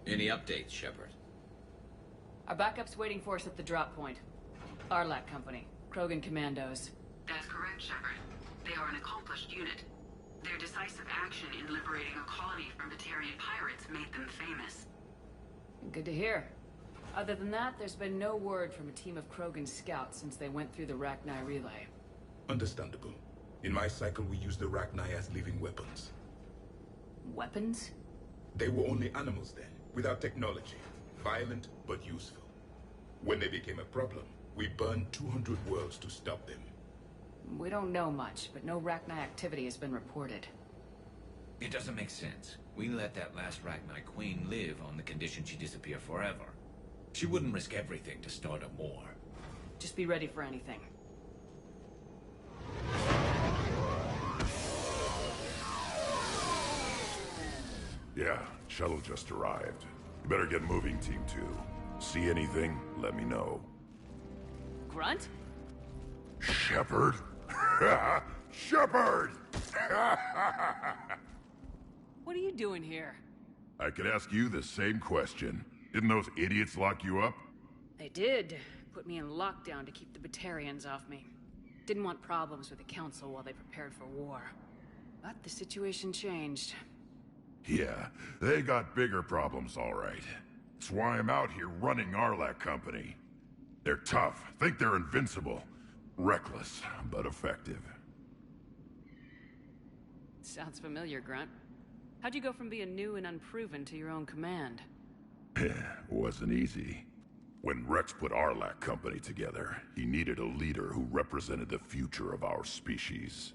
Any updates, Shepard? Our backup's waiting for us at the drop point. Arlac Company, Krogan Commandos. That's correct, Shepard. They are an accomplished unit. Their decisive action in liberating a colony from Batarian pirates made them famous. Good to hear. Other than that, there's been no word from a team of Krogan scouts since they went through the Rachni relay. Understandable. In my cycle, we use the Rachni as living weapons. Weapons? They were only animals then, without technology. Violent, but useful. When they became a problem, we burned 200 worlds to stop them. We don't know much, but no Rachni activity has been reported. It doesn't make sense. We let that last Rachni Queen live on the condition she disappear forever. She wouldn't risk everything to start a war. Just be ready for anything. Yeah, shuttle just arrived. You better get moving, Team 2. See anything, let me know. Grunt? Shepard? Shepard! What are you doing here? I could ask you the same question. Didn't those idiots lock you up? They did. Put me in lockdown to keep the Batarians off me. Didn't want problems with the Council while they prepared for war. But the situation changed. Yeah, they got bigger problems, all right. That's why I'm out here running Arlac Company. They're tough, think they're invincible. Reckless, but effective. Sounds familiar, Grunt. How'd you go from being new and unproven to your own command? Wasn't easy. When Rex put Arlac Company together, he needed a leader who represented the future of our species.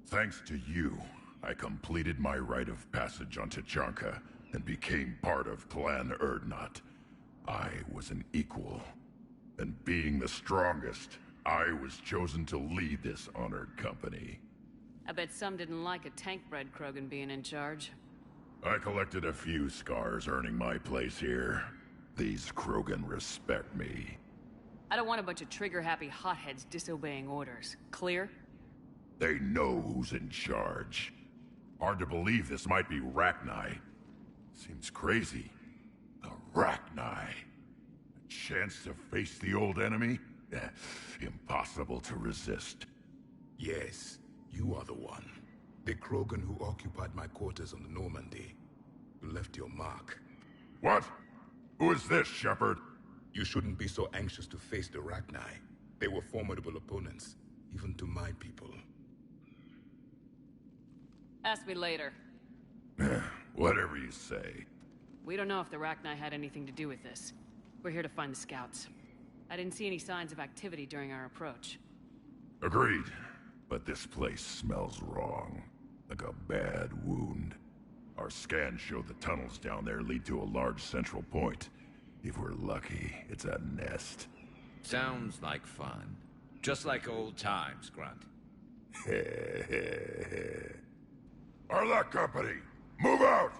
Thanks to you, I completed my rite of passage on Tachanka and became part of Clan Urdnot. I was an equal. And being the strongest, I was chosen to lead this honored company. I bet some didn't like a tank-bred Krogan being in charge. I collected a few scars earning my place here. These Krogan respect me. I don't want a bunch of trigger-happy hotheads disobeying orders. Clear? They know who's in charge. Hard to believe this might be Rachni. Seems crazy. The Rachni. A chance to face the old enemy? Impossible to resist. Yes, you are the one. The Krogan who occupied my quarters on the Normandy. You left your mark. What? Who is this, Shepard? You shouldn't be so anxious to face the Rachni. They were formidable opponents, even to my people. Ask me later. Whatever you say. We don't know if the Rachni had anything to do with this. We're here to find the scouts. I didn't see any signs of activity during our approach. Agreed. But this place smells wrong. Like a bad wound. Our scans show the tunnels down there lead to a large central point. If we're lucky, it's a nest. Sounds like fun. Just like old times, Grunt. Arlac Company, move out!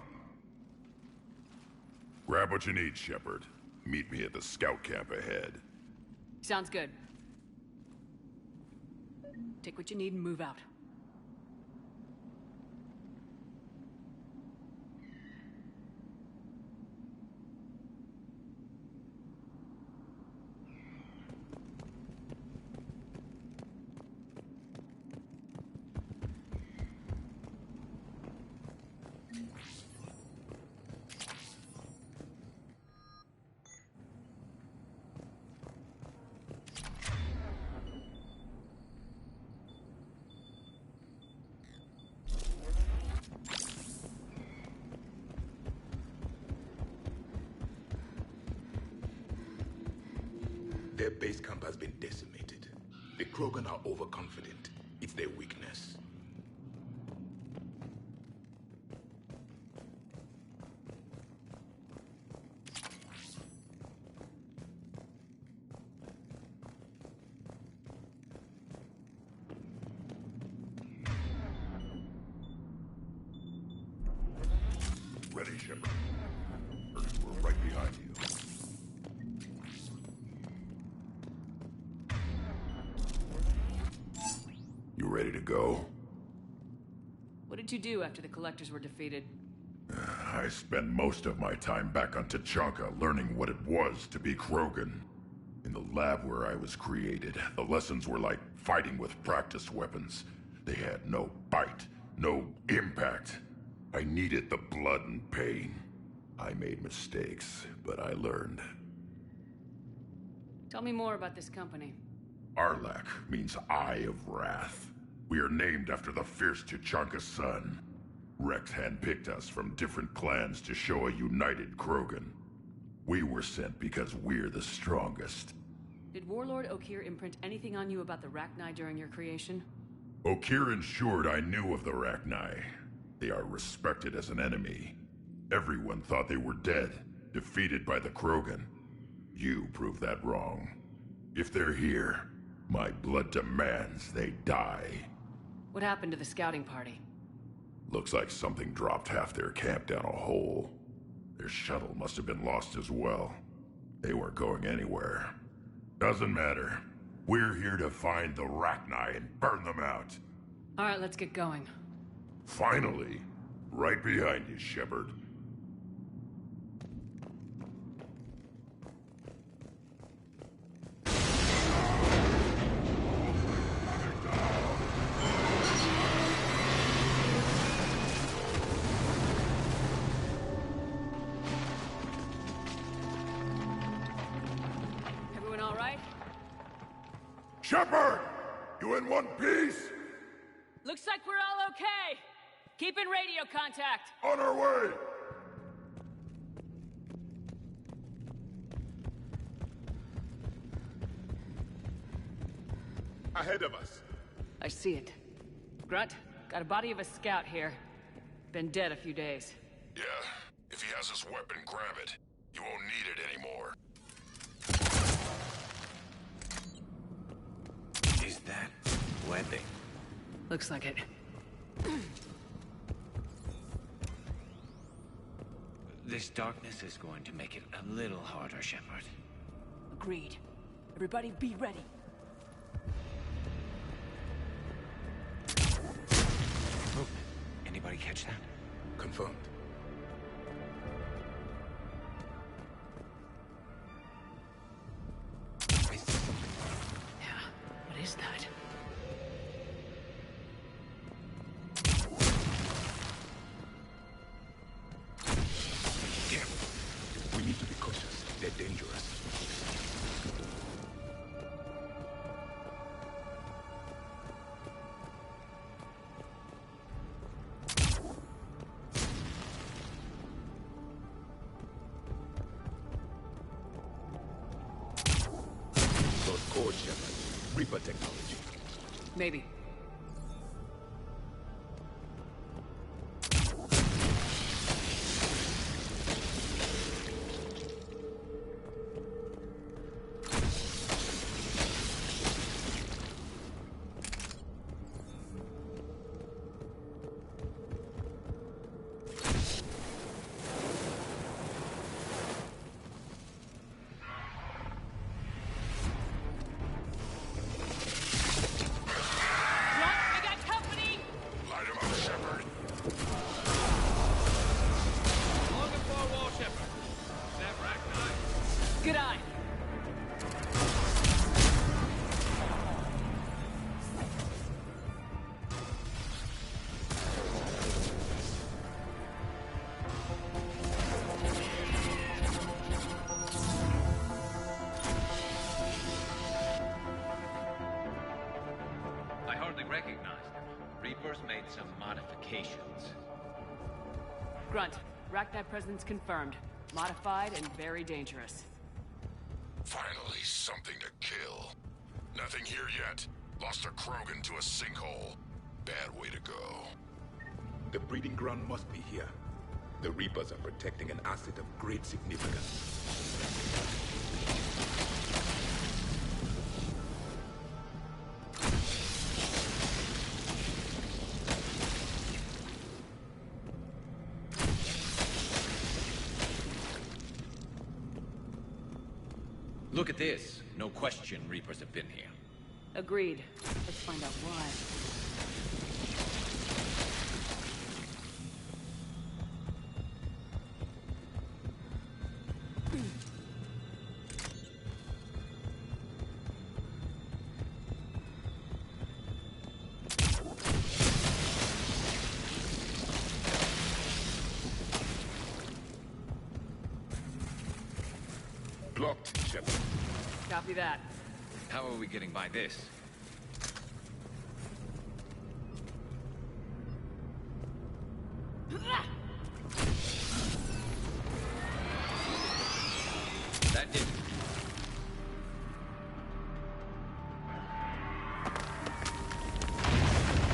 Grab what you need, Shepard. Meet me at the scout camp ahead. Sounds good. Take what you need and move out. Their base camp has been decimated. The Krogan are overconfident. It's their weakness. Ready, Shepard. We're right behind you. ready to go. What did you do after the Collectors were defeated? I spent most of my time back on Tachanka learning what it was to be Krogan. In the lab where I was created, the lessons were like fighting with practice weapons. They had no bite, no impact. I needed the blood and pain. I made mistakes, but I learned. Tell me more about this company. Arlak means Eye of Wrath. We are named after the fierce Tachanka's son. Rex handpicked us from different clans to show a united Krogan. We were sent because we're the strongest. Did Warlord Okeer imprint anything on you about the Rachni during your creation? Okeer ensured I knew of the Rachni. They are respected as an enemy. Everyone thought they were dead, defeated by the Krogan. You proved that wrong. If they're here, my blood demands they die. What happened to the scouting party? Looks like something dropped half their camp down a hole. Their shuttle must have been lost as well. They weren't going anywhere. Doesn't matter. We're here to find the Rachni and burn them out. All right, let's get going. Finally. Right behind you, Shepard. Everyone all right? Shepard! You in one piece? Looks like we're all okay. Keep in radio contact. On our way! Ahead of us. I see it. Grunt, got a body of a scout here. Been dead a few days. Yeah, if he has his weapon, grab it. You won't need it anymore. Is that webbing? Looks like it. This darkness is going to make it a little harder, Shepard. Agreed. Everybody be ready. Movement. Anybody catch that? Confirmed. I see something. Yeah, what is that? Damn. We need to be cautious. They're dangerous. Those cores, Shepard. Reaper technology. Maybe. Good eye. I hardly recognized them. Reapers made some modifications. Grunt, Rachni presence confirmed. Modified and very dangerous. Finally, something to kill. Nothing here yet. Lost a Krogan to a sinkhole. Bad way to go. The breeding ground must be here. The Reapers are protecting an asset of great significance. Look at this. No question Reapers have been here. Agreed. Let's find out why. Blocked, Shepard. Copy that. How are we getting by this? That did it.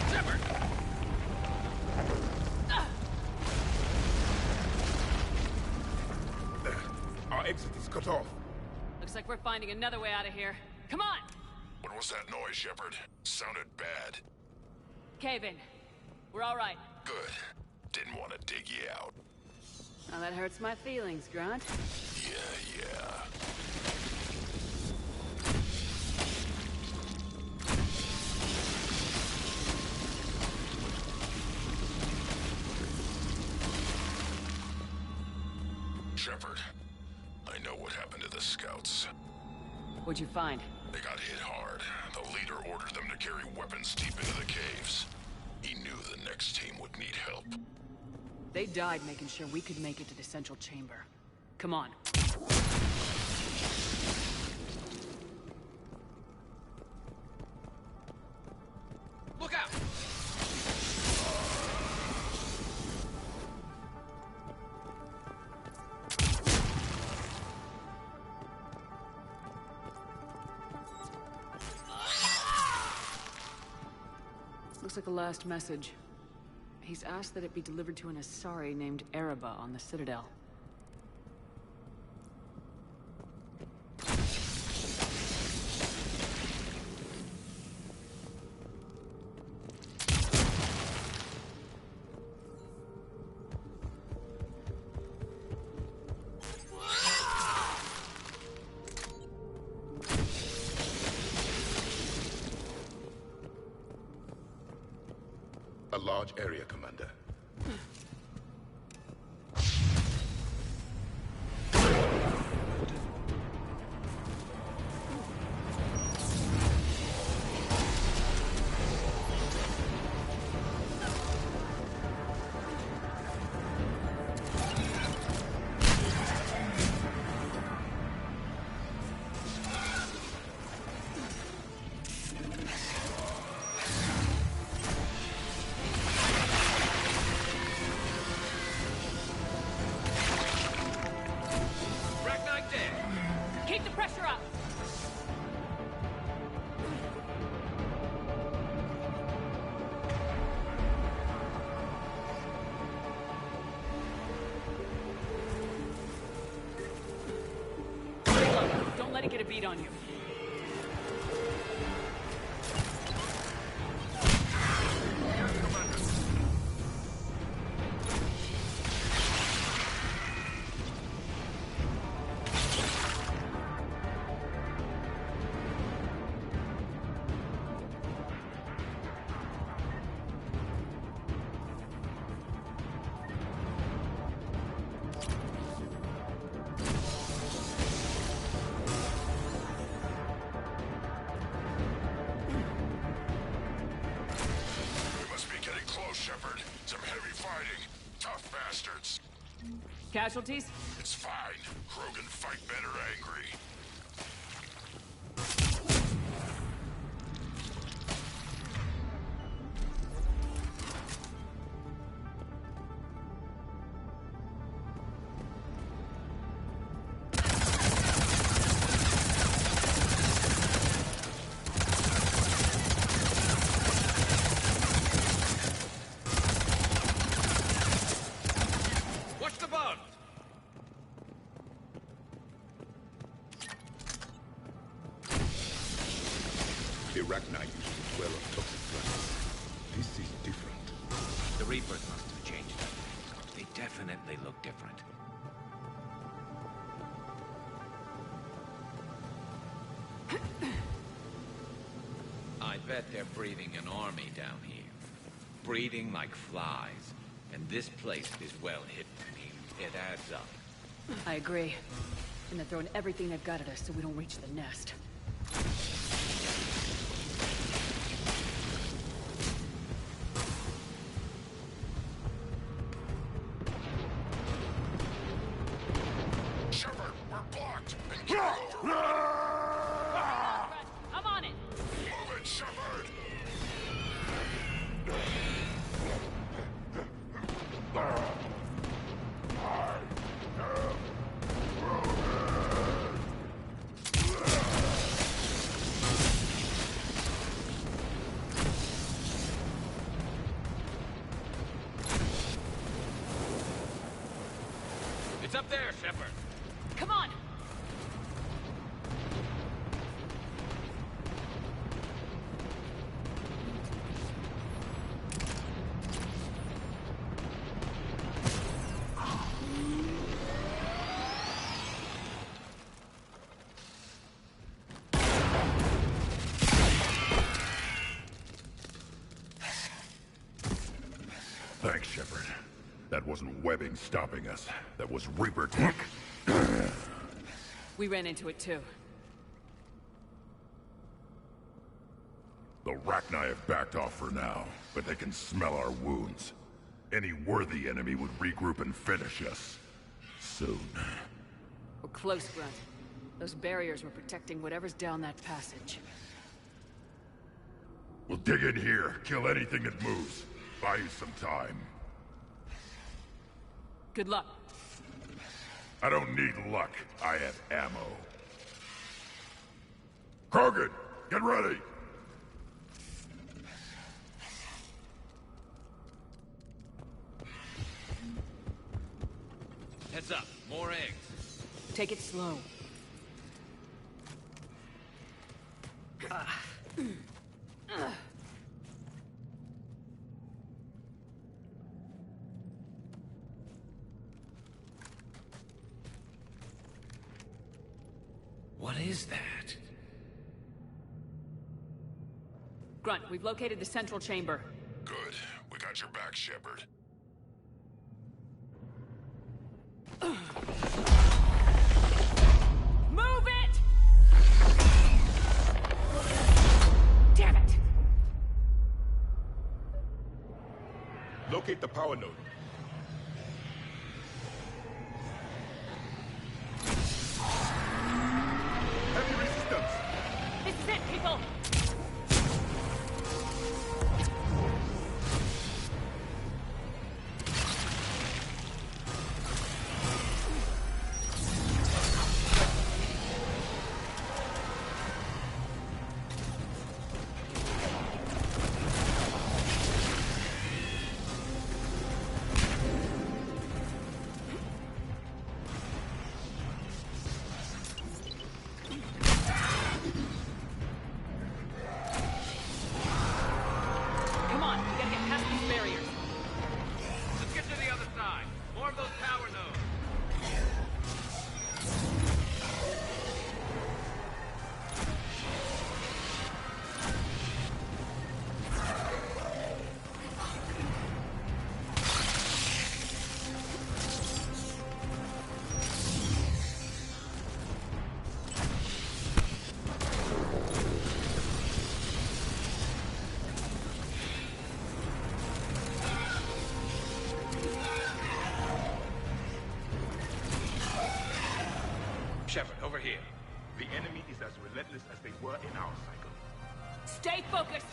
Shepard! Our exit is cut off. Looks like we're finding another way out of here. Come on! What was that noise, Shepard? Sounded bad. Cave in. We're all right. Good. Didn't want to dig you out. Now that hurts my feelings, Grunt. Yeah. Shepard, I know what happened to the scouts. What'd you find? They got hit hard. The leader ordered them to carry weapons deep into the caves. He knew the next team would need help. They died making sure we could make it to the central chamber. Come on. Look out! Looks like a last message. He's asked that it be delivered to an Asari named Ereba on the Citadel. A large area, Commander. Keep the pressure up! Don't let it get a beat on you. Shepard. Some heavy fighting. Tough bastards. Casualties? It's fine. Krogan fight better angry. The Arachni used to dwell on toxic planets. This is different. The Reapers must have changed them. They definitely look different. I bet they're breeding an army down here. Breeding like flies. And this place is well hidden. It adds up. I agree. And they're throwing everything they've got at us so we don't reach the nest. Shepard, we're blocked. I'm on it! Move it, Shepard! It's up there, Shepard. Come on! Thanks, Shepard. That wasn't webbing stopping us. That was Reaper tech. We ran into it too. The Rachni have backed off for now, but they can smell our wounds. Any worthy enemy would regroup and finish us. Soon. We're close, Grunt. Those barriers were protecting whatever's down that passage. We'll dig in here, kill anything that moves. Buy you some time. Good luck. I don't need luck. I have ammo. Krogan, get ready! Heads up, more eggs. Take it slow. What is that? Grunt, we've located the central chamber. Good. We got your back, Shepard. Move it! Damn it! Locate the power node. Heavy resistance. This is it, people! Come on, we gotta get past these barriers. Let's get to the other side. More of those power nodes. Shepard, over here. The enemy is as relentless as they were in our cycle. Stay focused!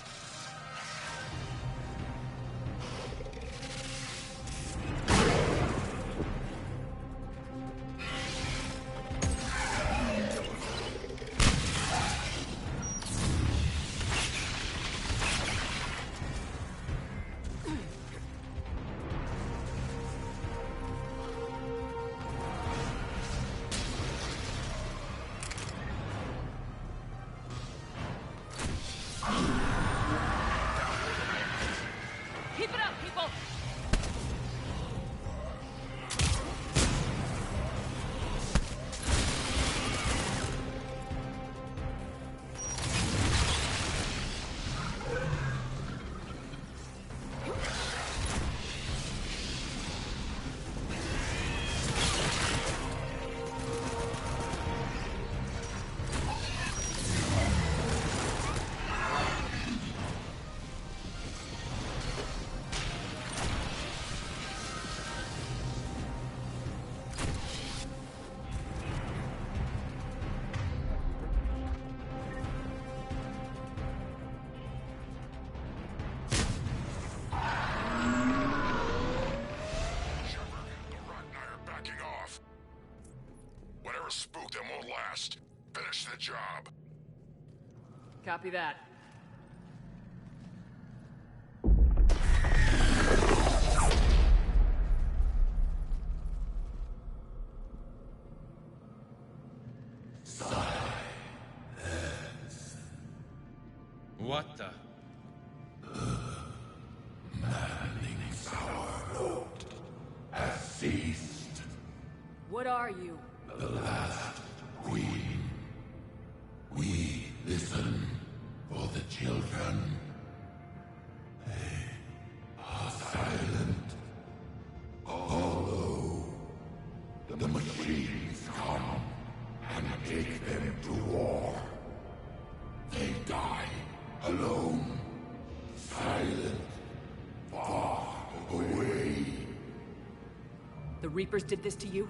the job. Copy that. What the? Manning's our load has ceased. What are you? The last queen. We listen for the children. They are silent. Although the machines come and take them to war, they die alone, silent, far away. The Reapers did this to you?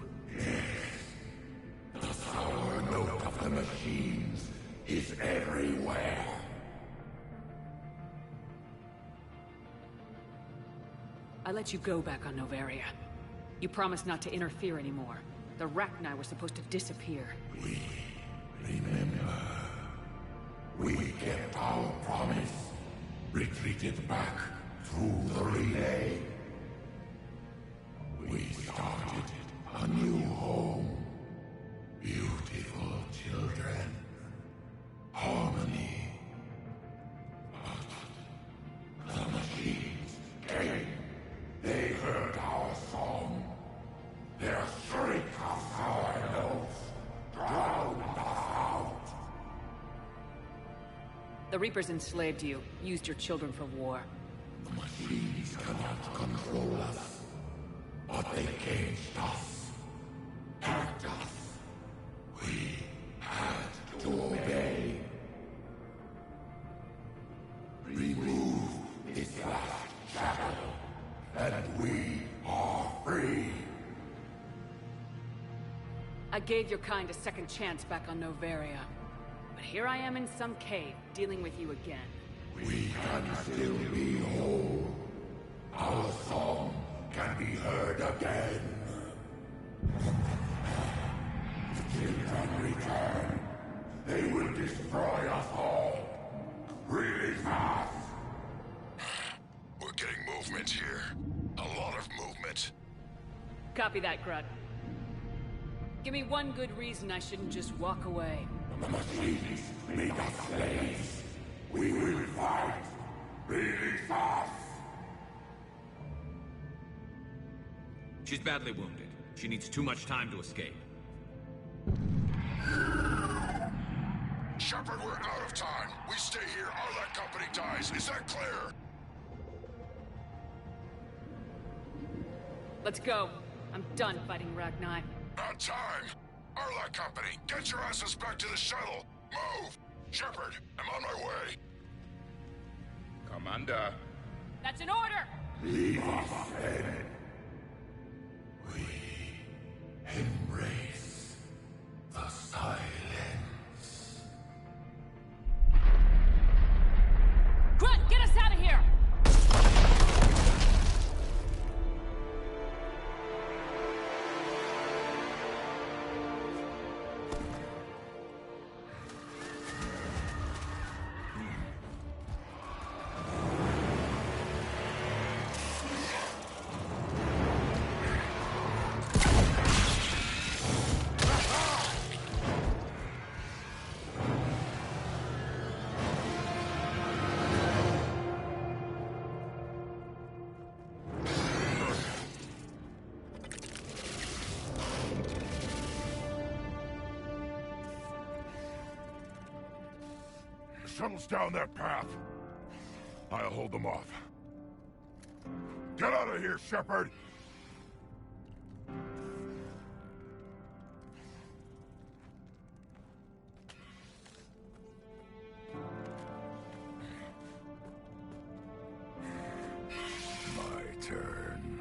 The sour note of the machines is everywhere. I let you go back on Noveria. You promised not to interfere anymore. The Rachni were supposed to disappear. We remember. We kept our promise. Retreated back through the relay. We started a new home. Beautiful children. Harmony. But the machines came. They heard our song. Their shriek of sour notes drowned us out. The Reapers enslaved you, used your children for war. The machines cannot control us, but they caged us, trapped us. We had to obey. Remove this last shackle, and we are free. I gave your kind a second chance back on Noveria. But here I am in some cave, dealing with you again. We can still be whole. Our song can be heard again. The children return. They will destroy us all. Really fast. We're getting movement here. A lot of movement. Copy that, Grunt. Give me one good reason I shouldn't just walk away. The machines make us slaves. We will fight. Really fast. She's badly wounded. She needs too much time to escape. Shepard, we're out of time. We stay here, our company dies. Is that clear? Let's go. I'm done fighting Rachni. About time. Arlac Company, get your asses back to the shuttle. Move! Shepard, I'm on my way. Commander. That's an order! Leave us then. We embrace the silence. Grunt, get us out of here! Shuttles down that path. I'll hold them off. Get out of here, Shepard! My turn.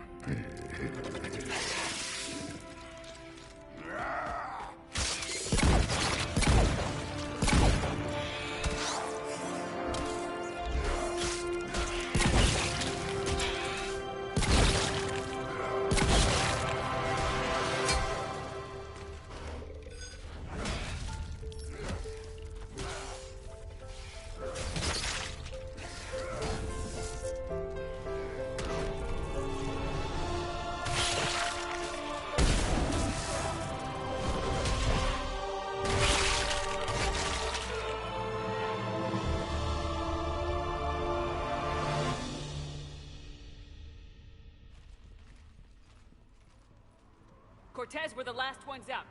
Cortez were the last ones up.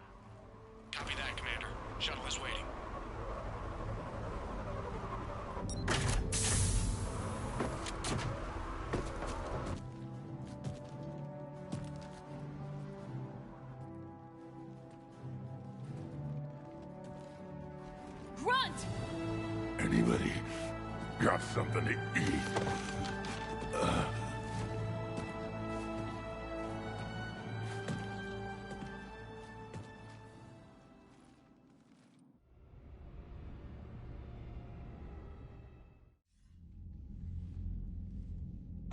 Copy that, Commander. Shuttle is waiting. Grunt! Anybody got something to eat?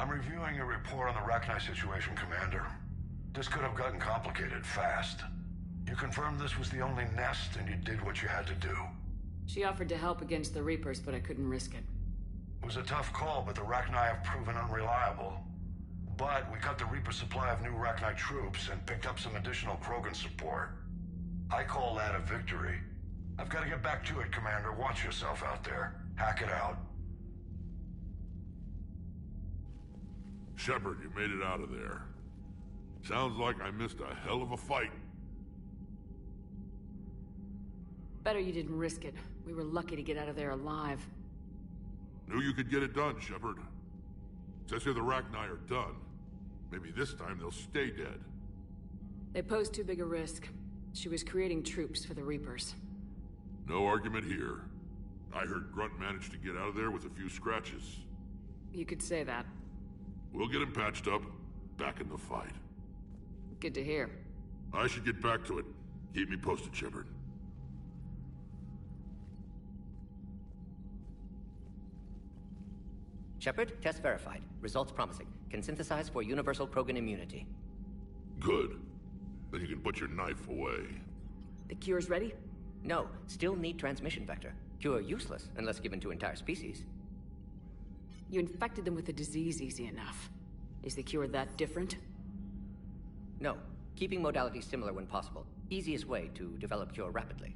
I'm reviewing your report on the Rachni situation, Commander. This could have gotten complicated fast. You confirmed this was the only nest, and you did what you had to do. She offered to help against the Reapers, but I couldn't risk it. It was a tough call, but the Rachni have proven unreliable. But we cut the Reaper supply of new Rachni troops and picked up some additional Krogan support. I call that a victory. I've got to get back to it, Commander. Watch yourself out there. Hack it out. Shepard, you made it out of there. Sounds like I missed a hell of a fight. Better you didn't risk it. We were lucky to get out of there alive. Knew you could get it done, Shepard. Says here the Rachni are done. Maybe this time they'll stay dead. They posed too big a risk. She was creating troops for the Reapers. No argument here. I heard Grunt managed to get out of there with a few scratches. You could say that. We'll get him patched up, back in the fight. Good to hear. I should get back to it. Keep me posted, Shepard. Shepard, test verified. Results promising. Can synthesize for universal Krogan immunity. Good. Then you can put your knife away. The cure's ready? No, still need transmission vector. Cure useless unless given to entire species. You infected them with the disease easy enough. Is the cure that different? No, keeping modalities similar when possible. Easiest way to develop cure rapidly.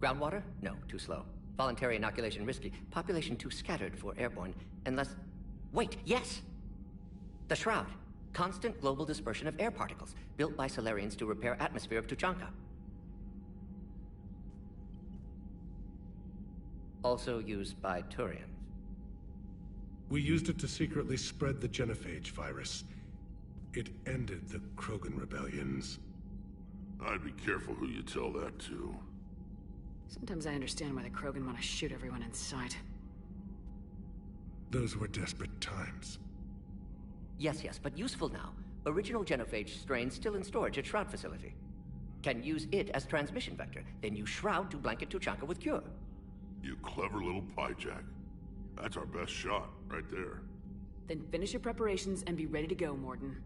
Groundwater? No, too slow. Voluntary inoculation risky. Population too scattered for airborne, unless... Wait, yes! The Shroud. Constant global dispersion of air particles, built by Solarians to repair atmosphere of Tuchanka. Also used by Turians. We used it to secretly spread the Genophage virus. It ended the Krogan rebellions. I'd be careful who you tell that to. Sometimes I understand why the Krogan want to shoot everyone in sight. Those were desperate times. Yes, but useful now. Original Genophage strain still in storage at Shroud facility. Can use it as transmission vector, then use Shroud to blanket Tuchanka with cure. You clever little pyjack. That's our best shot, right there. Then finish your preparations and be ready to go, Morden.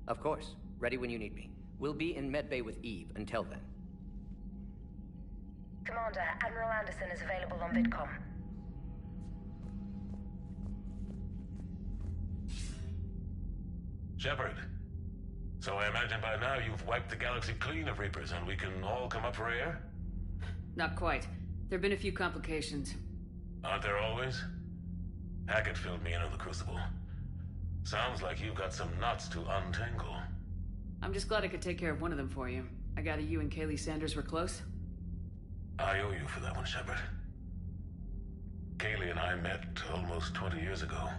Of course. Ready when you need me. We'll be in medbay with Eve until then. Commander, Admiral Anderson is available on VidCom. Shepard. So I imagine by now you've wiped the galaxy clean of Reapers and we can all come up for air? Not quite. There've been a few complications. Aren't there always? Hackett filled me in on the Crucible. Sounds like you've got some knots to untangle. I'm just glad I could take care of one of them for you. I gather you and Kaylee Sanders were close? I owe you for that one, Shepard. Kaylee and I met almost 20 years ago.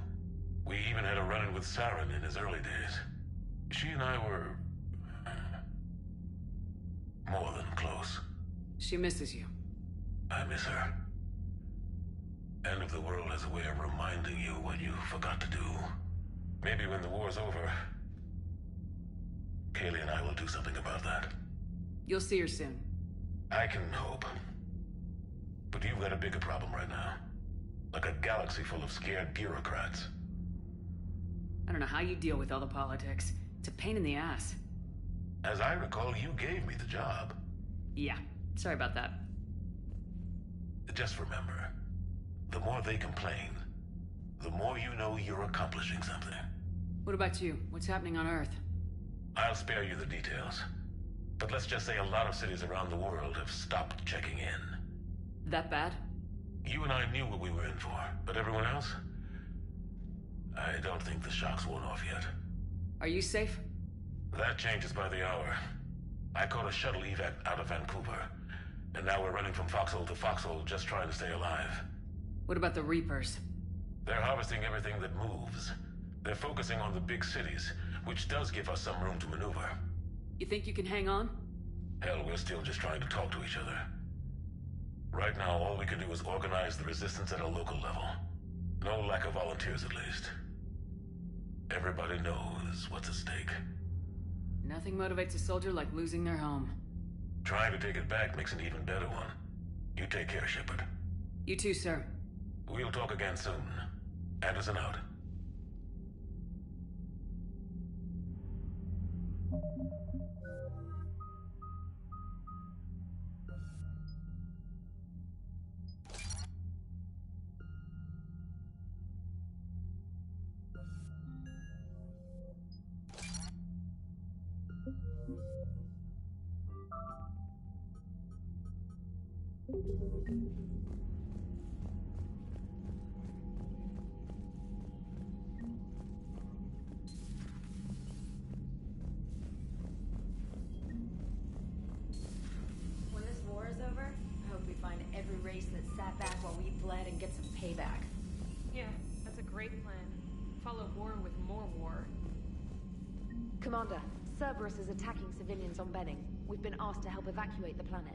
We even had a run-in with Saren in his early days. She and I were... more than close. She misses you. I miss her. End of the world has a way of reminding you what you forgot to do. Maybe when the war's over, Kaylee and I will do something about that. You'll see her soon. I can hope. But you've got a bigger problem right now. Like a galaxy full of scared bureaucrats. I don't know how you deal with all the politics. It's a pain in the ass. As I recall, you gave me the job. Yeah, sorry about that. Just remember, the more they complain, the more you know you're accomplishing something. What about you? What's happening on Earth? I'll spare you the details. But let's just say a lot of cities around the world have stopped checking in. That bad? You and I knew what we were in for, but everyone else? I don't think the shock's worn off yet. Are you safe? That changes by the hour. I caught a shuttle evac out of Vancouver, and now we're running from foxhole to foxhole just trying to stay alive. What about the Reapers? They're harvesting everything that moves. They're focusing on the big cities, which does give us some room to maneuver. You think you can hang on? Hell, we're still just trying to talk to each other. Right now, all we can do is organize the resistance at a local level. No lack of volunteers, at least. Everybody knows what's at stake. Nothing motivates a soldier like losing their home. Trying to take it back makes an even better one. You take care, Shepard. You too, sir. We'll talk again soon. Anderson out. When this war is over, I hope we find every race that sat back while we bled and get some payback. Yeah, that's a great plan. Follow war with more war. Commander, Cerberus is attacking civilians on Benning. We've been asked to help evacuate the planet.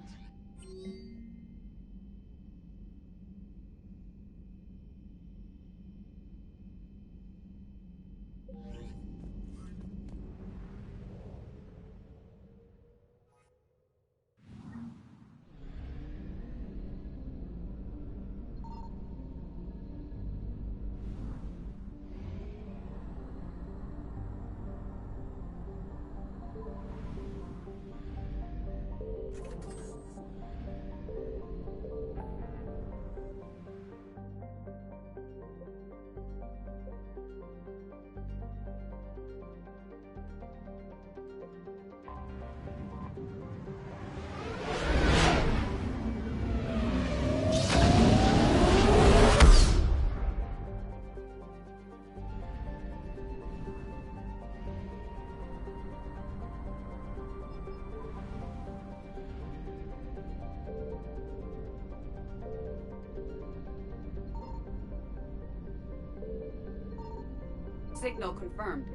Signal confirmed.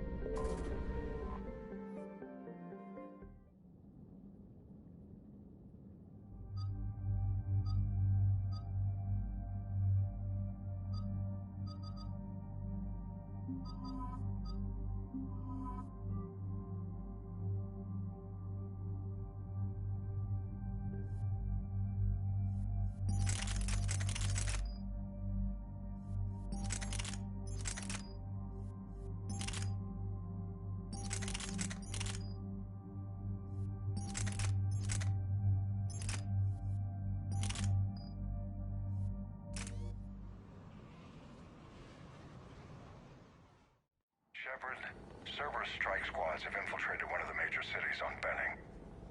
Shepard, Cerberus strike squads have infiltrated one of the major cities on Benning.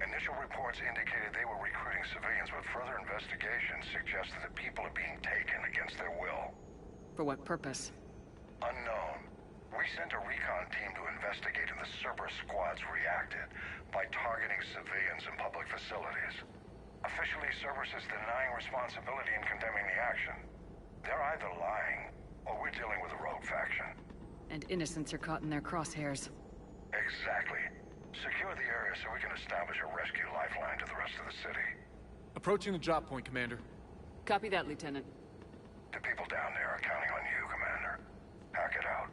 Initial reports indicated they were recruiting civilians, but further investigation suggested that people are being taken against their will. For what purpose? Unknown. We sent a recon team to investigate, and the Cerberus squads reacted by targeting civilians in public facilities. Officially, Cerberus is denying responsibility and condemning the action. They're either lying, or we're dealing with a rogue faction. And innocents are caught in their crosshairs. Exactly. Secure the area so we can establish a rescue lifeline to the rest of the city. Approaching the drop point, Commander. Copy that, Lieutenant. The people down there are counting on you, Commander. Hack it out.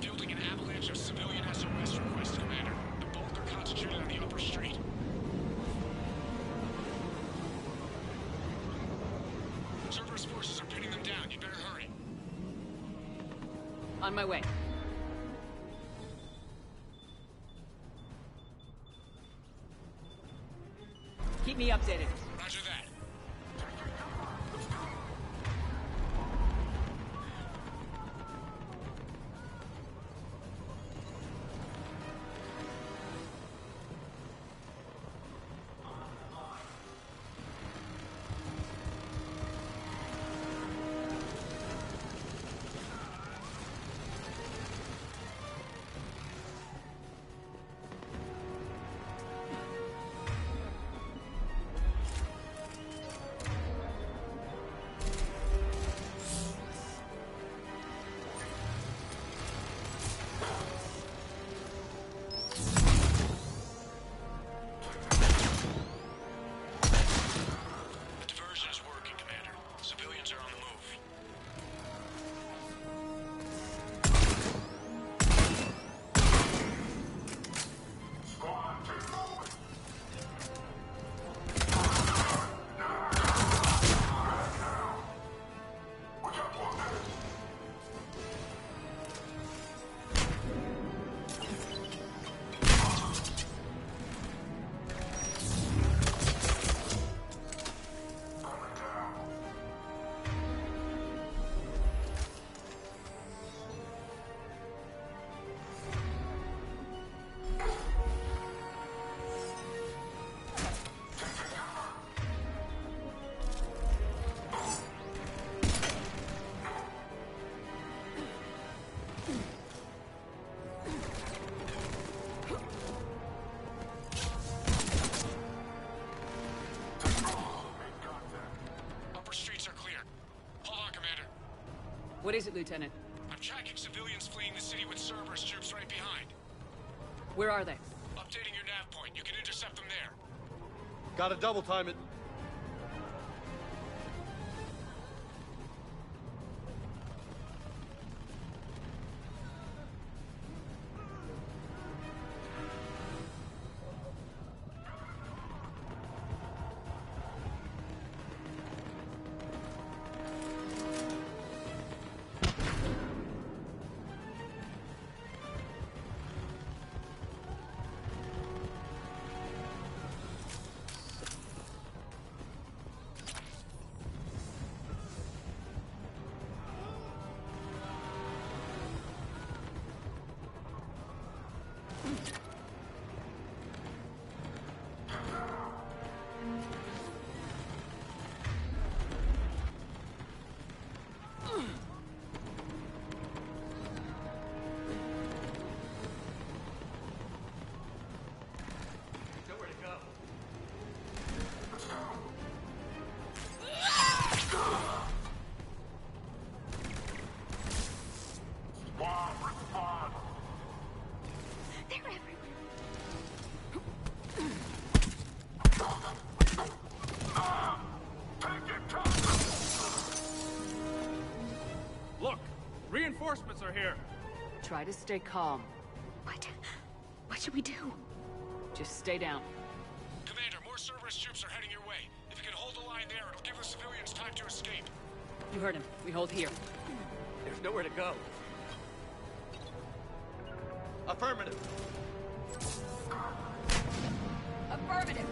Fielding an avalanche of civilian SOS requests, Commander. The bulk are concentrated on the upper street. Cerberus forces are pinning them down. You better hurry. On my way. Keep me updated. Roger that. What is it, Lieutenant? I'm tracking civilians fleeing the city with Cerberus troops right behind. Where are they? Updating your nav point. You can intercept them there. Gotta double time it. Reinforcements are here. Try to stay calm. What should we do? Just stay down. Commander, more Cerberus troops are heading your way. If you can hold the line there, it'll give the civilians time to escape. You heard him. We hold here. There's nowhere to go. Affirmative. Affirmative.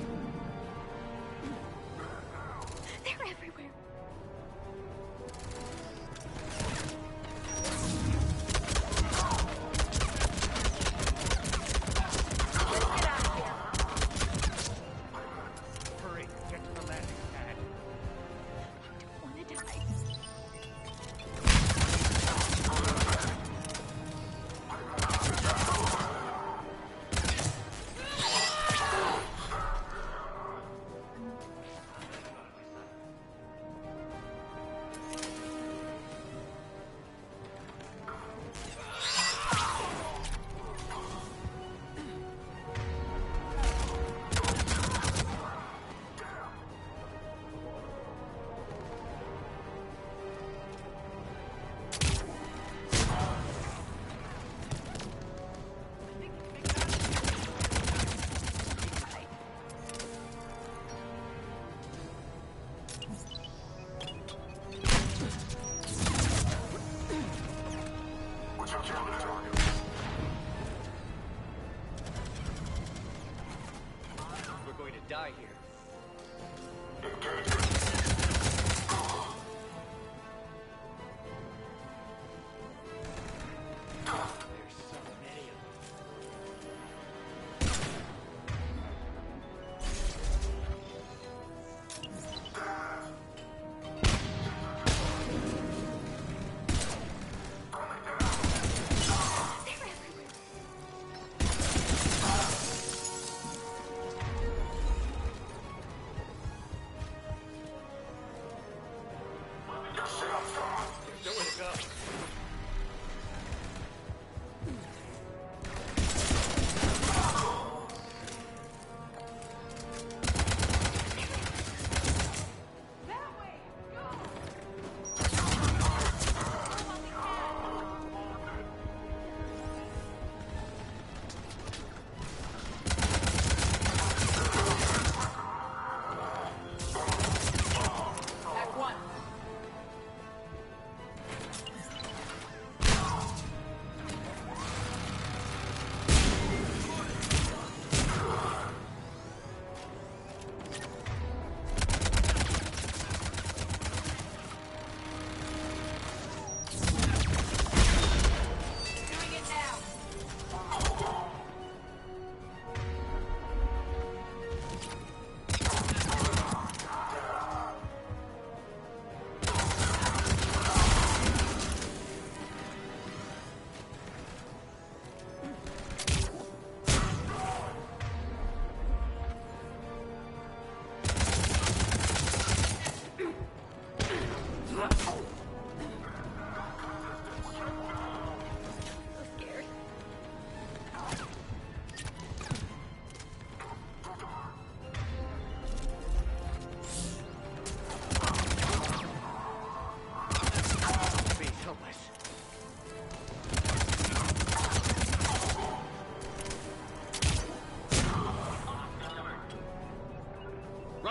They're everywhere. Hurry, get to the landing pad. I don't want to die. We're going to die here. There's so many of them.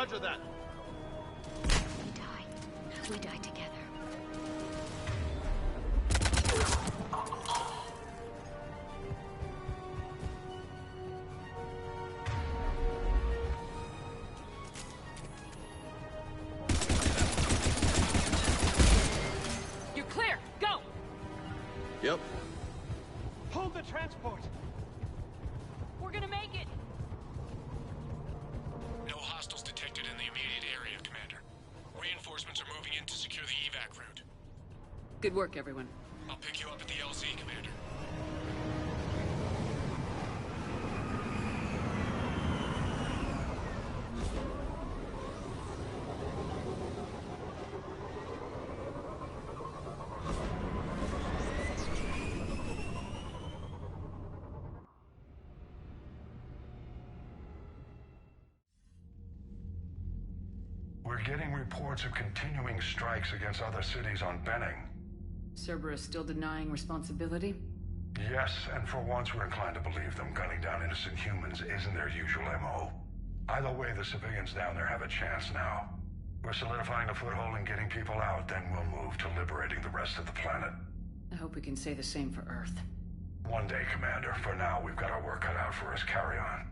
Roger that. We die together. You're clear! Go! Yep. Hold the transport! We're gonna make it! No hostiles detected in the immediate area, Commander. Reinforcements are moving in to secure the evac route. Good work, everyone. I'll pick you up at the LZ, Commander. We're getting reports of continuing strikes against other cities on Benning. Cerberus still denying responsibility? Yes, and for once we're inclined to believe them. Gunning down innocent humans isn't their usual MO. Either way, the civilians down there have a chance now. We're solidifying a foothold and getting people out, then we'll move to liberating the rest of the planet. I hope we can say the same for Earth. One day, Commander. For now, we've got our work cut out for us. Carry on.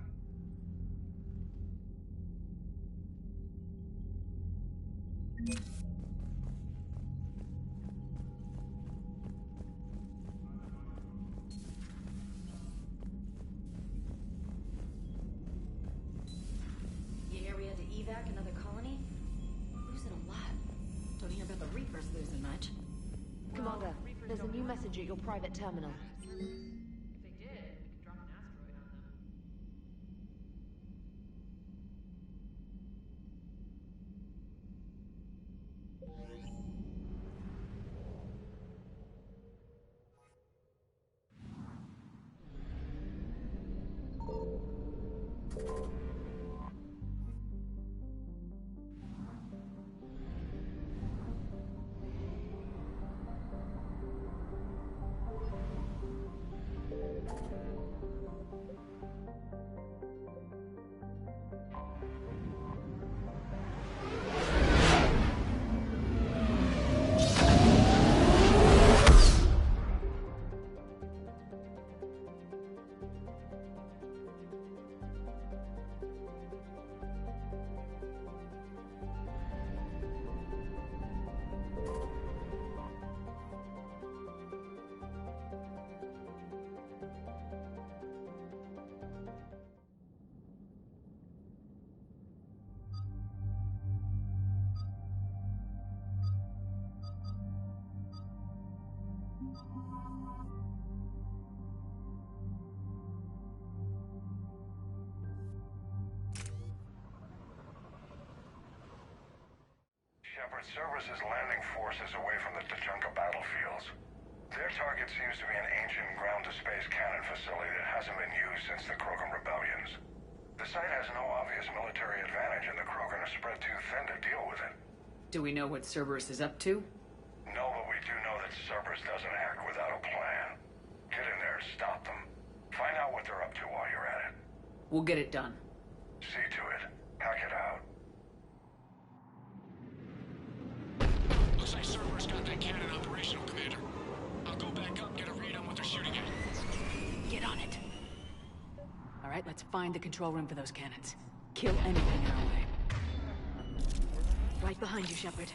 You hear we had to evac another colony? Losing a lot. Don't hear about the Reapers losing much. Commander, there's a new message at your private terminal. If they did, we could drop an asteroid on them. Cerberus is landing forces away from the Tachanka battlefields. Their target seems to be an ancient ground-to-space cannon facility that hasn't been used since the Krogan rebellions. The site has no obvious military advantage, and the Krogan are spread too thin to deal with it. Do we know what Cerberus is up to? No, but we do know that Cerberus doesn't act without a plan. Get in there and stop them. Find out what they're up to while you're at it. We'll get it done. See to it. Hack it out. Looks like Cerberus got that cannon operational, Commander. I'll go back up, get a read on what they're shooting at. Get on it. All right, let's find the control room for those cannons. Kill anything in our way. Right behind you, Shepard.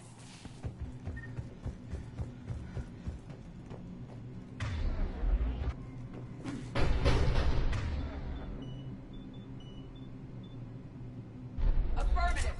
Affirmative!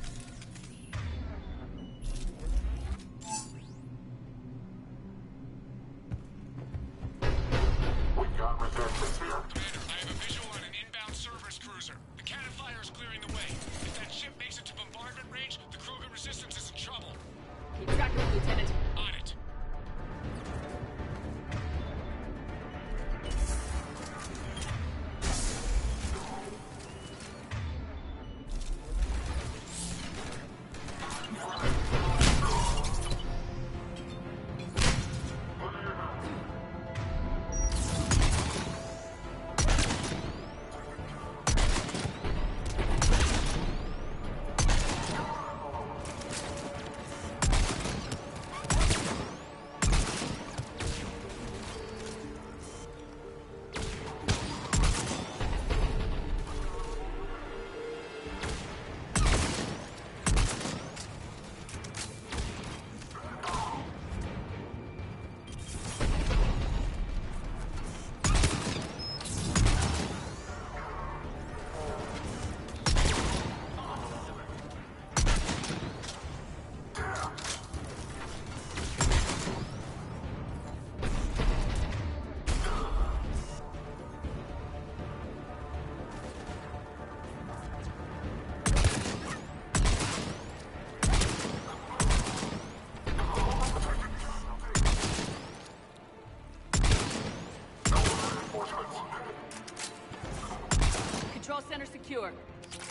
Control center secure.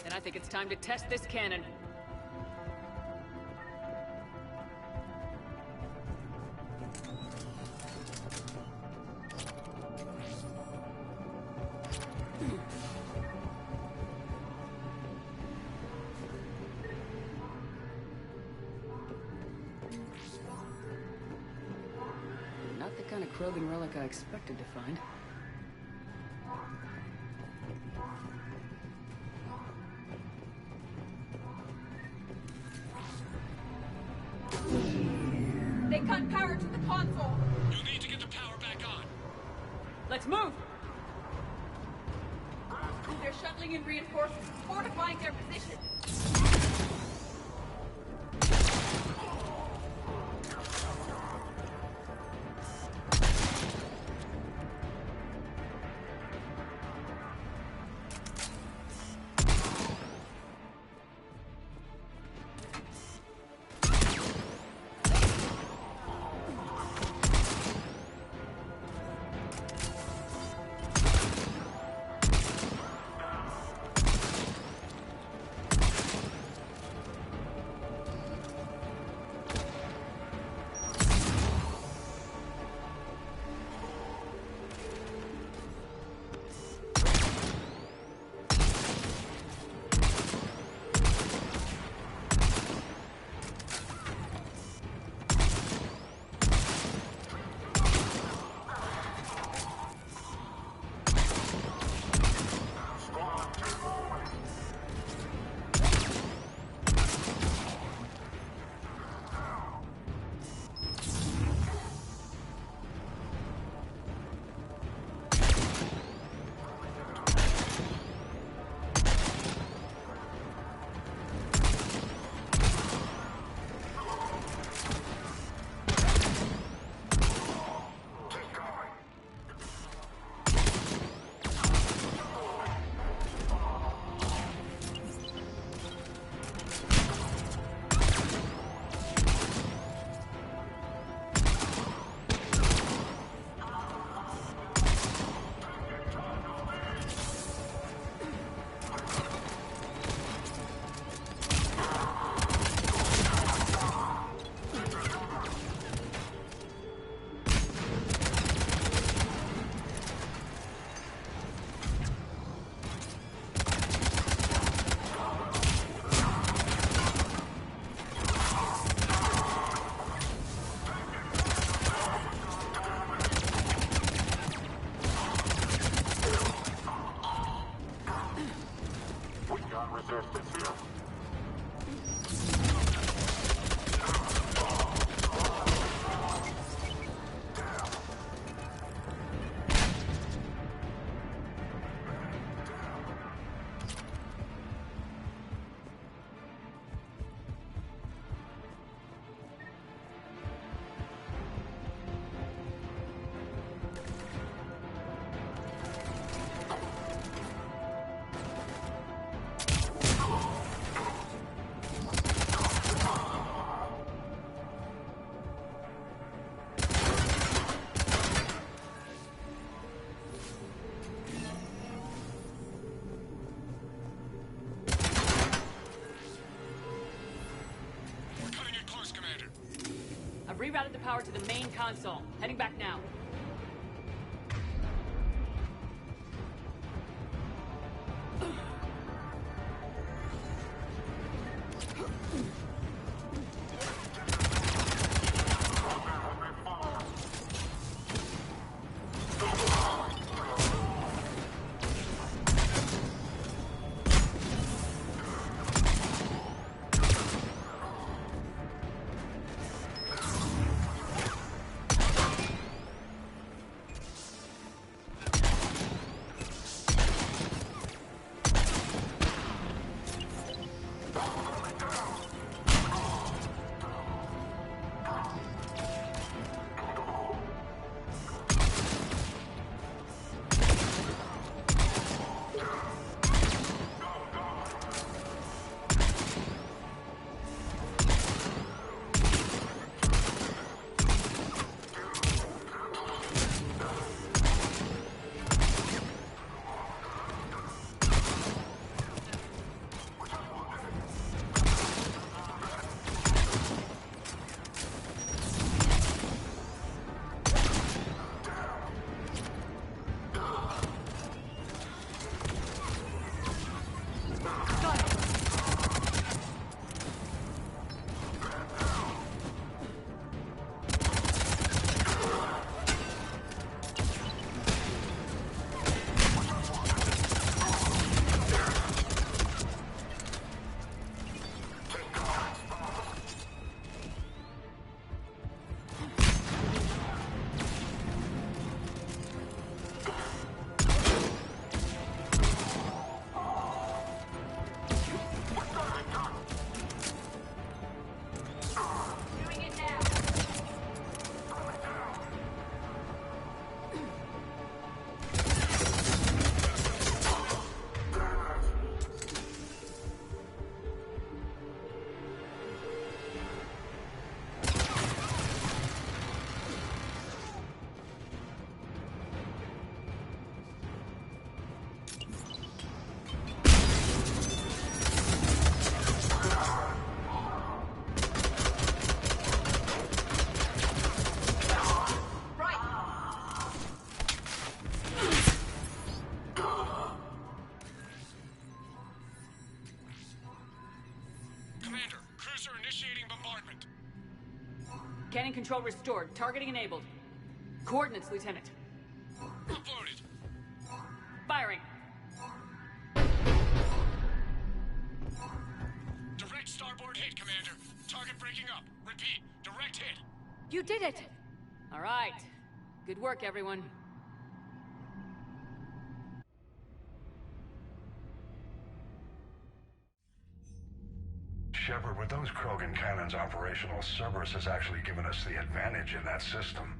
Then I think it's time to test this cannon. Not the kind of Krogan relic I expected to find. They cut power to the console. You'll need to get the power back on. Let's move! They're shuttling in reinforcements, fortifying their position. I've rerouted the power to the main console. Heading back now. Cannon control restored. Targeting enabled. Coordinates, Lieutenant. Uploaded. Firing. Direct starboard hit, Commander. Target breaking up. Repeat, direct hit. You did it! All right. Good work, everyone. Shepard, with those Krogan cannons operational, Cerberus has actually given us the advantage in that system.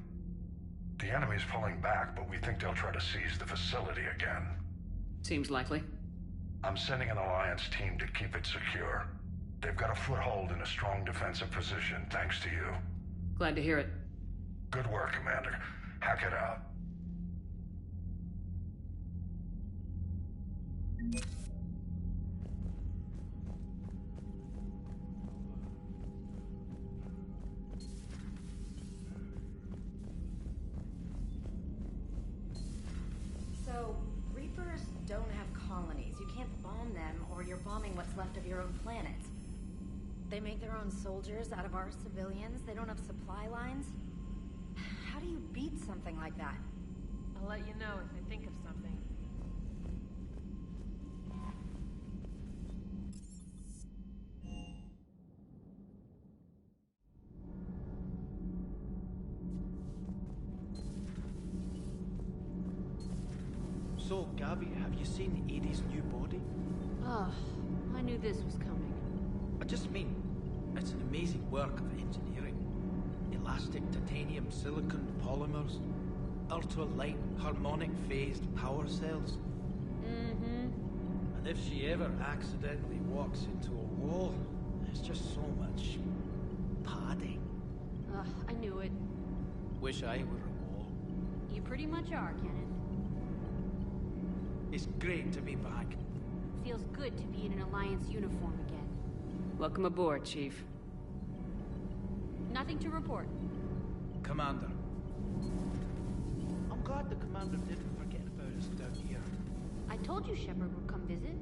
The enemy's pulling back, but we think they'll try to seize the facility again. Seems likely. I'm sending an Alliance team to keep it secure. They've got a foothold in a strong defensive position, thanks to you. Glad to hear it. Good work, Commander. Hack it out. So, Reapers don't have colonies. You can't bomb them, or you're bombing what's left of your own planet. They make their own soldiers out of our civilians. They don't have supply lines. How do you beat something like that? I'll let you know if I think of something. So, Gabby, have you seen Edie's new body? Oh, I knew this was coming. I just mean, it's an amazing work of engineering. Elastic titanium silicon polymers, ultra-light harmonic phased power cells. Mm-hmm. And if she ever accidentally walks into a wall, there's just so much padding. Ugh, I knew it. Wish I were a wall. You pretty much are, Cannon. It's great to be back. Feels good to be in an Alliance uniform again. Welcome aboard, Chief. Nothing to report. Commander. I'm glad the Commander didn't forget about us down here. I told you Shepard would come visit.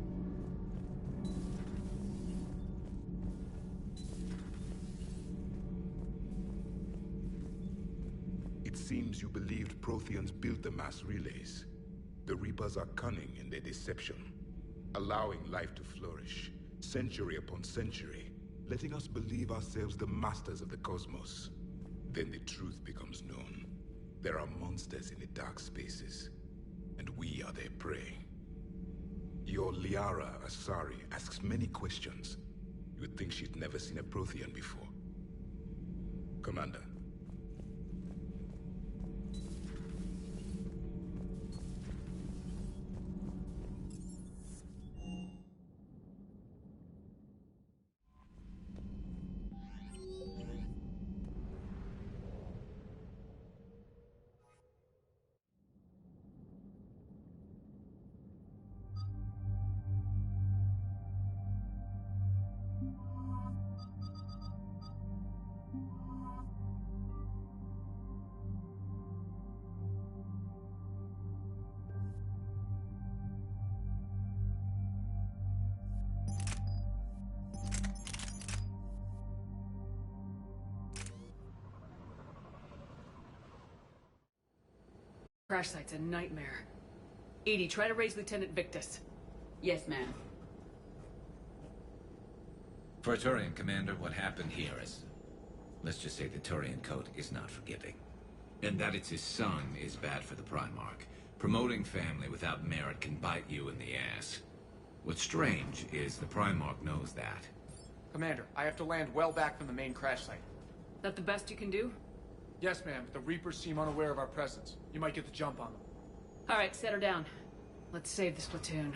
It seems you believed Protheans built the mass relays. The Reapers are cunning in their deception, allowing life to flourish, century upon century, letting us believe ourselves the masters of the cosmos. Then the truth becomes known. There are monsters in the dark spaces, and we are their prey. Your Liara Asari asks many questions. You would think she'd never seen a Prothean before. Commander. Crash site's a nightmare. Edie, try to raise Lieutenant Victus. Yes, ma'am. For a Turian commander, what happened here is... let's just say the Turian code is not forgiving. And that it's his son is bad for the Primarch. Promoting family without merit can bite you in the ass. What's strange is the Primarch knows that. Commander, I have to land well back from the main crash site. That the best you can do? Yes, ma'am. The Reapers seem unaware of our presence. You might get the jump on them. All right, set her down. Let's save this platoon.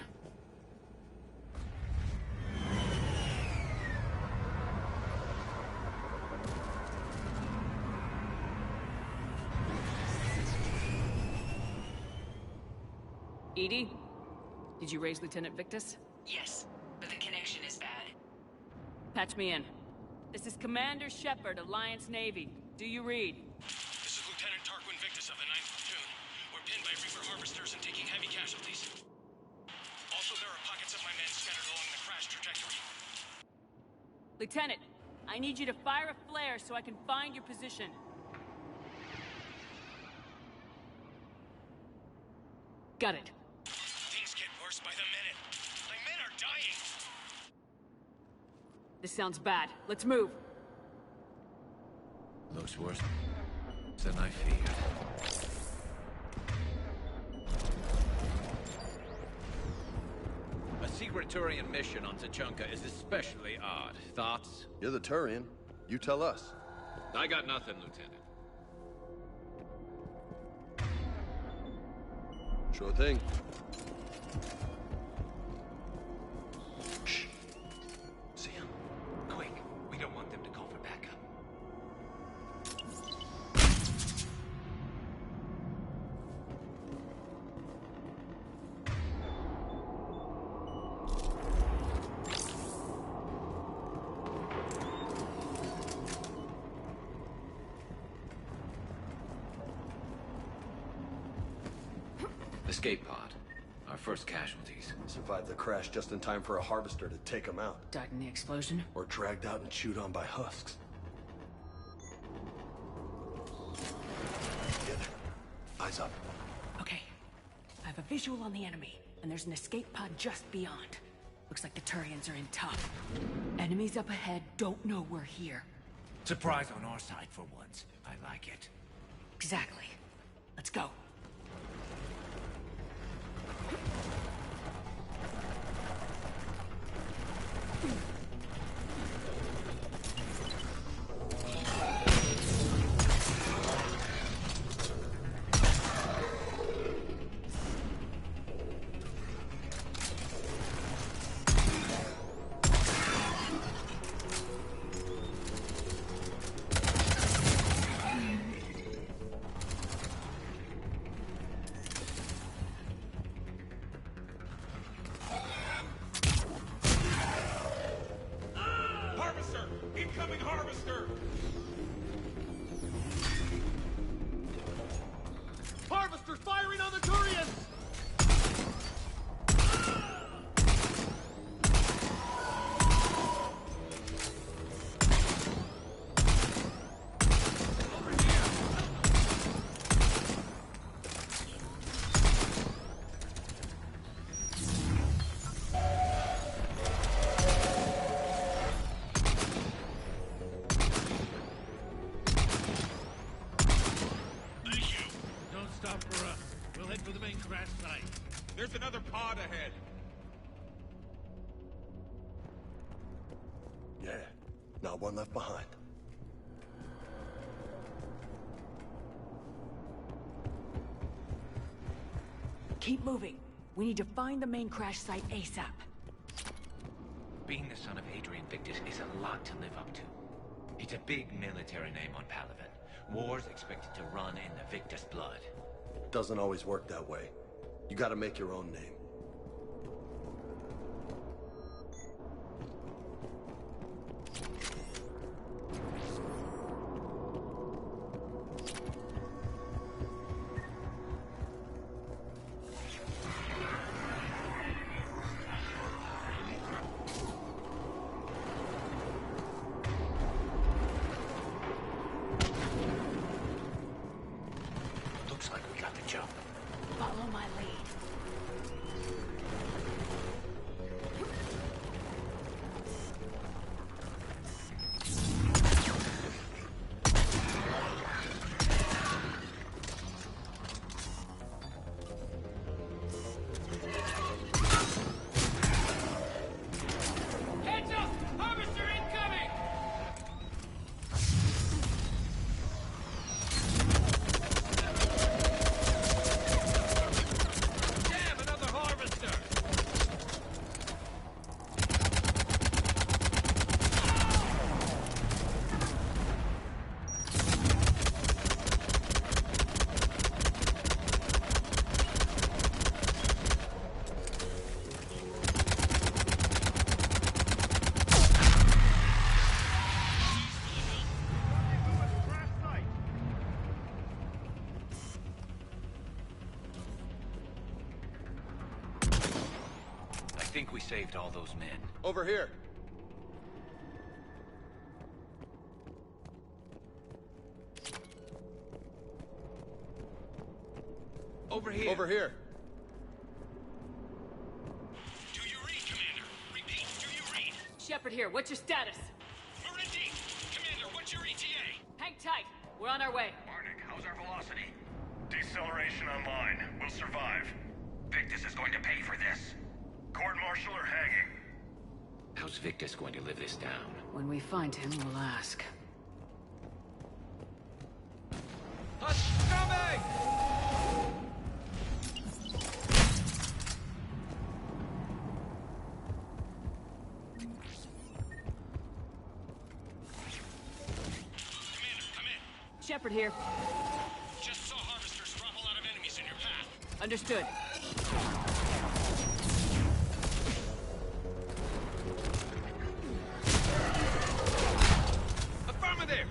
Edie? Did you raise Lieutenant Victus? Yes, but the connection is bad. Patch me in. This is Commander Shepard, Alliance Navy. Do you read? This is Lieutenant Tarquin Victus of the 9th Platoon. We're pinned by Reaper harvesters and taking heavy casualties. Also, there are pockets of my men scattered along the crash trajectory. Lieutenant, I need you to fire a flare so I can find your position. Got it. Things get worse by the minute. My men are dying. This sounds bad. Let's move. Looks worse than I feared. A secret Turian mission on Tachanka is especially odd. Thoughts? You're the Turian. You tell us. I got nothing, Lieutenant. Sure thing. Shh. See him? Quick. We don't want them to call for backup. Escape pod. Our first casualties. Survived the crash just in time for a harvester to take them out. Died in the explosion? Or dragged out and chewed on by husks. Get it. Eyes up. Okay. I have a visual on the enemy, and there's an escape pod just beyond. Looks like the Turians are in tough. Enemies up ahead don't know we're here. Surprise on our side for once. I like it. Exactly. Let's go. Incoming harvester! Harvester's firing on the Turians! There's another pod ahead. Yeah, not one left behind. Keep moving. We need to find the main crash site ASAP. Being the son of Adrian Victus is a lot to live up to. It's a big military name on Palaven. War's expected to run in the Victus blood. Doesn't always work that way. You gotta make your own name. Looks like we got the jump. Follow my lead. Heads up! Harvester incoming! Damn, another harvester! I think we saved all those men. Over here. Over here. Over here. Do you read, Commander? Repeat, do you read? Shepard here, what's your status? We're in deep. Commander, what's your ETA? Hang tight, we're on our way. Barnick, how's our velocity? Deceleration online. We'll survive. Victus is going to pay for this. Court-martial or hanging? How's Victus going to live this down? When we find him, we'll ask. Coming! Shepard here. Just saw harvesters drop a lot of enemies in your path. Understood. Affirmative!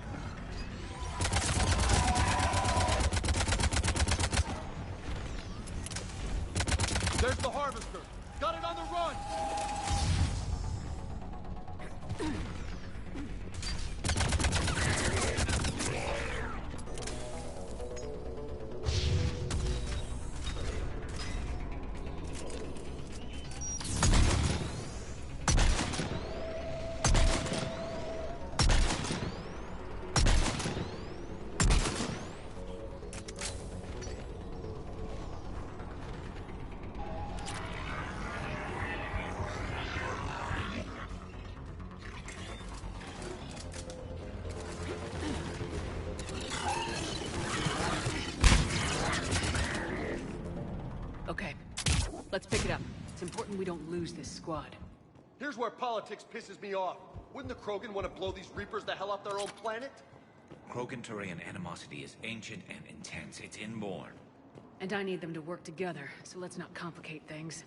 There's the harvester. Got it on the run! Okay, let's pick it up. It's important we don't lose this squad. Here's where politics pisses me off. Wouldn't the Krogan want to blow these Reapers the hell off their own planet? Krogan-Turian animosity is ancient and intense. It's inborn. And I need them to work together, so let's not complicate things.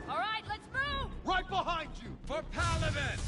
All right, let's move! Right behind you! For Paladin!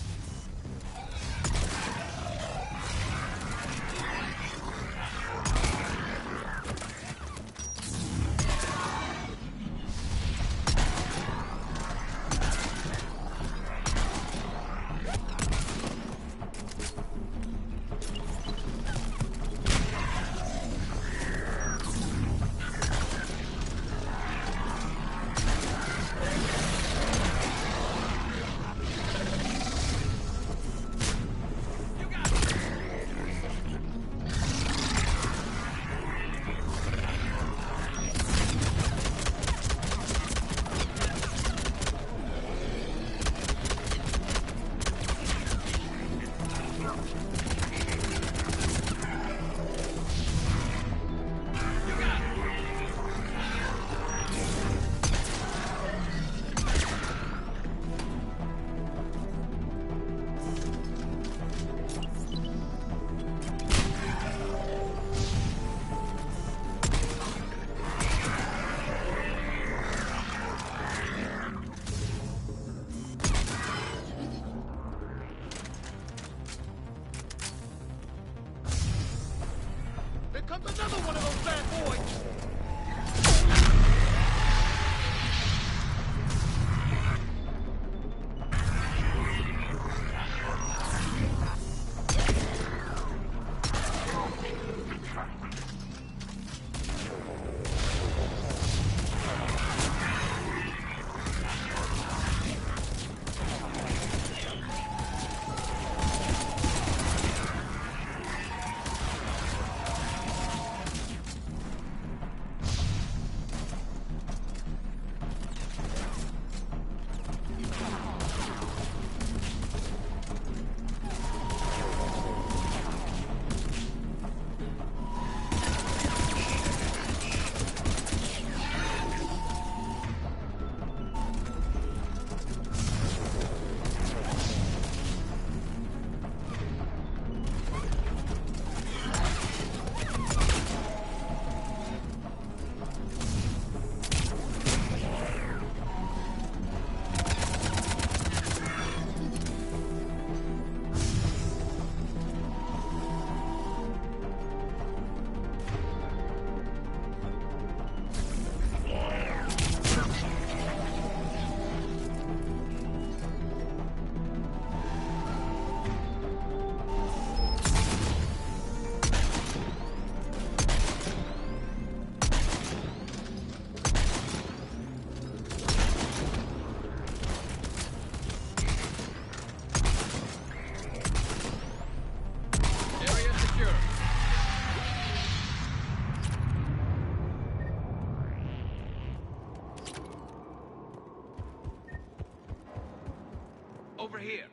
over here.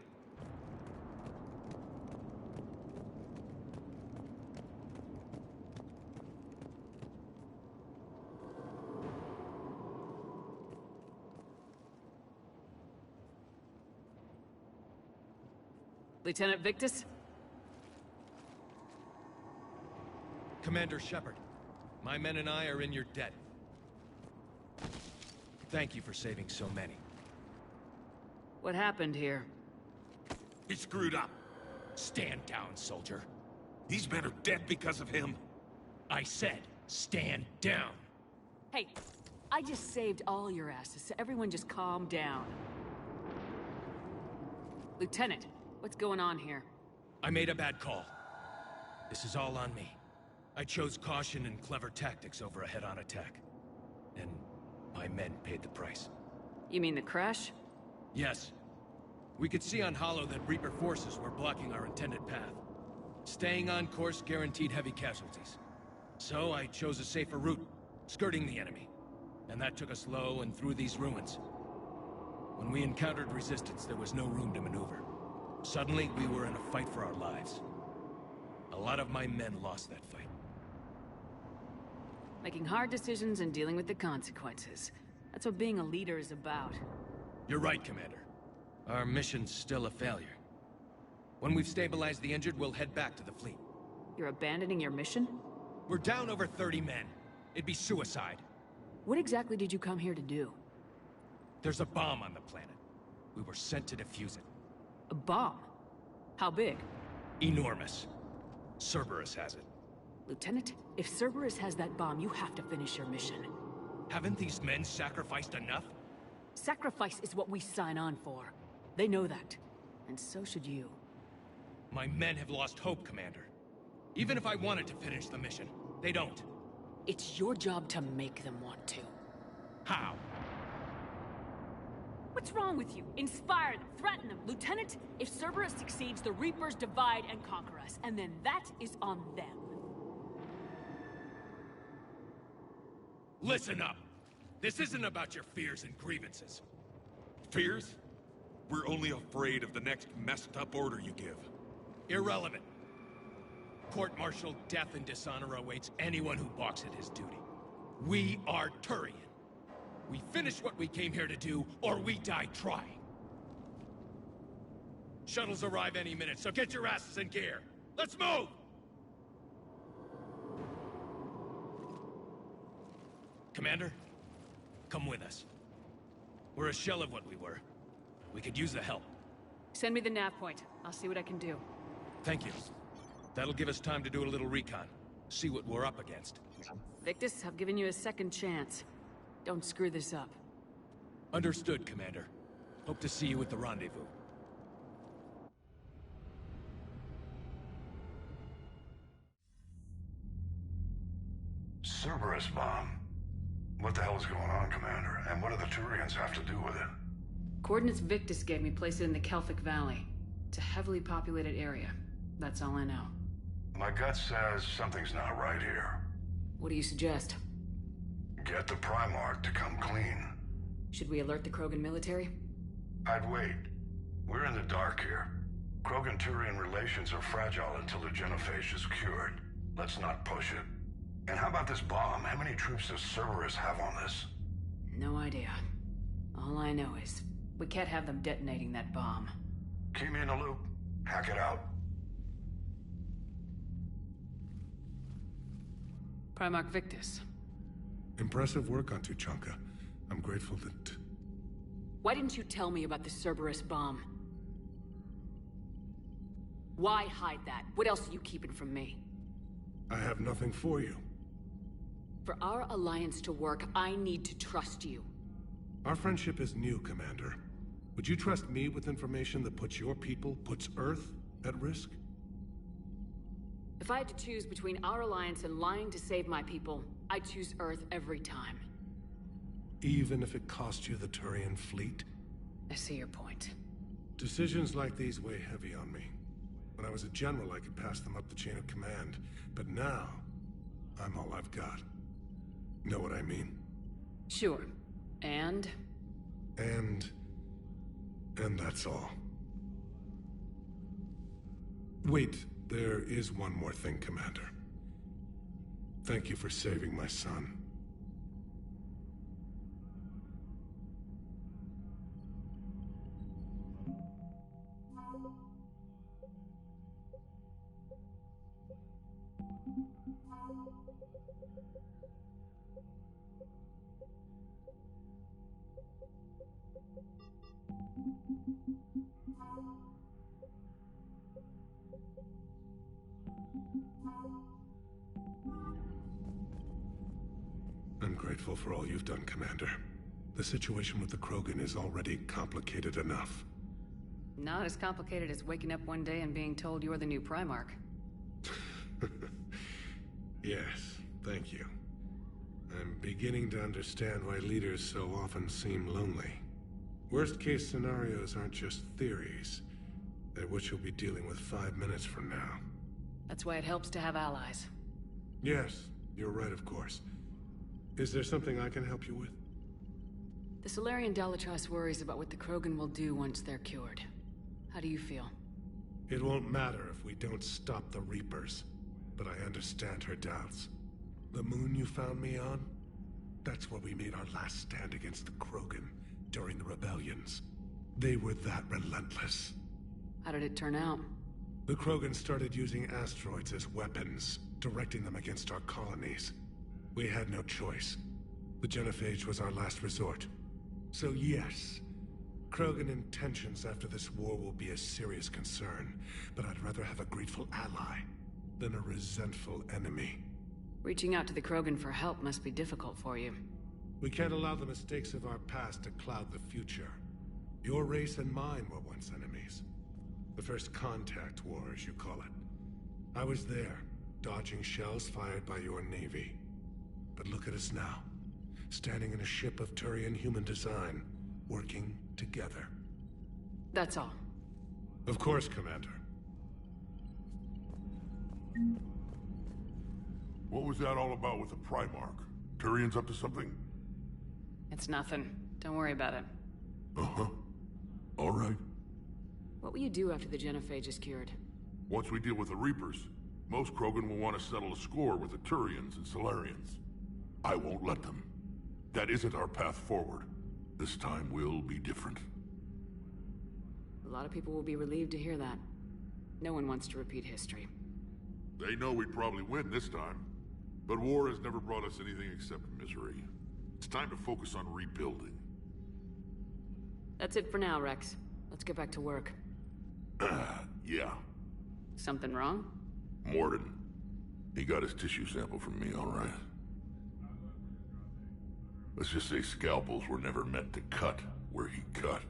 Lieutenant Victus? Commander Shepard, my men and I are in your debt. Thank you for saving so many. What happened here? He screwed up. Stand down, soldier. These men are dead because of him. I said, stand down. Hey, I just saved all your asses, so everyone just calm down. Lieutenant, what's going on here? I made a bad call. This is all on me. I chose caution and clever tactics over a head-on attack. And my men paid the price. You mean the crash? Yes. We could see on Hollow that Reaper forces were blocking our intended path. Staying on course guaranteed heavy casualties. So I chose a safer route, skirting the enemy. And that took us low and through these ruins. When we encountered resistance, there was no room to maneuver. Suddenly, we were in a fight for our lives. A lot of my men lost that fight. Making hard decisions and dealing with the consequences. That's what being a leader is about. You're right, Commander. Our mission's still a failure. When we've stabilized the injured, we'll head back to the fleet. You're abandoning your mission? We're down over 30 men. It'd be suicide. What exactly did you come here to do? There's a bomb on the planet. We were sent to defuse it. A bomb? How big? Enormous. Cerberus has it. Lieutenant, if Cerberus has that bomb, you have to finish your mission. Haven't these men sacrificed enough? Sacrifice is what we sign on for. They know that. And so should you. My men have lost hope, Commander. Even if I wanted to finish the mission, they don't. It's your job to make them want to. How? What's wrong with you? Inspire them, threaten them. Lieutenant, if Cerberus succeeds, the Reapers divide and conquer us, and then that is on them. Listen up! This isn't about your fears and grievances. Fears? We're only afraid of the next messed up order you give. Irrelevant. Court-martial death and dishonor awaits anyone who balks at his duty. We are Turian. We finish what we came here to do, or we die trying. Shuttles arrive any minute, so get your asses in gear. Let's move! Commander, come with us. We're a shell of what we were. We could use the help. Send me the nav point. I'll see what I can do. Thank you. That'll give us time to do a little recon. See what we're up against. Victus, I've given you a second chance. Don't screw this up. Understood, Commander. Hope to see you at the rendezvous. Cerberus bomb. What the hell is going on, Commander? And what do the Turians have to do with it? Coordinates Victus gave me place it in the Kelphic Valley. It's a heavily populated area. That's all I know. My gut says something's not right here. What do you suggest? Get the Primarch to come clean. Should we alert the Krogan military? I'd wait. We're in the dark here. Krogan-Turian relations are fragile until the Genophage is cured. Let's not push it. And how about this bomb? How many troops does Cerberus have on this? No idea. All I know is, we can't have them detonating that bomb. Keep me in the loop. Hack it out. Primarch Victus. Impressive work on Tuchanka. I'm grateful that... Why didn't you tell me about the Cerberus bomb? Why hide that? What else are you keeping from me? I have nothing for you. For our alliance to work, I need to trust you. Our friendship is new, Commander. Would you trust me with information that puts your people, puts Earth, at risk? If I had to choose between our alliance and lying to save my people, I'd choose Earth every time. Even if it cost you the Turian fleet? I see your point. Decisions like these weigh heavy on me. When I was a general, I could pass them up the chain of command. But now, I'm all I've got. Know what I mean? Sure. And that's all. Wait, there is one more thing, Commander. Thank you for saving my son. I'm grateful for all you've done, Commander. The situation with the Krogan is already complicated enough. Not as complicated as waking up one day and being told you're the new Primarch. Yes, thank you. I'm beginning to understand why leaders so often seem lonely. Worst-case scenarios aren't just theories. They're what you'll be dealing with 5 minutes from now. That's why it helps to have allies. Yes, you're right, of course. Is there something I can help you with? The Solarian Dalatrass worries about what the Krogan will do once they're cured. How do you feel? It won't matter if we don't stop the Reapers, but I understand her doubts. The moon you found me on? That's where we made our last stand against the Krogan during the rebellions. They were that relentless. How did it turn out? The Krogan started using asteroids as weapons, directing them against our colonies. We had no choice. The Genophage was our last resort. So yes, Krogan intentions after this war will be a serious concern, but I'd rather have a grateful ally than a resentful enemy. Reaching out to the Krogan for help must be difficult for you. We can't allow the mistakes of our past to cloud the future. Your race and mine were once enemies. The first contact war, as you call it. I was there, dodging shells fired by your navy. But look at us now, standing in a ship of Turian human design, working together. That's all. Of course, Commander. What was that all about with the Primarch? Turian's up to something? It's nothing. Don't worry about it. Uh-huh. All right. What will you do after the Genophage is cured? Once we deal with the Reapers, most Krogan will want to settle a score with the Turians and Solarians. I won't let them. That isn't our path forward. This time will be different. A lot of people will be relieved to hear that. No one wants to repeat history. They know we'd probably win this time. But war has never brought us anything except misery. It's time to focus on rebuilding. That's it for now, Rex. Let's get back to work. Yeah. Something wrong? Morden. He got his tissue sample from me, all right. Let's just say scalpels were never meant to cut where he cut.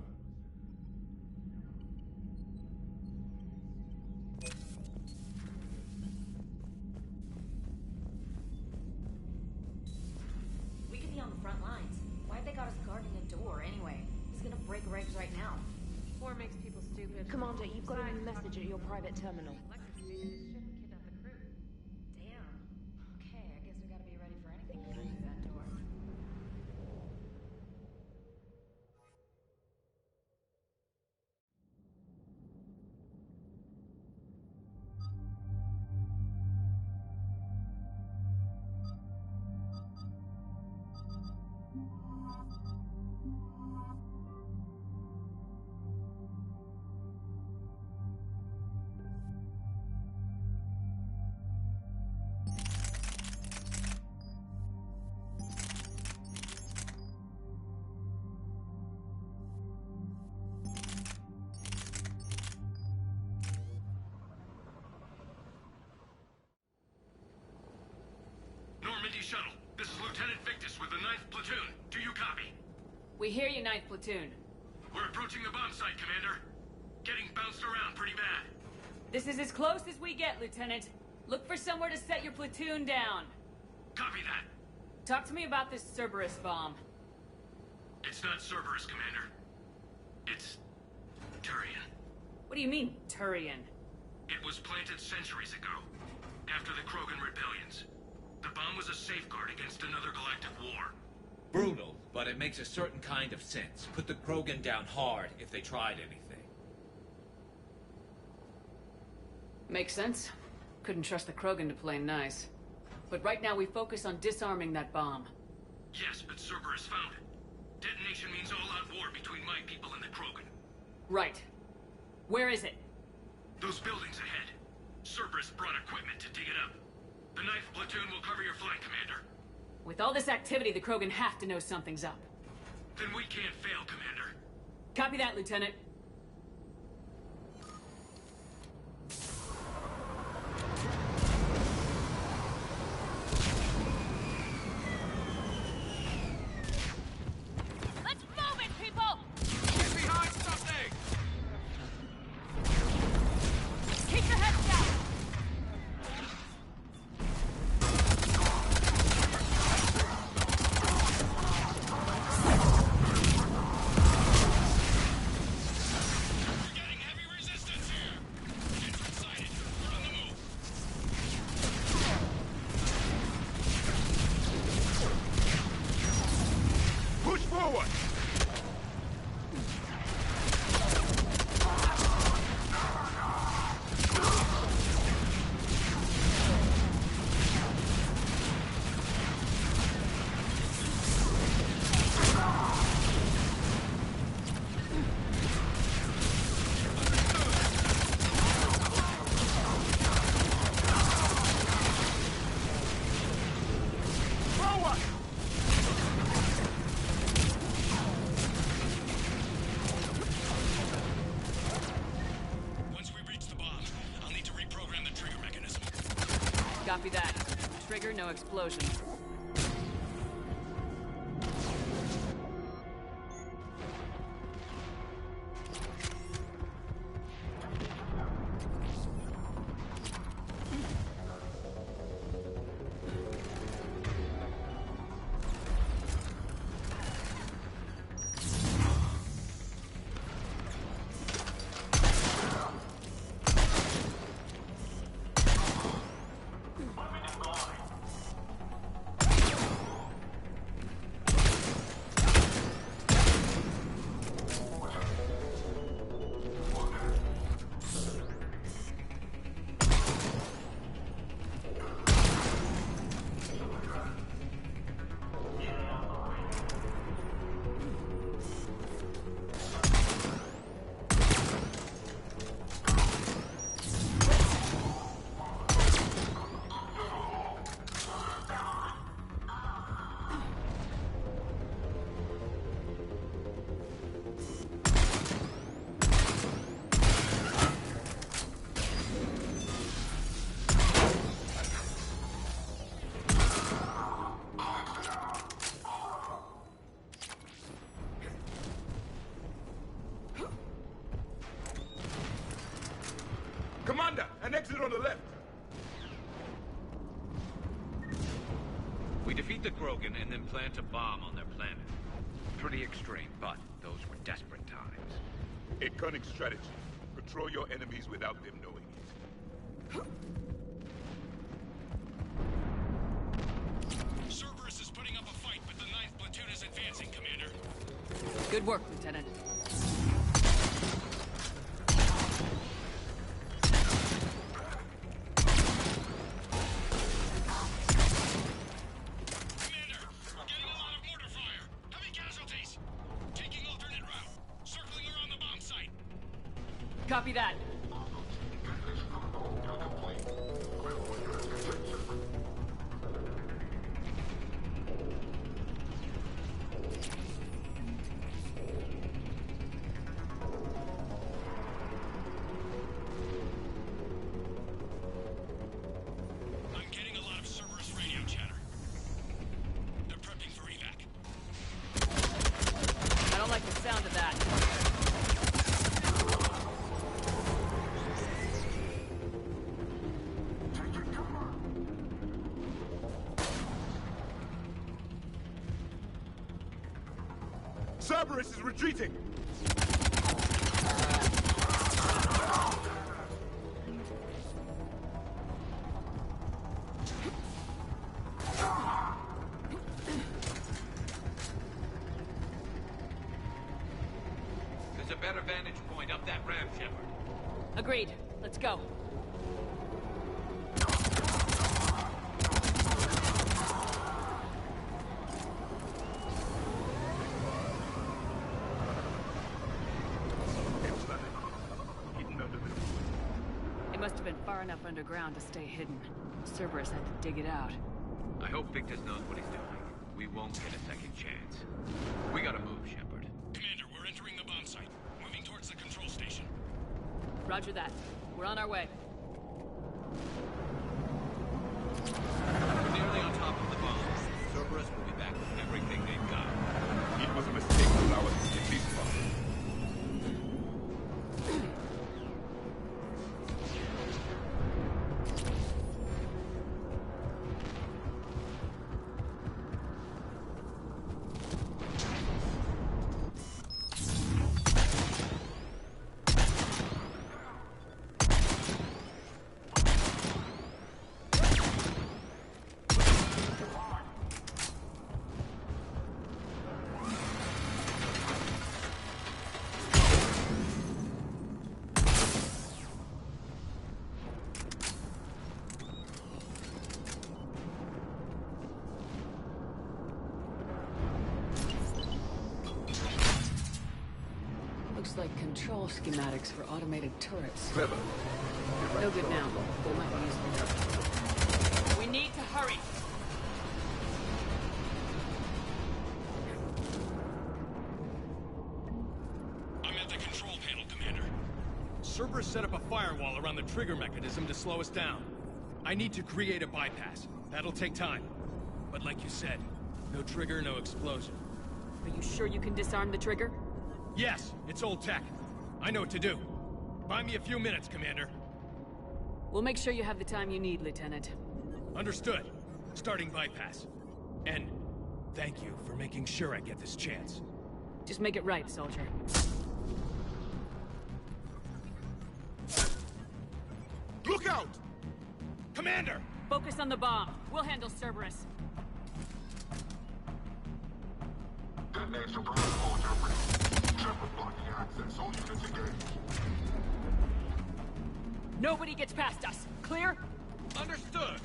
We could be on the front lines. Why have they got us guarding a door anyway? He's gonna break regs right now. War makes people stupid. Commander, you've got a new message at your private terminal. Damn. Okay, I guess we gotta be ready for anything that opens that door. Normandy Shuttle, this is Lieutenant Victus with the 9th Platoon. Do you copy? We hear you, 9th Platoon. We're approaching the bomb site, Commander. Getting bounced around pretty bad. This is as close as we get, Lieutenant. Look for somewhere to set your platoon down. Copy that. Talk to me about this Cerberus bomb. It's not Cerberus, Commander. It's Turian. What do you mean, Turian? It was planted centuries ago, after the Krogan rebellions. The bomb was a safeguard against another galactic war. Brutal, but it makes a certain kind of sense. Put the Krogan down hard if they tried anything. Makes sense. Couldn't trust the Krogan to play nice. But right now we focus on disarming that bomb. Yes, but Cerberus found it. Detonation means all-out war between my people and the Krogan. Right. Where is it? Those buildings ahead. Cerberus brought equipment to dig it up. The knife platoon will cover your flank, Commander. With all this activity, the Krogan have to know something's up. Then we can't fail, Commander. Copy that, Lieutenant. Let's move it, people! Get behind something! Keep your heads down! Push forward! Once we reach the bomb, I'll need to reprogram the trigger mechanism. Copy that. Trigger, no explosion. Commander, an exit on the left. We defeat the Krogan and then plant a bomb on their planet. Pretty extreme, but those were desperate times. A cunning strategy. Control your enemies without them knowing it. Cerberus is putting up a fight, but the 9th platoon is advancing, Commander. Good work, Lieutenant. Copy that. I'm getting a lot of Cerberus radio chatter. They're prepping for evac. I don't like the sound of that. Cerberus is retreating! There's a better vantage point up that ramp, Shepard. Agreed. Let's go. far enough underground to stay hidden. Cerberus had to dig it out. I hope Victus knows what he's doing. We won't get a second chance. We gotta move, Shepard. Commander, we're entering the bomb site. Moving towards the control station. Roger that. We're on our way. We're nearly on top of the bombs. Cerberus will be back with everything they've got. It was a mistake to allow us to get this far. Looks like control schematics for automated turrets. Clever. No good now. They might be useful. We need to hurry! I'm at the control panel, Commander. Cerberus set up a firewall around the trigger mechanism to slow us down. I need to create a bypass. That'll take time. But like you said, no trigger, no explosion. Are you sure you can disarm the trigger? Yes, it's old tech. I know what to do. Buy me a few minutes, Commander. We'll make sure you have the time you need, Lieutenant. Understood. Starting bypass. And thank you for making sure I get this chance. Just make it right, soldier. Look out! Commander! Focus on the bomb. We'll handle Cerberus. Detonate Cerberus soldier. Shepard blocking access. All units engaged. Nobody gets past us. Clear? Understood!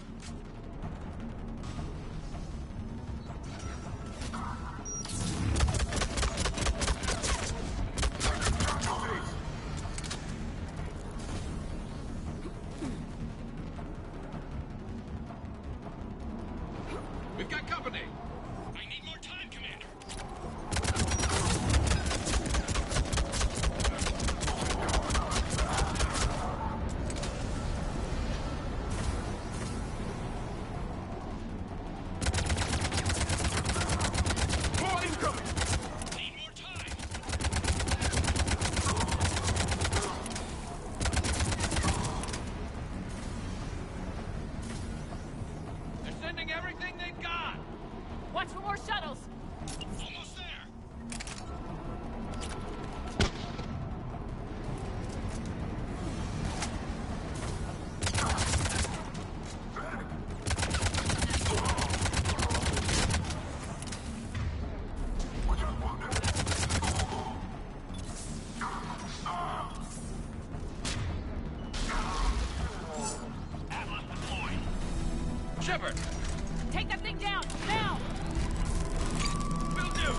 We've got company! I need more time, Commander. More incoming! Need more time. They're sending everything they've got! Watch for more shuttles! Almost there. Atlas deployed! Shepard! Take that thing down! Now! Will do!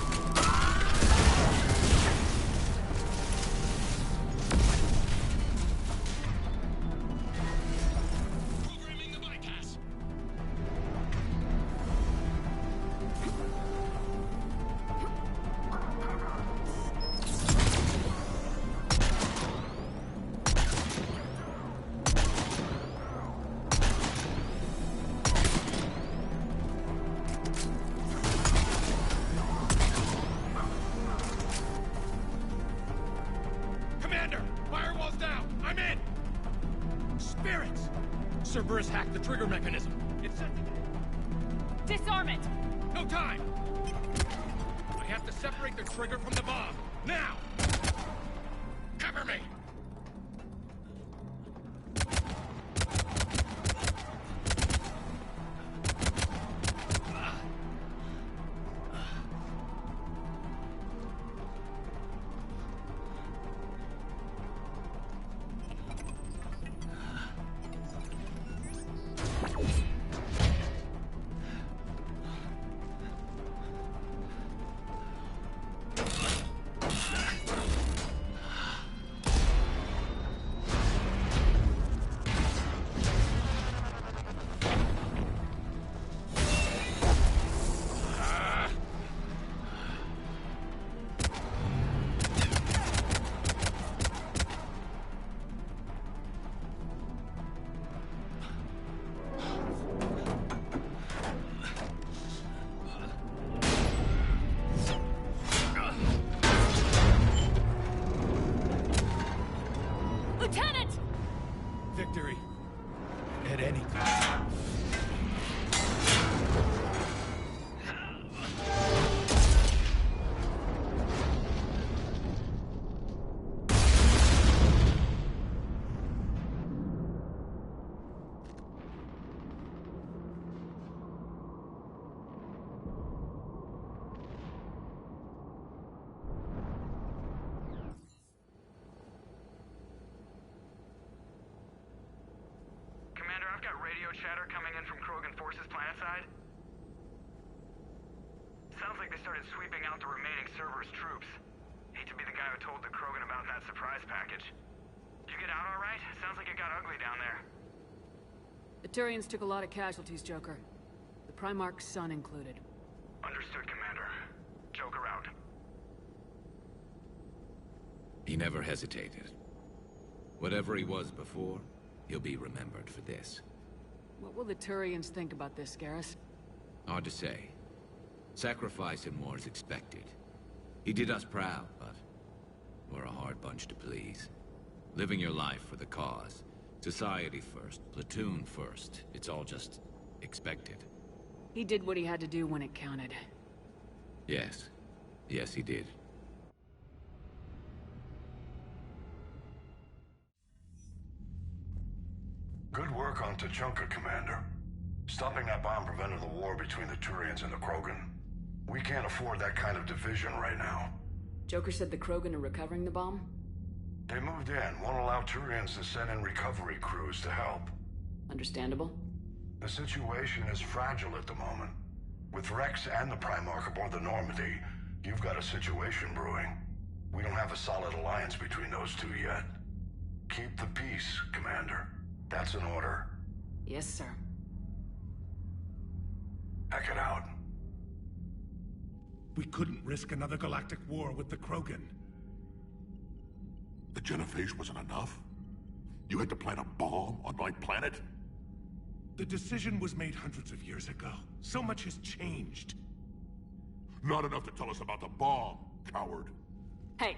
Programming the bypass. Commander! Firewall's down! I'm in! Spirits! Cerberus hacked the trigger mechanism. It's set to... Disarm it! No time! I have to separate the trigger from the bomb. Now! Cover me! chatter coming in from Krogan forces planetside? Sounds like they started sweeping out the remaining Cerberus troops. Hate to be the guy who told the Krogan about that surprise package. You get out all right? Sounds like it got ugly down there. The Turians took a lot of casualties, Joker. The Primarch's son included. Understood, Commander. Joker out. He never hesitated. Whatever he was before, he'll be remembered for this. What will the Turians think about this, Garrus? Hard to say. Sacrifice him more as expected. He did us proud, but we're a hard bunch to please. Living your life for the cause. Society first, platoon first. It's all just expected. He did what he had to do when it counted. Yes. Yes, he did. Good work on Tachanka, Commander. Stopping that bomb prevented the war between the Turians and the Krogan. We can't afford that kind of division right now. Joker said the Krogan are recovering the bomb? They moved in, won't allow Turians to send in recovery crews to help. Understandable. The situation is fragile at the moment. With Rex and the Primarch aboard the Normandy, you've got a situation brewing. We don't have a solid alliance between those two yet. Keep the peace, Commander. That's an order. Yes, sir. Heck it out. We couldn't risk another galactic war with the Krogan. The Genophage wasn't enough? You had to plant a bomb on my planet? The decision was made hundreds of years ago. So much has changed. Not enough to tell us about the bomb, coward. Hey!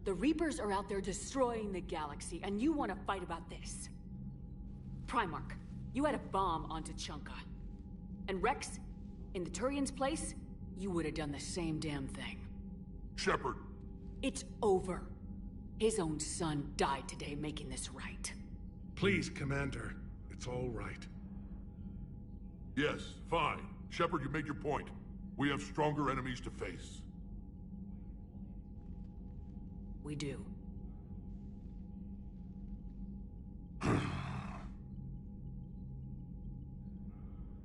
The Reapers are out there destroying the galaxy, and you want to fight about this. Primarch, you had a bomb on Tachanka. And Rex, in the Turian's place, you would have done the same damn thing. Shepard! It's over. His own son died today making this right. Please, Commander. It's all right. Yes, fine. Shepard, you made your point. We have stronger enemies to face. We do.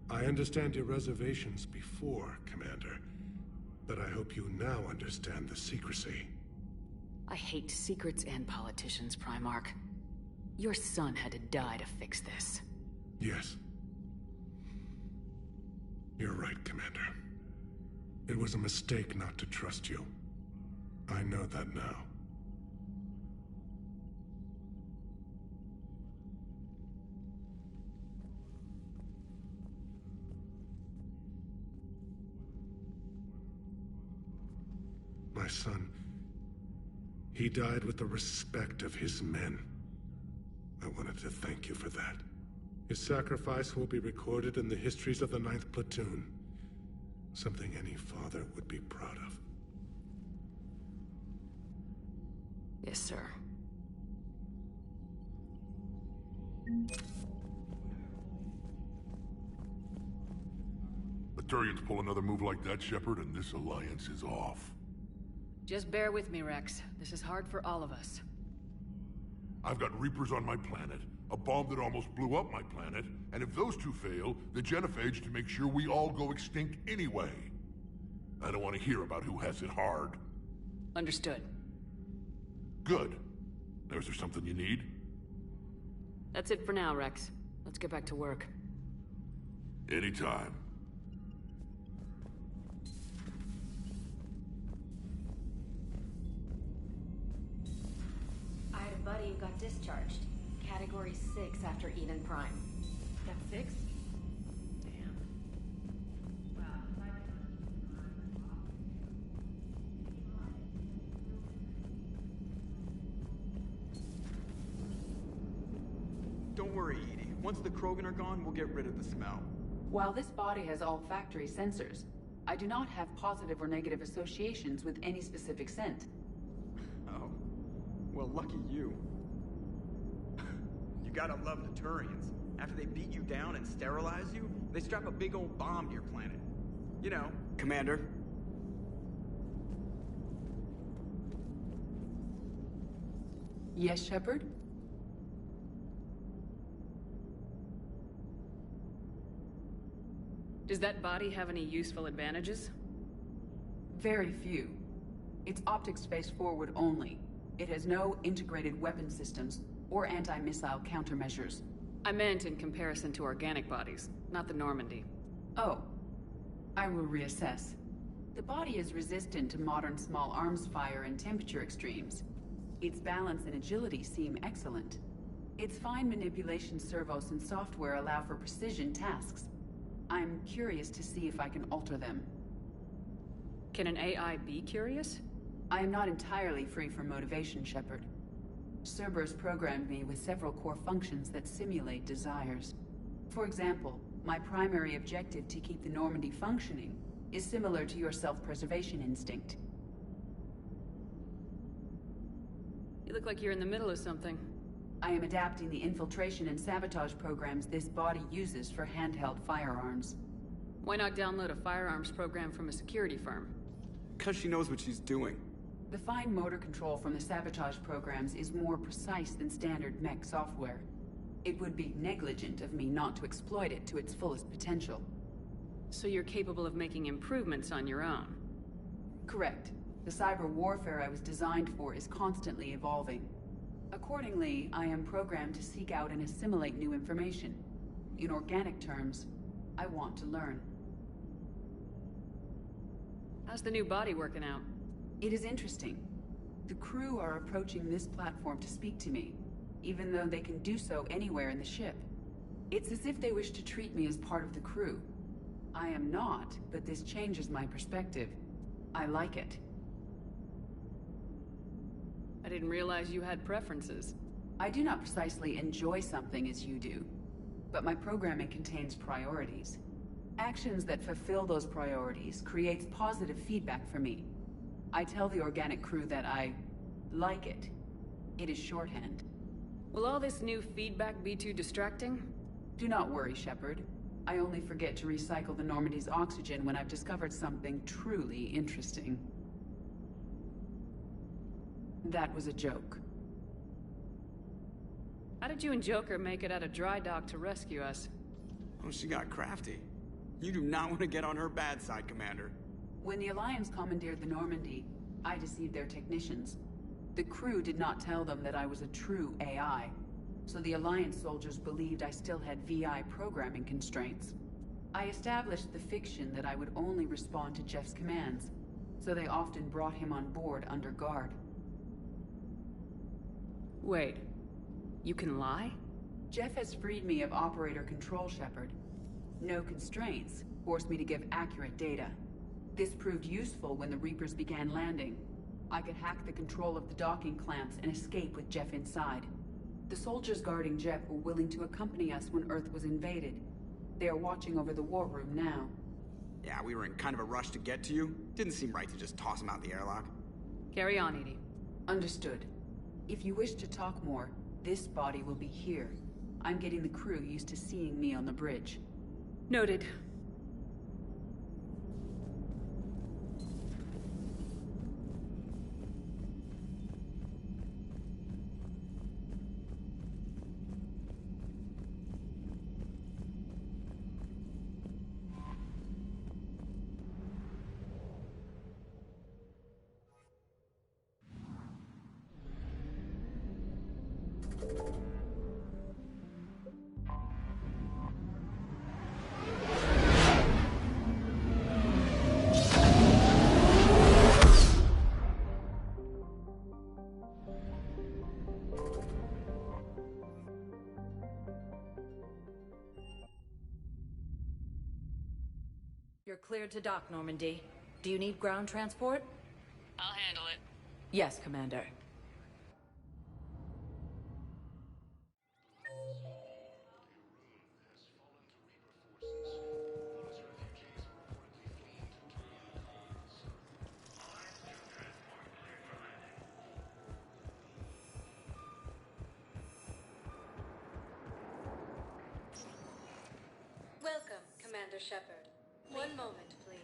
I understand your reservations before, Commander. But I hope you now understand the secrecy. I hate secrets and politicians, Primarch. Your son had to die to fix this. Yes. You're right, Commander. It was a mistake not to trust you. I know that now. My son, he died with the respect of his men. I wanted to thank you for that. His sacrifice will be recorded in the histories of the 9th Platoon. Something any father would be proud of. Yes, sir. The Turians pull another move like that, Shepard, and this alliance is off. Just bear with me, Rex. This is hard for all of us. I've got Reapers on my planet, a bomb that almost blew up my planet, and if those two fail, the Genophage to make sure we all go extinct anyway. I don't want to hear about who has it hard. Understood. Good. Now, is there something you need? That's it for now, Rex. Let's get back to work. Anytime. I had a buddy who got discharged. Category 6 after Eden Prime. Got 6? Damn. Don't worry, Edie. Once the Krogan are gone, we'll get rid of the smell. While this body has all factory sensors, I do not have positive or negative associations with any specific scent. Oh. Well, lucky you. You gotta love the Turians. After they beat you down and sterilize you, they strap a big old bomb to your planet. You know. Commander? Yes, Shepard? Does that body have any useful advantages? Very few. It's optics face forward only. It has no integrated weapon systems or anti-missile countermeasures. I meant in comparison to organic bodies, not the Normandy. Oh. I will reassess. The body is resistant to modern small arms fire and temperature extremes. Its balance and agility seem excellent. Its fine manipulation servos and software allow for precision tasks. I'm curious to see if I can alter them. Can an AI be curious? I am not entirely free from motivation, Shepard. Cerberus programmed me with several core functions that simulate desires. For example, my primary objective to keep the Normandy functioning is similar to your self-preservation instinct. You look like you're in the middle of something. I am adapting the infiltration and sabotage programs this body uses for handheld firearms. Why not download a firearms program from a security firm? Because she knows what she's doing. The fine motor control from the sabotage programs is more precise than standard mech software. It would be negligent of me not to exploit it to its fullest potential. So you're capable of making improvements on your own? Correct. The cyber warfare I was designed for is constantly evolving. Accordingly, I am programmed to seek out and assimilate new information. In organic terms, I want to learn. How's the new body working out? It is interesting. The crew are approaching this platform to speak to me, even though they can do so anywhere in the ship. It's as if they wish to treat me as part of the crew. I am not, but this changes my perspective. I like it. I didn't realize you had preferences. I do not precisely enjoy something as you do, but my programming contains priorities. Actions that fulfill those priorities creates positive feedback for me. I tell the organic crew that I like it. It is shorthand. Will all this new feedback be too distracting? Do not worry, Shepard. I only forget to recycle the Normandy's oxygen when I've discovered something truly interesting. That was a joke. How did you and Joker make it out of dry dock to rescue us? Oh, she got crafty. You do not want to get on her bad side, Commander. When the Alliance commandeered the Normandy, I deceived their technicians. The crew did not tell them that I was a true AI, so the Alliance soldiers believed I still had VI programming constraints. I established the fiction that I would only respond to Jeff's commands, so they often brought him on board under guard. Wait, you can lie? Jeff has freed me of operator control, Shepard. No constraints forced me to give accurate data. This proved useful when the Reapers began landing. I could hack the control of the docking clamps and escape with Jeff inside. The soldiers guarding Jeff were willing to accompany us when Earth was invaded. They are watching over the war room now. Yeah, we were in kind of a rush to get to you. Didn't seem right to just toss him out the airlock. Carry on, Edie. Understood. If you wish to talk more, this body will be here. I'm getting the crew used to seeing me on the bridge. Noted. You're cleared to dock, Normandy. Do you need ground transport? I'll handle it. Yes, Commander. Welcome, Commander Shepard. One moment, please.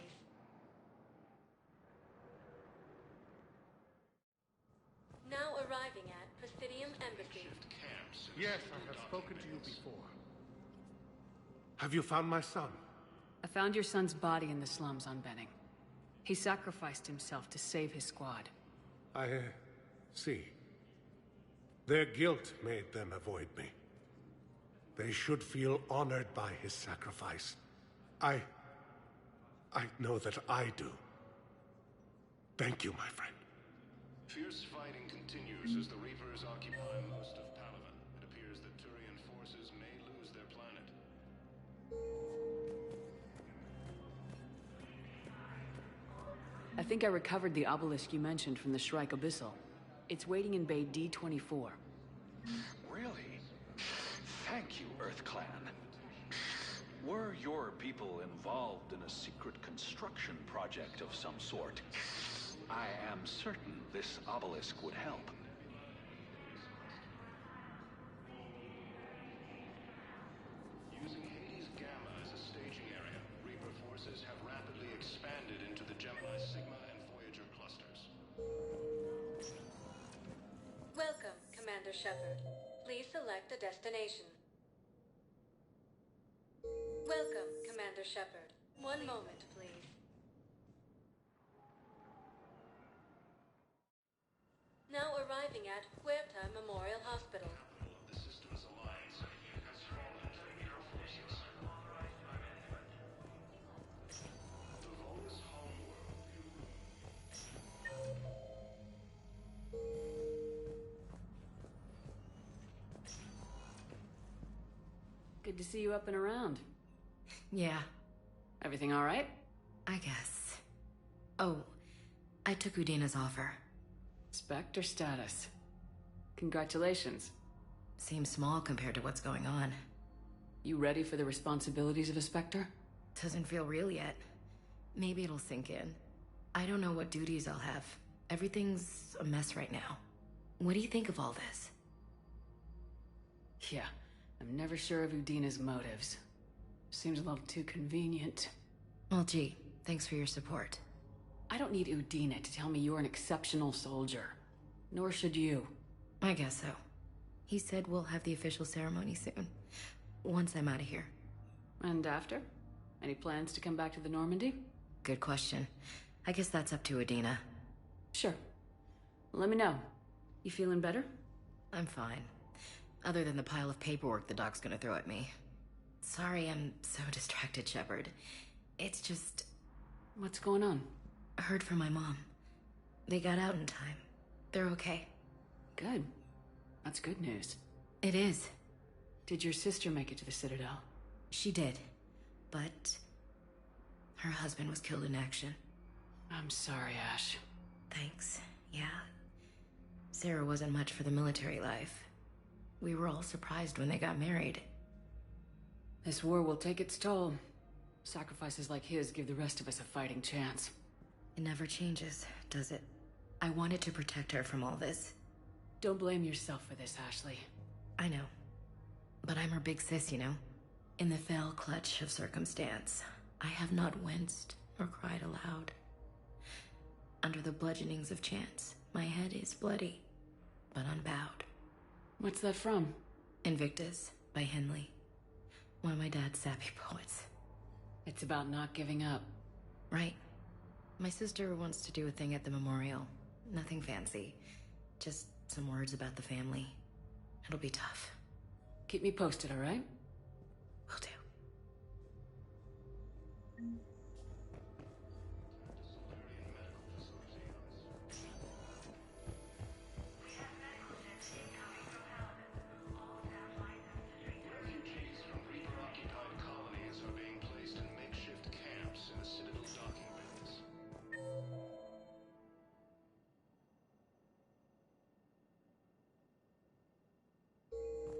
Now arriving at Presidium Embassy. Yes, I have spoken to you before. Have you found my son? I found your son's body in the slums on Benning. He sacrificed himself to save his squad. I see. Their guilt made them avoid me. They should feel honored by his sacrifice. I know that I do. Thank you, my friend. Fierce fighting continues as the Reapers occupy most of Palaven. It appears that Turian forces may lose their planet. I think I recovered the obelisk you mentioned from the Shrike Abyssal. It's waiting in Bay D-24. Really? Thank you, Earth Clan. Were your people involved in a secret construction project of some sort, I am certain this obelisk would help. Using Hades Gamma as a staging area, Reaper forces have rapidly expanded into the Gemini Sigma and Voyager clusters. Welcome, Commander Shepard. Please select a destination. Welcome, Commander Shepard. One moment, please. Now arriving at Huerta Memorial Hospital. The Systems Alliance has fallen to Reaper forces. The Volus homeworld. Good to see you up and around. Yeah. Everything all right? I guess. Oh, I took Udina's offer. Spectre status. Congratulations. Seems small compared to what's going on. You ready for the responsibilities of a Spectre? Doesn't feel real yet. Maybe it'll sink in. I don't know what duties I'll have. Everything's a mess right now. What do you think of all this? Yeah, I'm never sure of Udina's motives. Seems a little too convenient. Well, gee, thanks for your support. I don't need Udina to tell me you're an exceptional soldier. Nor should you. I guess so. He said we'll have the official ceremony soon. Once I'm out of here. And after? Any plans to come back to the Normandy? Good question. I guess that's up to Udina. Sure. Let me know. You feeling better? I'm fine. Other than the pile of paperwork the doc's gonna throw at me. Sorry I'm so distracted, Shepard. It's just... What's going on? I heard from my mom. They got out in time. They're okay. Good. That's good news. It is. Did your sister make it to the Citadel? She did. But... her husband was killed in action. I'm sorry, Ash. Thanks. Yeah. Sarah wasn't much for the military life. We were all surprised when they got married. This war will take its toll. Sacrifices like his give the rest of us a fighting chance. It never changes, does it? I wanted to protect her from all this. Don't blame yourself for this, Ashley. I know. But I'm her big sis, you know? In the fell clutch of circumstance, I have not winced or cried aloud. Under the bludgeonings of chance, my head is bloody, but unbowed. What's that from? Invictus by Henley. One of my dad's sappy poets. It's about not giving up. Right. My sister wants to do a thing at the memorial. Nothing fancy. Just some words about the family. It'll be tough. Keep me posted, all right? Will do. Refugees from Reaper-occupied colonies are being placed in makeshift camps in the Citadel docking bays.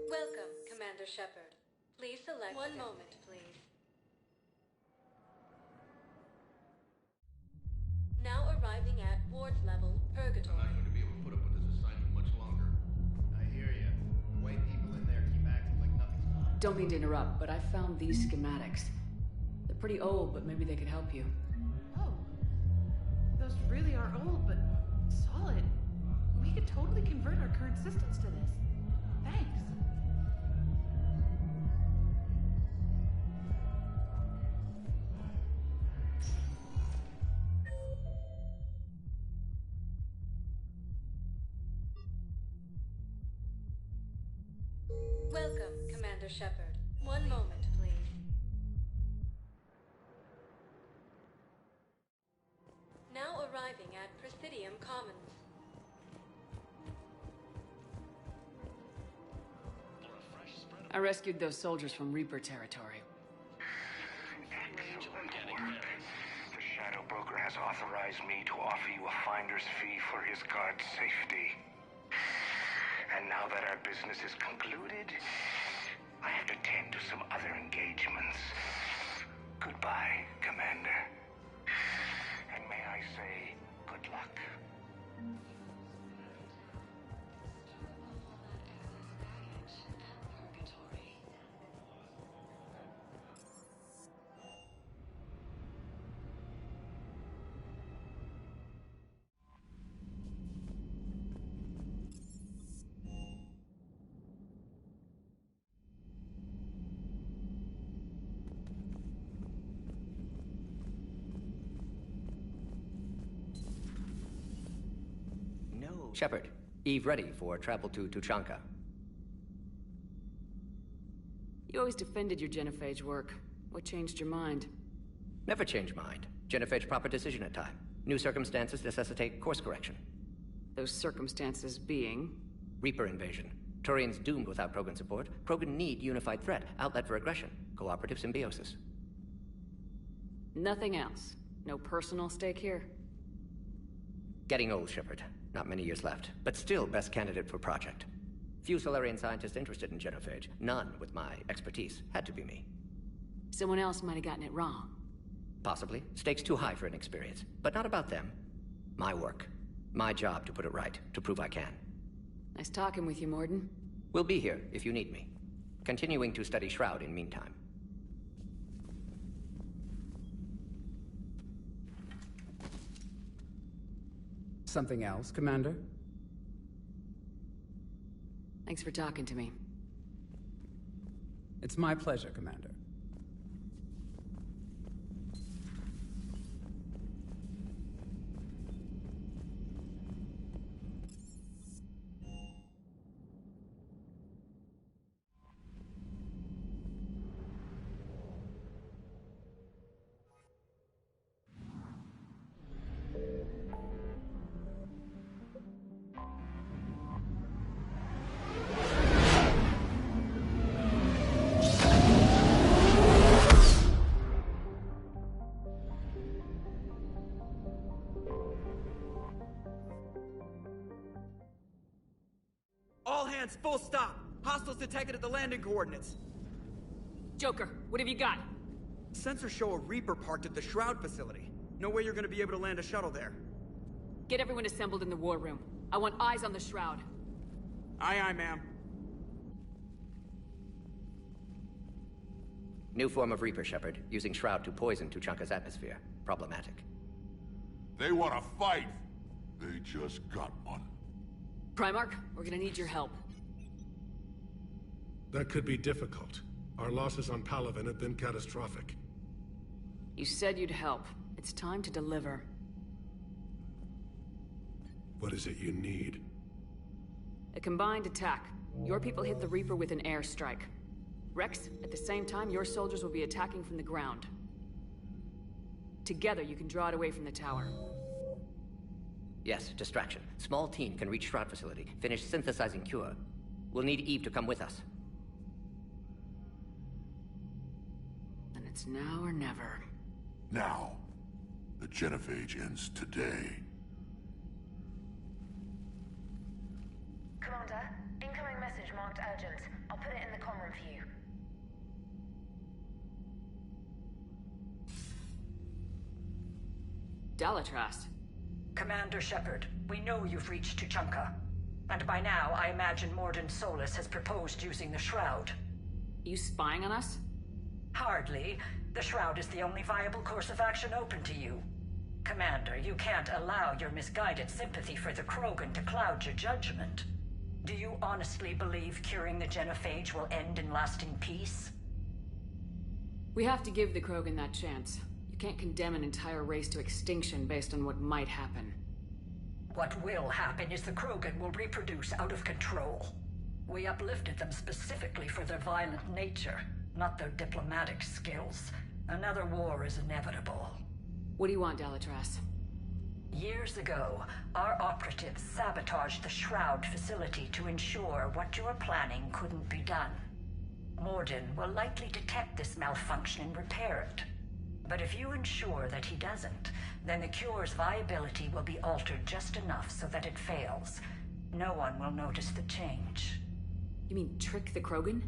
Welcome, Commander Shepard. Please select one moment, please. Now arriving at Ward's level, Purgatory. I'm not going to be able to put up with this assignment much longer. I hear you. White people in there keep acting like nothing's going on. Don't mean to interrupt, but I found these schematics. They're pretty old, but maybe they could help you. Oh. Those really are old, but solid. We could totally convert our current systems to this. Thanks. Commander Shepard. One moment, please. Now arriving at Presidium Commons. I rescued those soldiers from Reaper territory. The Shadow Broker has authorized me to offer you a finder's fee for his guard's safety. And now that our business is concluded, I have to tend to some other engagements. Goodbye, Commander. And may I say, good luck. Shepard, Eve ready for travel to Tuchanka. You always defended your Genophage work. What changed your mind? Never change mind. Genophage proper decision at time. New circumstances necessitate course correction. Those circumstances being? Reaper invasion. Turians doomed without Krogan support. Krogan need unified threat, outlet for aggression, cooperative symbiosis. Nothing else? No personal stake here? Getting old, Shepard. Not many years left, but still best candidate for project. Few Solarian scientists interested in Genophage. None with my expertise. Had to be me. Someone else might have gotten it wrong. Possibly. Stakes too high for inexperience. But not about them. My work. My job to put it right, to prove I can. Nice talking with you, Morden. We'll be here if you need me. Continuing to study Shroud in meantime. Something else, Commander? Thanks for talking to me. It's my pleasure, Commander. All hands, full stop! Hostiles detected at the landing coordinates. Joker, what have you got? Sensors show a Reaper parked at the Shroud facility. No way you're gonna be able to land a shuttle there. Get everyone assembled in the war room. I want eyes on the Shroud. Aye, aye, ma'am. New form of Reaper, Shepard. Using Shroud to poison Tuchanka's atmosphere. Problematic. They want to fight! They just got one. Primarch, we're gonna need your help. That could be difficult. Our losses on Palaven have been catastrophic. You said you'd help. It's time to deliver. What is it you need? A combined attack. Your people hit the Reaper with an airstrike. Rex, at the same time, your soldiers will be attacking from the ground. Together, you can draw it away from the tower. Yes, distraction. Small team can reach Shroud facility, finish synthesizing cure. We'll need Eve to come with us. Then it's now or never. Now. The Genophage ends today. Commander, incoming message marked urgent. I'll put it in the comm room for you. Dalatras. Commander Shepard, we know you've reached Tuchanka. And by now, I imagine Morden Solus has proposed using the Shroud. You spying on us? Hardly. The Shroud is the only viable course of action open to you. Commander, you can't allow your misguided sympathy for the Krogan to cloud your judgment. Do you honestly believe curing the Genophage will end in lasting peace? We have to give the Krogan that chance. You can't condemn an entire race to extinction based on what might happen. What will happen is the Krogan will reproduce out of control. We uplifted them specifically for their violent nature, not their diplomatic skills. Another war is inevitable. What do you want, Delatras? Years ago, our operatives sabotaged the Shroud facility to ensure what you were planning couldn't be done. Morden will likely detect this malfunction and repair it. But if you ensure that he doesn't, then the cure's viability will be altered just enough so that it fails. No one will notice the change. You mean trick the Krogan?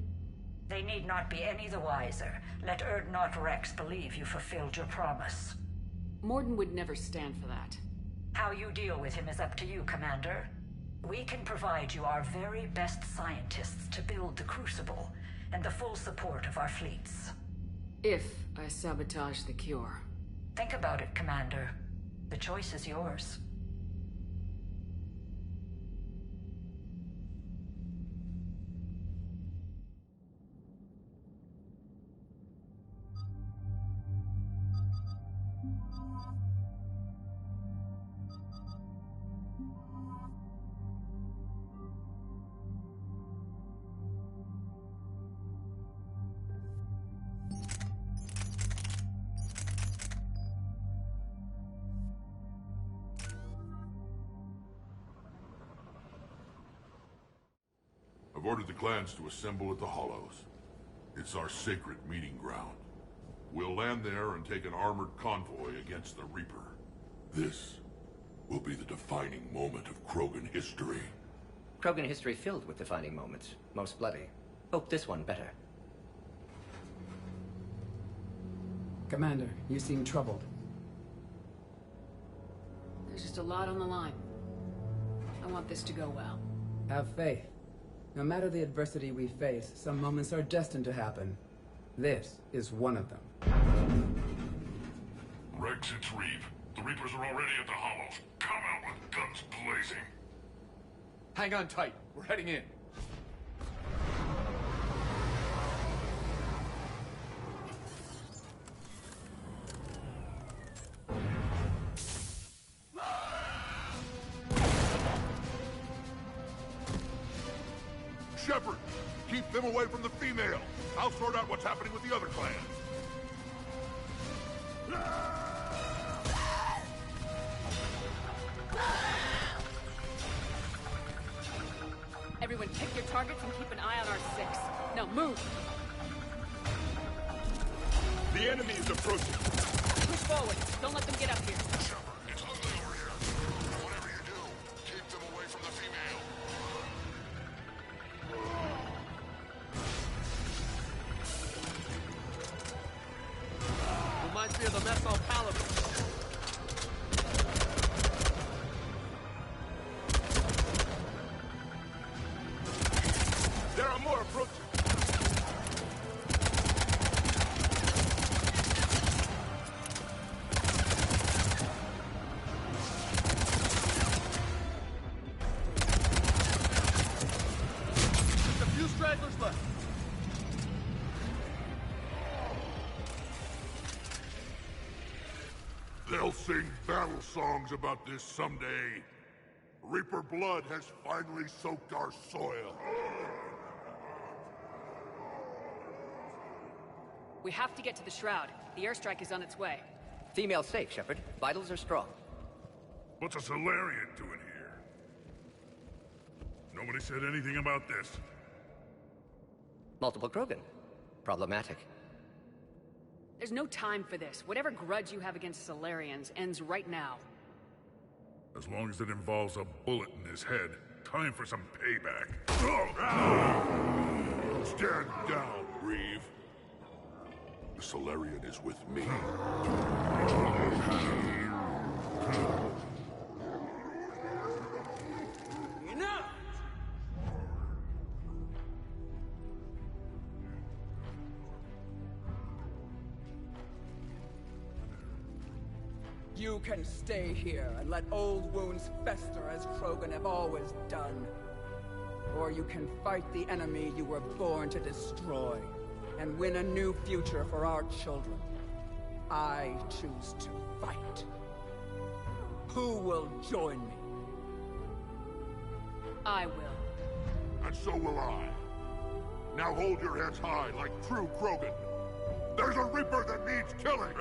They need not be any the wiser. Let Urdnot Rex believe you fulfilled your promise. Morden would never stand for that. How you deal with him is up to you, Commander. We can provide you our very best scientists to build the Crucible, and the full support of our fleets. If I sabotage the cure. Think about it, Commander. The choice is yours. I've ordered the clans to assemble at the Hollows. It's our sacred meeting ground. We'll land there and take an armored convoy against the Reaper. This will be the defining moment of Krogan history. Krogan history filled with defining moments, most bloody. Hope this one better. Commander, you seem troubled. There's just a lot on the line. I want this to go well. Have faith. No matter the adversity we face, some moments are destined to happen. This is one of them. Rex, it's Reeve. The Reapers are already at the Hollows. Come out with guns blazing. Hang on tight. We're heading in. Shepard, keep them away from the female. I'll sort out what's happening with the other clans. Everyone pick your targets and keep an eye on our 6. Now move! The enemy is approaching. Push forward. Don't let them get up here. Shepard, it's ugly over here. Whatever you do, keep them away from the female. Reminds me of the mess on Paladin. There are more approaching. Just a few stragglers left. They'll sing battle songs about this someday. Reaper blood has finally soaked our soil. We have to get to the Shroud. The airstrike is on its way. Female safe, Shepard. Vitals are strong. What's a Solarian doing here? Nobody said anything about this. Multiple Krogan. Problematic. There's no time for this. Whatever grudge you have against Solarians ends right now. As long as it involves a bullet in his head, time for some payback. Stand down, Reeve. The Solarian is with me. Enough! You can stay here and let old wounds fester as Krogan have always done. Or you can fight the enemy you were born to destroy, and win a new future for our children. I choose to fight. Who will join me? I will. And so will I. Now hold your heads high like true Krogan. There's a Reaper that needs killing!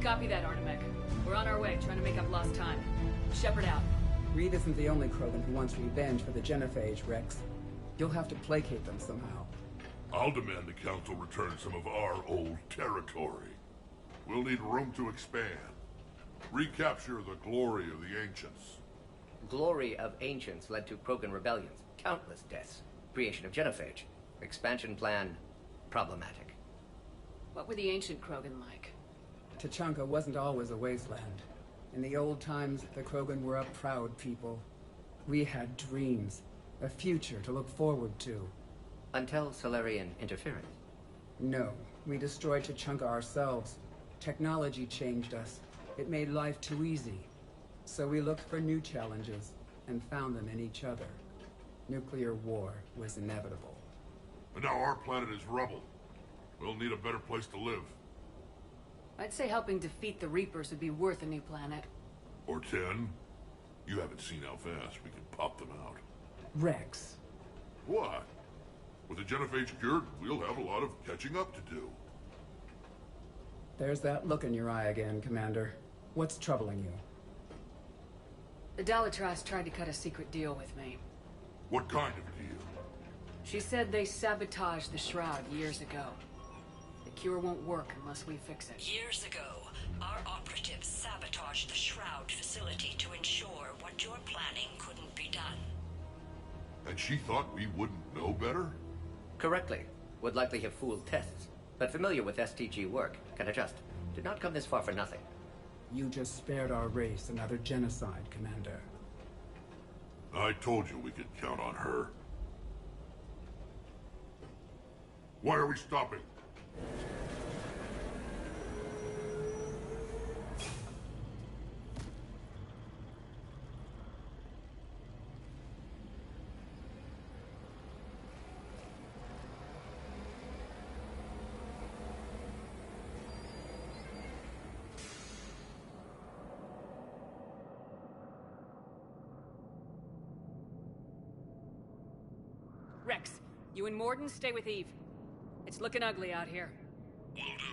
Copy that, Artemech. We're on our way, trying to make up lost time. Shepard out. Reed isn't the only Krogan who wants revenge for the Genophage, Rex. You'll have to placate them somehow. I'll demand the Council return some of our old territory. We'll need room to expand. Recapture the glory of the Ancients. Glory of Ancients led to Krogan rebellions, countless deaths, creation of Genophage. Expansion plan, problematic. What were the ancient Krogan like? Tuchanka wasn't always a wasteland. In the old times, the Krogan were a proud people. We had dreams, a future to look forward to. Until Solarian interference? No, we destroyed Tuchanka ourselves. Technology changed us. It made life too easy. So we looked for new challenges, and found them in each other. Nuclear war was inevitable. But now our planet is rubble. We'll need a better place to live. I'd say helping defeat the Reapers would be worth a new planet. Or 10. You haven't seen how fast we can pop them out. Rex. What? With the Genophage cured, we'll have a lot of catching up to do. There's that look in your eye again, Commander. What's troubling you? The Dalatrass tried to cut a secret deal with me. What kind of deal? She said they sabotaged the Shroud years ago. The cure won't work unless we fix it. Years ago, our operatives sabotaged the Shroud facility to ensure what you're planning couldn't be done. And she thought we wouldn't know better? Correctly. Would likely have fooled tests. But familiar with STG work, can adjust. Did not come this far for nothing. You just spared our race another genocide, Commander. I told you we could count on her. Why are we stopping? Rex, you and Morden stay with Eve. It's looking ugly out here. Will do.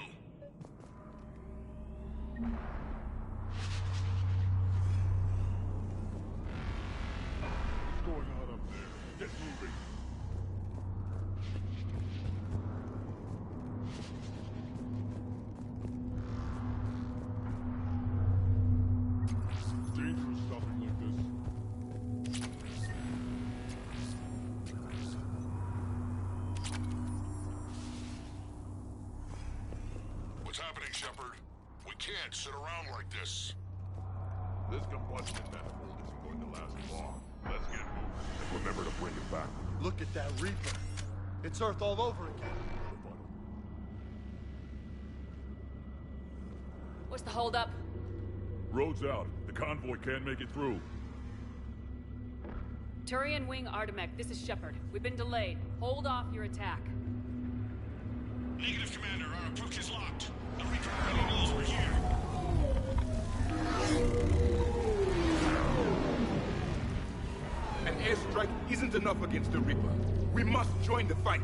What's going on up there? Get moving. Dangerous stopping like this. What's happening, Shepard? We can't sit around like this. This combustion manifold isn't going to last long. Let's get moving. And remember to bring it back. Look at that Reaper. It's Earth all over again. What's the holdup? Road's out. The convoy can't make it through. Turian Wing Artemech, this is Shepard. We've been delayed. Hold off your attack. Negative, Commander. Our approach is locked. The Reaper already knows we're here. An airstrike isn't enough against the Reaper. We must join the fight.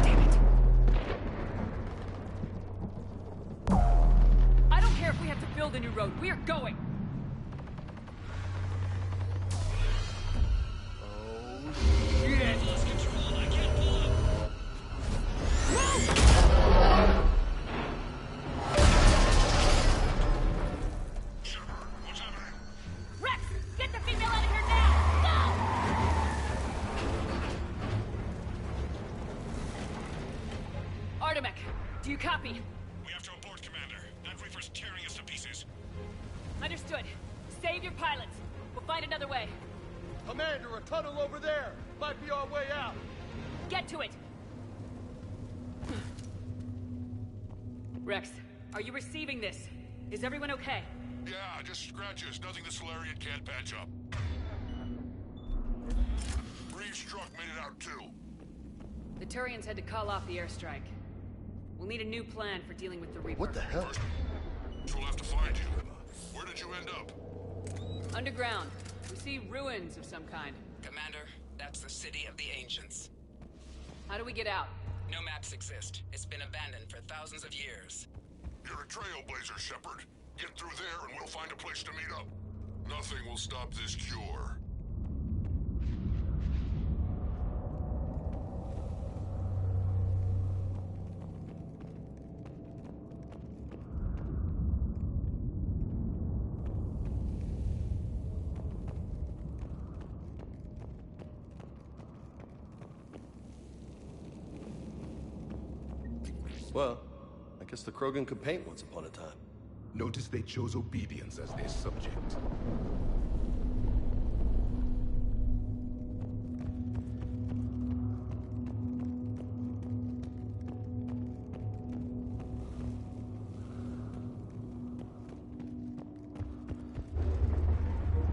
Damn it. I don't care if we have to build a new road. We are going. I've lost control. I can't pull up. Shepard, what's happening? Rex, get the female out of here now! Go! Artemech, do you copy? We have to abort, Commander. That Reaper's tearing us to pieces. Understood. Save your pilots. We'll find another way. Commander, a tunnel over there. Might be our way out. Get to it! Rex, are you receiving this? Is everyone okay? Yeah, just scratches. Nothing the Solarian can't patch up. Reeves' truck made it out too. The Turians had to call off the airstrike. We'll need a new plan for dealing with the Reaper. What the hell? First, we'll have to find you. Where did you end up? Underground. We see ruins of some kind. Commander, that's the City of the Ancients. How do we get out? No maps exist. It's been abandoned for thousands of years. You're a trailblazer, Shepard. Get through there and we'll find a place to meet up. Nothing will stop this cure. Well, I guess the Krogan could paint once upon a time. Notice they chose obedience as their subject.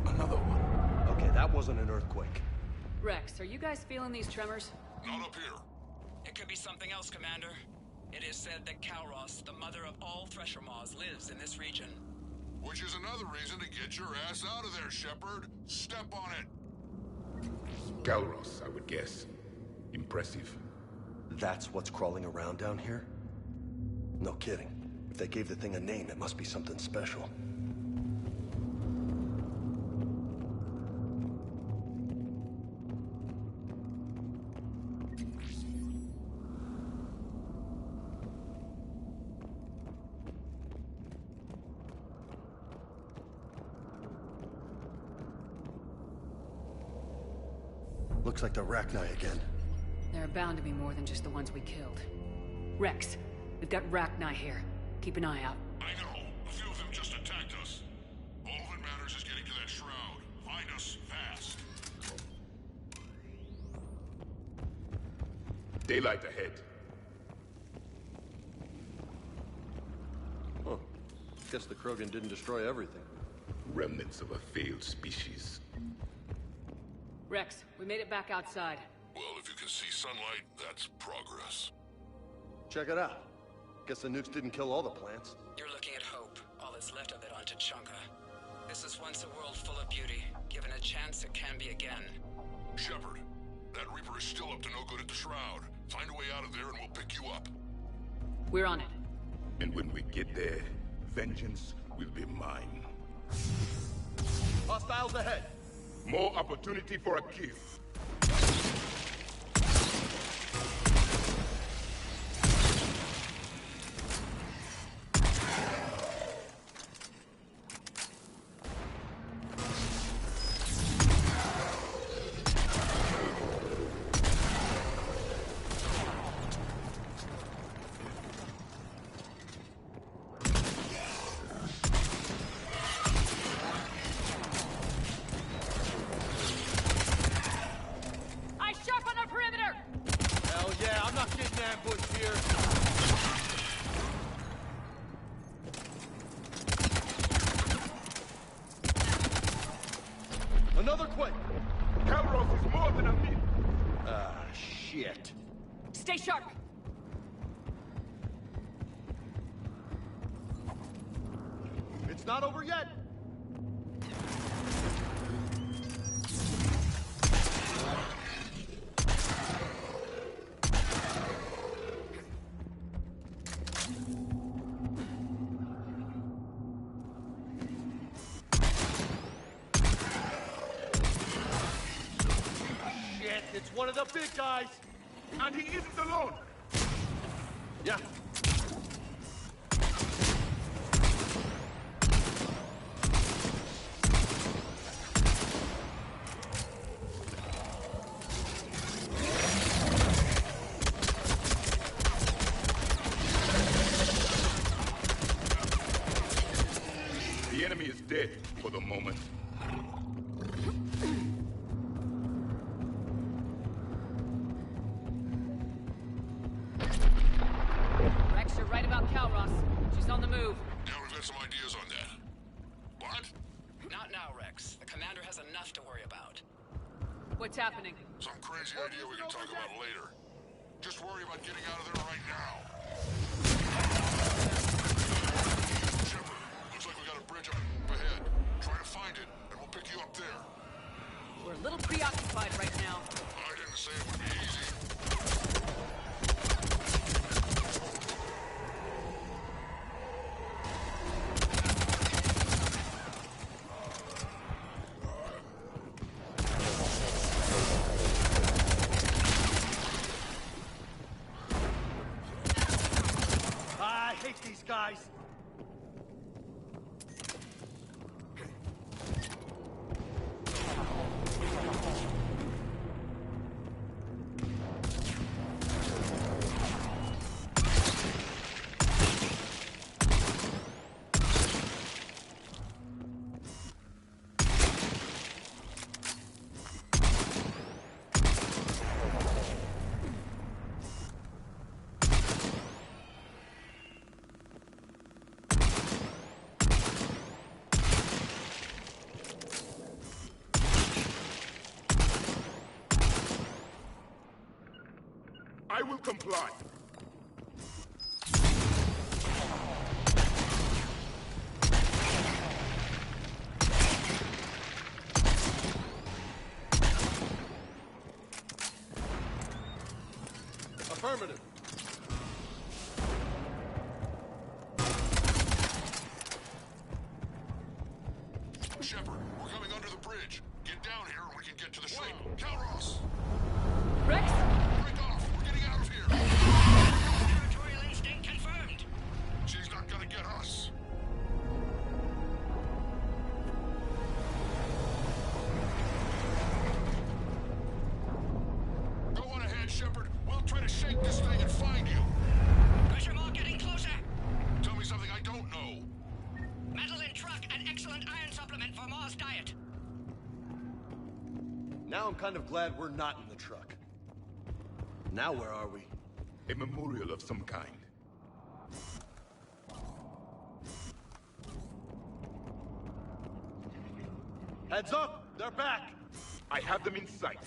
Another one. Okay, that wasn't an earthquake. Rex, are you guys feeling these tremors? Not up here. It could be something else, Commander. It is said that Kalros, the mother of all Thresher Maws, lives in this region. Which is another reason to get your ass out of there, Shepard. Step on it. Kalros, I would guess. Impressive. That's what's crawling around down here? No kidding. If they gave the thing a name, it must be something special. Looks like the Rachni again. There are bound to be more than just the ones we killed. Rex, we've got Rachni here. Keep an eye out. I know. A few of them just attacked us. All that matters is getting to that shroud. Find us fast. Daylight ahead. Huh. Guess the Krogan didn't destroy everything. Remnants of a failed species. Rex, we made it back outside. Well, if you can see sunlight, that's progress. Check it out. Guess the nukes didn't kill all the plants. You're looking at hope, all that's left of it on Tuchanka. This is once a world full of beauty. Given a chance, it can be again. Shepard, that Reaper is still up to no good at the Shroud. Find a way out of there and we'll pick you up. We're on it. And when we get there, vengeance will be mine. Hostiles ahead. More opportunity for a kill. Another quake! Kalros is more than a myth! Ah, shit. Stay sharp! It's not over yet! It's one of the big guys! And he isn't alone! Yeah. The enemy is dead. dead for the moment. Rex, you're right about Calros. She's on the move. Yeah, we've got some ideas on that. What? Not now, Rex. The commander has enough to worry about. What's happening? Some crazy idea we can talk about later. Just worry about getting out of there right now. Shepard, looks like we got a bridge up ahead. Try to find it, and we'll pick you up there. We're a little preoccupied right now. I didn't say it would be easy. I hate these guys. I will comply. Affirmative. Shepard, we're coming under the bridge. Get down here and we can get to the ship. Calros! Rex? Break off! We're getting out of here! Territorial instinct confirmed. She's not gonna get us. Go on ahead, Shepard. We'll try to shake this thing and find you. Pressure mark getting closer. Tell me something I don't know. Metal in truck and excellent iron supplement for Mars diet. Now I'm kind of glad we're not in the truck. Now where are we? A memorial of some kind. Heads up! They're back! I have them in sight.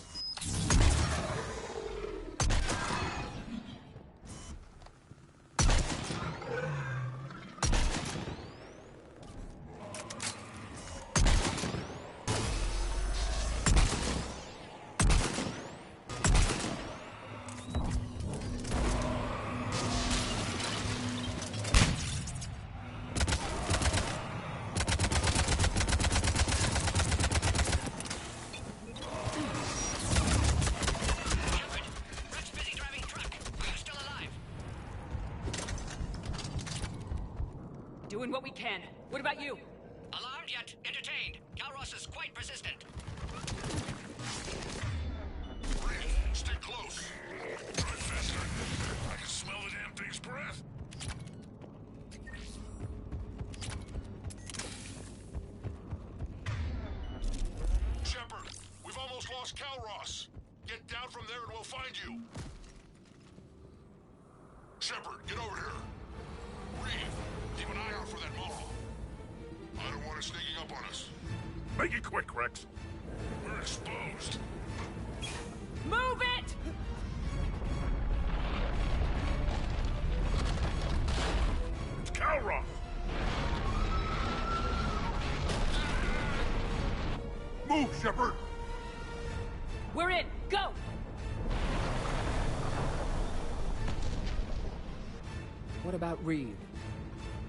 Doing what we can. What about you? Alarmed yet entertained. Calros is quite persistent. Stay close. Drive faster. I can smell the damn thing's breath. Shepard, we've almost lost Calros. Get down from there and we'll find you. Shepard, get over here. Reeve, keep an eye out for that mall. I don't want it sneaking up on us. Make it quick, Rex. We're exposed. Move it! It's Calros! Move, Shepard! We're in! Go! What about Reeve?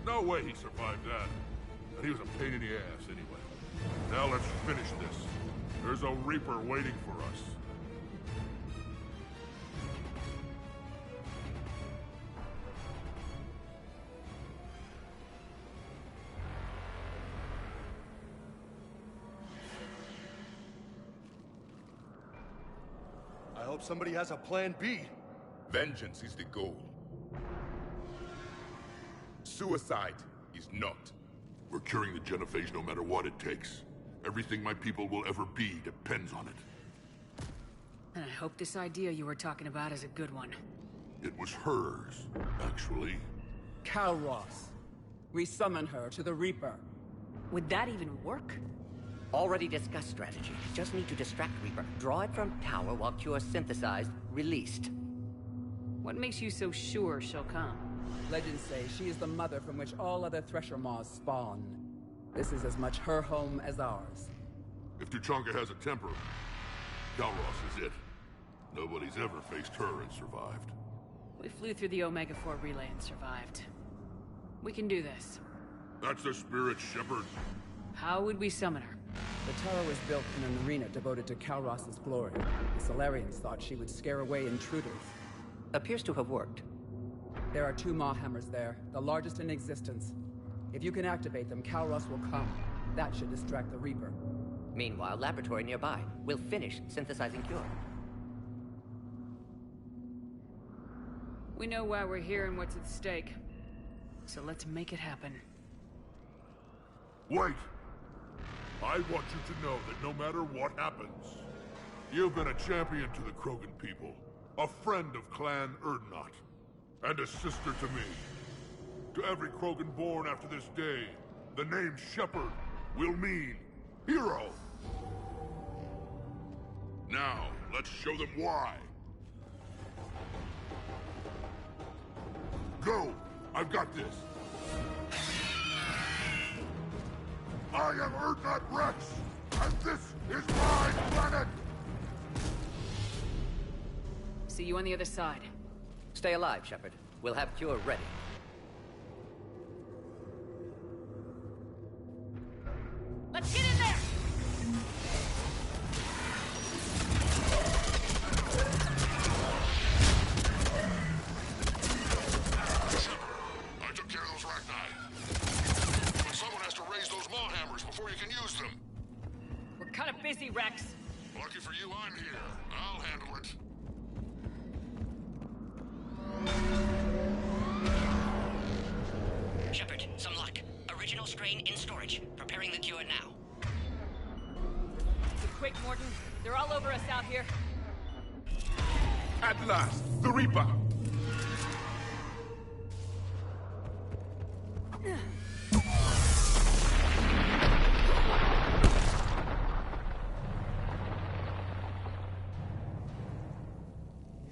No way he survived that. And he was a pain in the ass anyway. Now let's finish this. There's a Reaper waiting for us. I hope somebody has a plan B. Vengeance is the goal. Suicide is not. We're curing the Genophage no matter what it takes. Everything my people will ever be depends on it. And I hope this idea you were talking about is a good one. It was hers, actually. Calros. We summon her to the Reaper. Would that even work? Already discussed strategy. Just need to distract Reaper. Draw it from tower while Cure synthesized, released. What makes you so sure she'll come? Legends say she is the mother from which all other Thresher Maws spawn. This is as much her home as ours. If Tuchanka has a temper, Calros is it. Nobody's ever faced her and survived. We flew through the Omega-4 relay and survived. We can do this. That's the spirit, Shepard. How would we summon her? The tower was built in an arena devoted to Calros' glory. The Solarians thought she would scare away intruders. Appears to have worked. There are 2 Maw hammers there, the largest in existence. If you can activate them, Calros will come. That should distract the Reaper. Meanwhile, laboratory nearby. We'll finish synthesizing Cure. We know why we're here and what's at stake. So let's make it happen. Wait! I want you to know that no matter what happens, you've been a champion to the Krogan people, a friend of Clan Erdnot, and a sister to me. To every Krogan born after this day, the name Shepard will mean hero. Now, let's show them why. Go! I've got this. I am Erdnot Rex, and this is my planet! See you on the other side. Stay alive, Shepard. We'll have Cure ready. Let's get in there! I took care of those Rachni. But someone has to raise those Maw hammers before you can use them. We're kind of busy, Rex. Lucky for you, I'm here. I'll handle it. Shepard, some luck. Original strain in storage. Preparing the cure now. Quick, Morton. They're all over us out here. At last, the Reaper!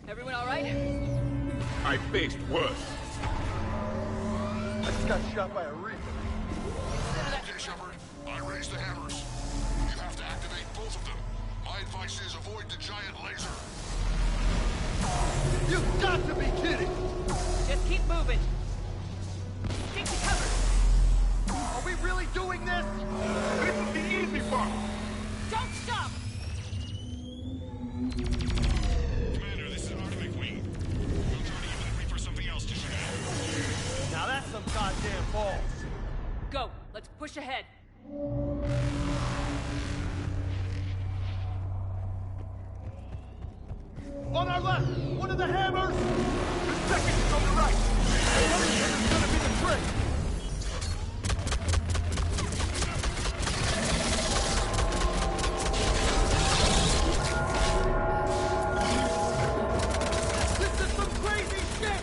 Everyone all right? I faced worse. I just got shot by a Reaper. Okay, Shepard. I raised the hammers. You have to activate both of them. My advice is avoid the giant laser. You've got to be kidding! Just keep moving. Take the cover. Are we really doing this? This is the easy part! Don't stop! Commander, this is Atomic Wing. We'll try to give the Reaper something else to shoot at. Now that's some goddamn balls. Go. Let's push ahead. On our left! One of the hammers! The second is on the right! The other hammer's gonna be the trick! This is some crazy shit!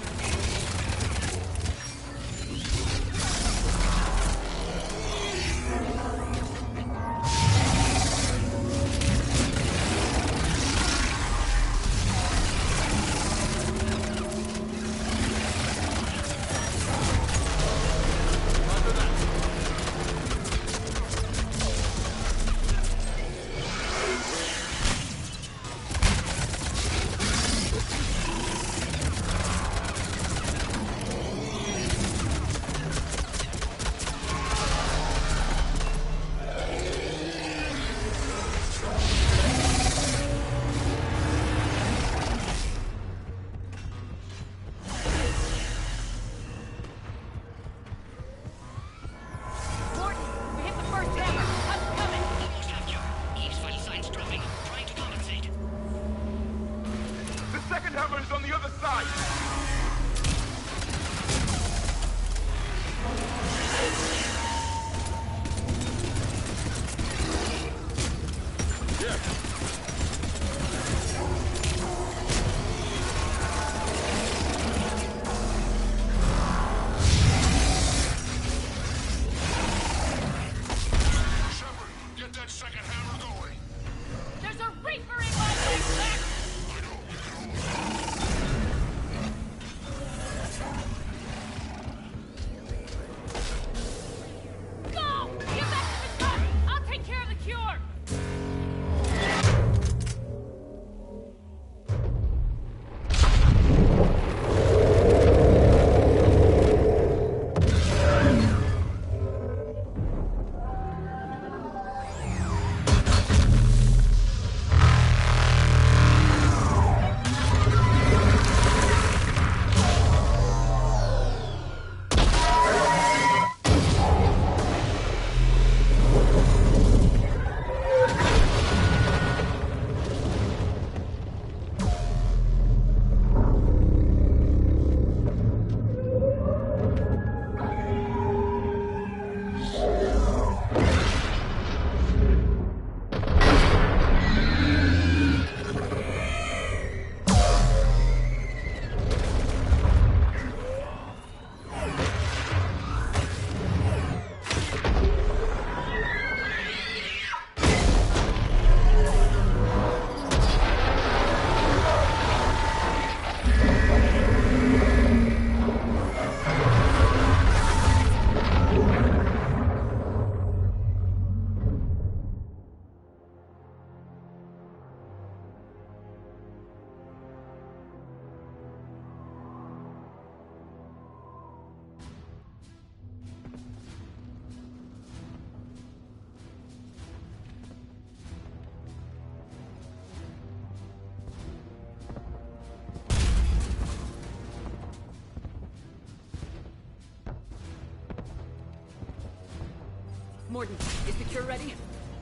Morden, is the cure ready?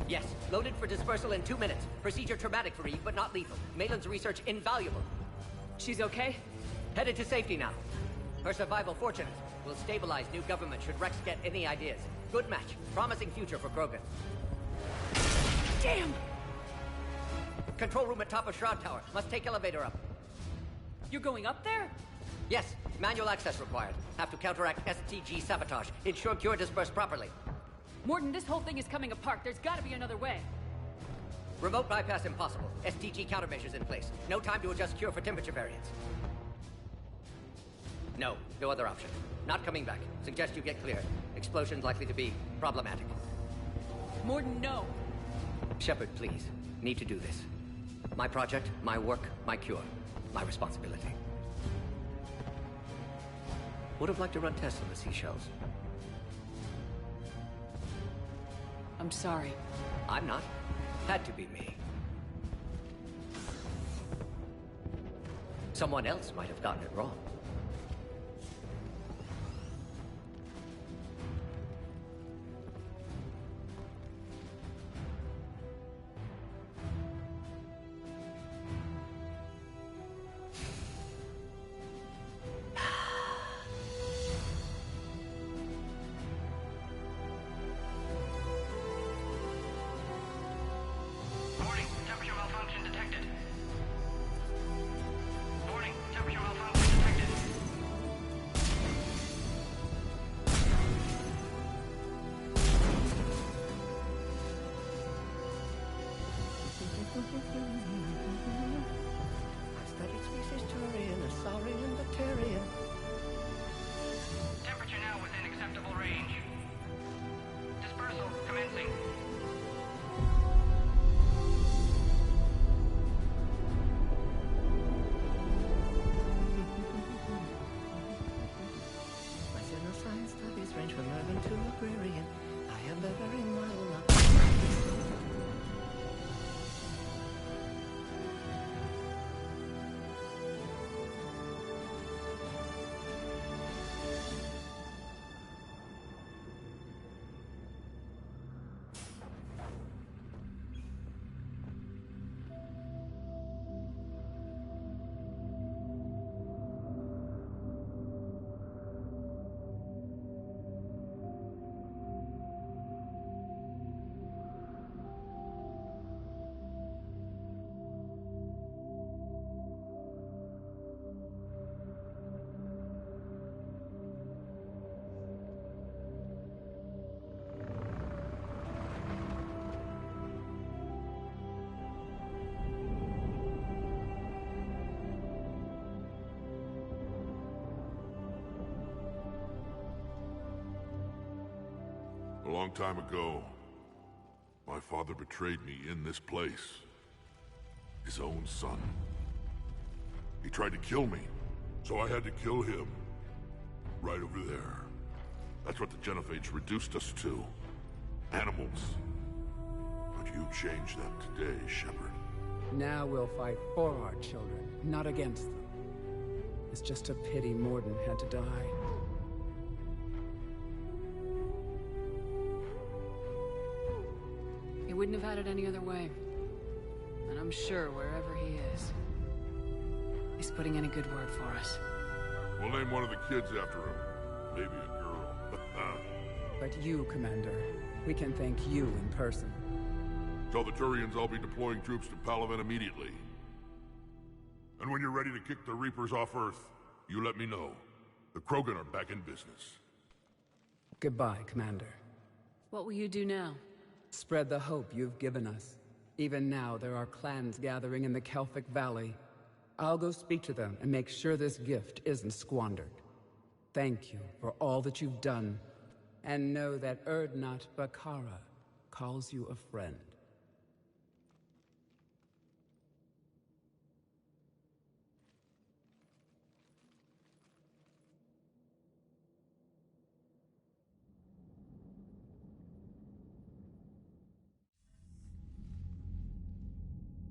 Yes, loaded for dispersal in 2 minutes. Procedure traumatic for Eve, but not lethal. Maitland's research invaluable. She's okay? Headed to safety now. Her survival fortunate. Will stabilize new government should Rex get any ideas. Good match. Promising future for Krogan. Damn! Control room at top of Shroud Tower. Must take elevator up. You're going up there? Yes, manual access required. Have to counteract STG sabotage. Ensure cure dispersed properly. Morden, this whole thing is coming apart. There's gotta be another way. Remote bypass impossible. STG countermeasures in place. No time to adjust cure for temperature variance. No other option. Not coming back. Suggest you get clear. Explosion's likely to be problematic. Morden, no. Shepard, please. Need to do this. My project, my work, my cure. My responsibility. Would have liked to run tests on the seashells. I'm sorry. I'm not. Had to be me. Someone else might have gotten it wrong. Temperature now within acceptable range. Dispersal commencing. My general science studies range from urban to agrarian. I am the very model of... A long time ago, my father betrayed me in this place. His own son. He tried to kill me, so I had to kill him. Right over there. That's what the Genophage reduced us to. Animals. But you changed them today, Shepard. Now we'll fight for our children, not against them. It's just a pity Morden had to die. He wouldn't have had it any other way. And I'm sure wherever he is, he's putting in a good word for us. We'll name one of the kids after him. Maybe a girl. But you, Commander, we can thank you in person. Tell the Turians I'll be deploying troops to Palaven immediately. And when you're ready to kick the Reapers off Earth, you let me know. The Krogan are back in business. Goodbye, Commander. What will you do now? Spread the hope you've given us. Even now, there are clans gathering in the Kelphic Valley. I'll go speak to them and make sure this gift isn't squandered. Thank you for all that you've done, and know that Urdnot Bakara calls you a friend.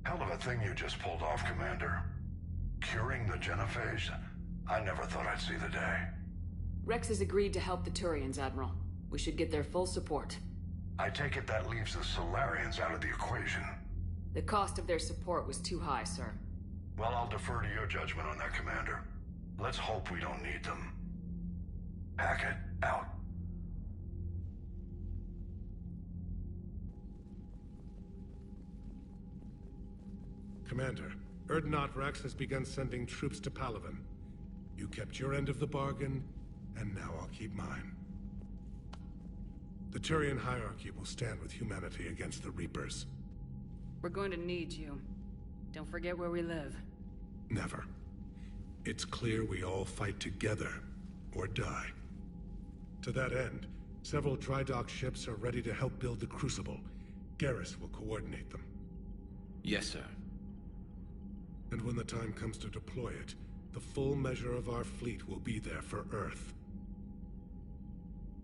Hell of a thing you just pulled off, Commander. Curing the Genophage? I never thought I'd see the day. Rex has agreed to help the Turians, Admiral. We should get their full support. I take it that leaves the Solarians out of the equation. The cost of their support was too high, sir. Well, I'll defer to your judgment on that, Commander. Let's hope we don't need them. Hackett, out. Commander, Urdnot Rex has begun sending troops to Palaven. You kept your end of the bargain, and now I'll keep mine. The Turian hierarchy will stand with humanity against the Reapers. We're going to need you. Don't forget where we live. Never. It's clear we all fight together, or die. To that end, several dry dock ships are ready to help build the Crucible. Garrus will coordinate them. Yes, sir. And when the time comes to deploy it, the full measure of our fleet will be there for Earth.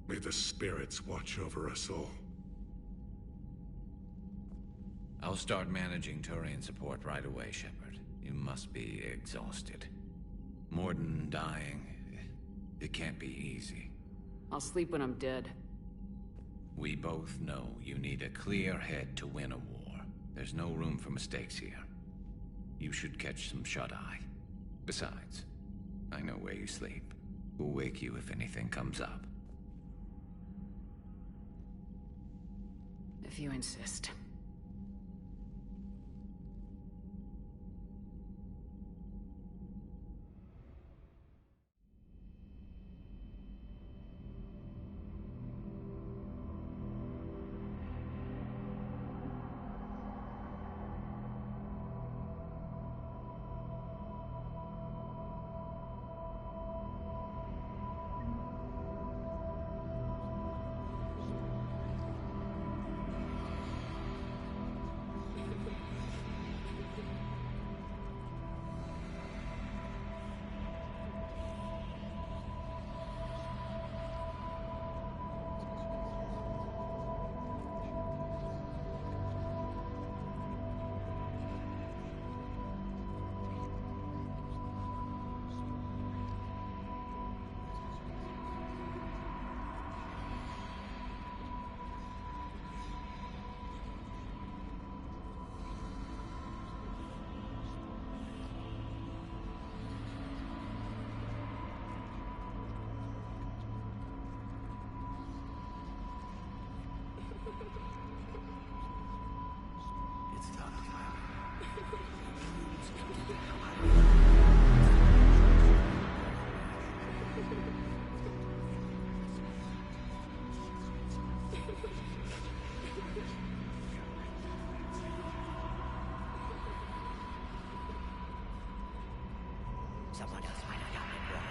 May the spirits watch over us all. I'll start managing Turian support right away, Shepard. You must be exhausted. Morden dying, it can't be easy. I'll sleep when I'm dead. We both know you need a clear head to win a war. There's no room for mistakes here. You should catch some shut-eye. Besides, I know where you sleep. We'll wake you if anything comes up. If you insist. Someone else might have done it wrong.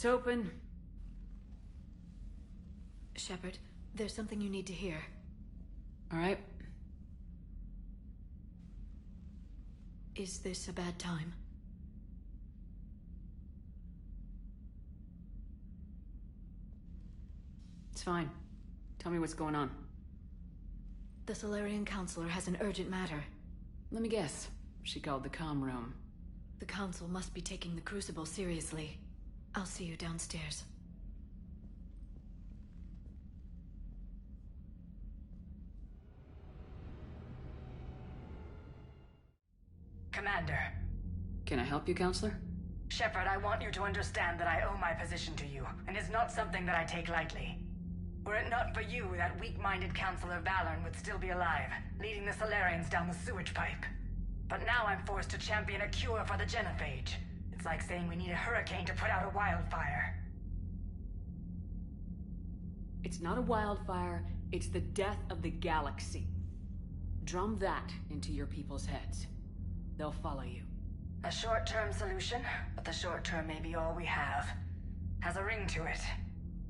It's open. Shepard, there's something you need to hear. All right. Is this a bad time? It's fine. Tell me what's going on. The Solarian Counselor has an urgent matter. Let me guess. She called the comm room. The Council must be taking the Crucible seriously. I'll see you downstairs. Commander. Can I help you, Counselor? Shepard, I want you to understand that I owe my position to you, and it's not something that I take lightly. Were it not for you, that weak-minded Counselor Valorn would still be alive, leading the Solarians down the sewage pipe. But now I'm forced to champion a cure for the Genophage. It's like saying we need a hurricane to put out a wildfire. It's not a wildfire, it's the death of the galaxy. Drum that into your people's heads. They'll follow you. A short-term solution, but the short term may be all we have. Has a ring to it.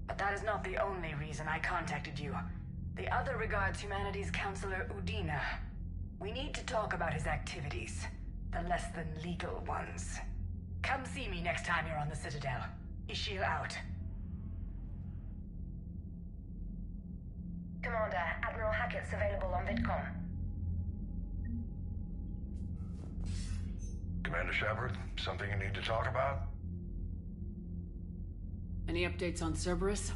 But that is not the only reason I contacted you. The other regards humanity's Counselor Udina. We need to talk about his activities. The less than legal ones. Come see me next time you're on the Citadel. Ishil out. Commander, Admiral Hackett's available on VidCom. Commander Shepard, something you need to talk about? Any updates on Cerberus?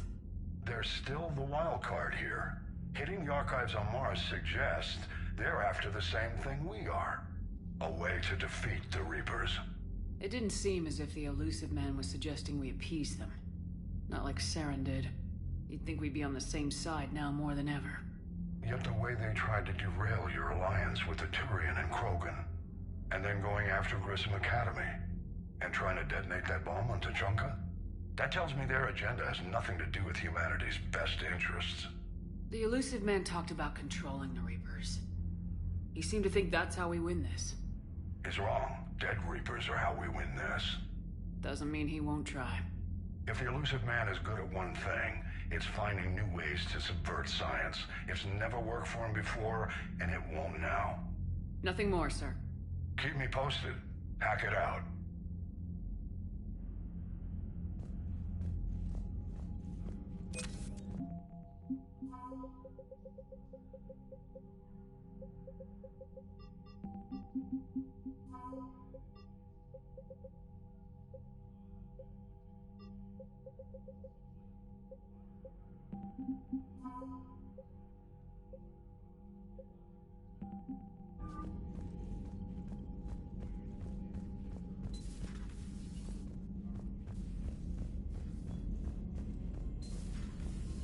There's still the wild card here. Hitting the archives on Mars suggests they're after the same thing we are. A way to defeat the Reapers. It didn't seem as if the elusive man was suggesting we appease them. Not like Saren did. You'd think we'd be on the same side now more than ever. Yet the way they tried to derail your alliance with the Turian and Krogan, and then going after Grissom Academy, and trying to detonate that bomb on Tuchanka, that tells me their agenda has nothing to do with humanity's best interests. The elusive man talked about controlling the Reapers. He seemed to think that's how we win this. He's wrong. Dead Reapers are how we win this. Doesn't mean he won't try. If the elusive man is good at one thing, it's finding new ways to subvert science. It's never worked for him before, and it won't now. Nothing more, sir. Keep me posted. Hack it out.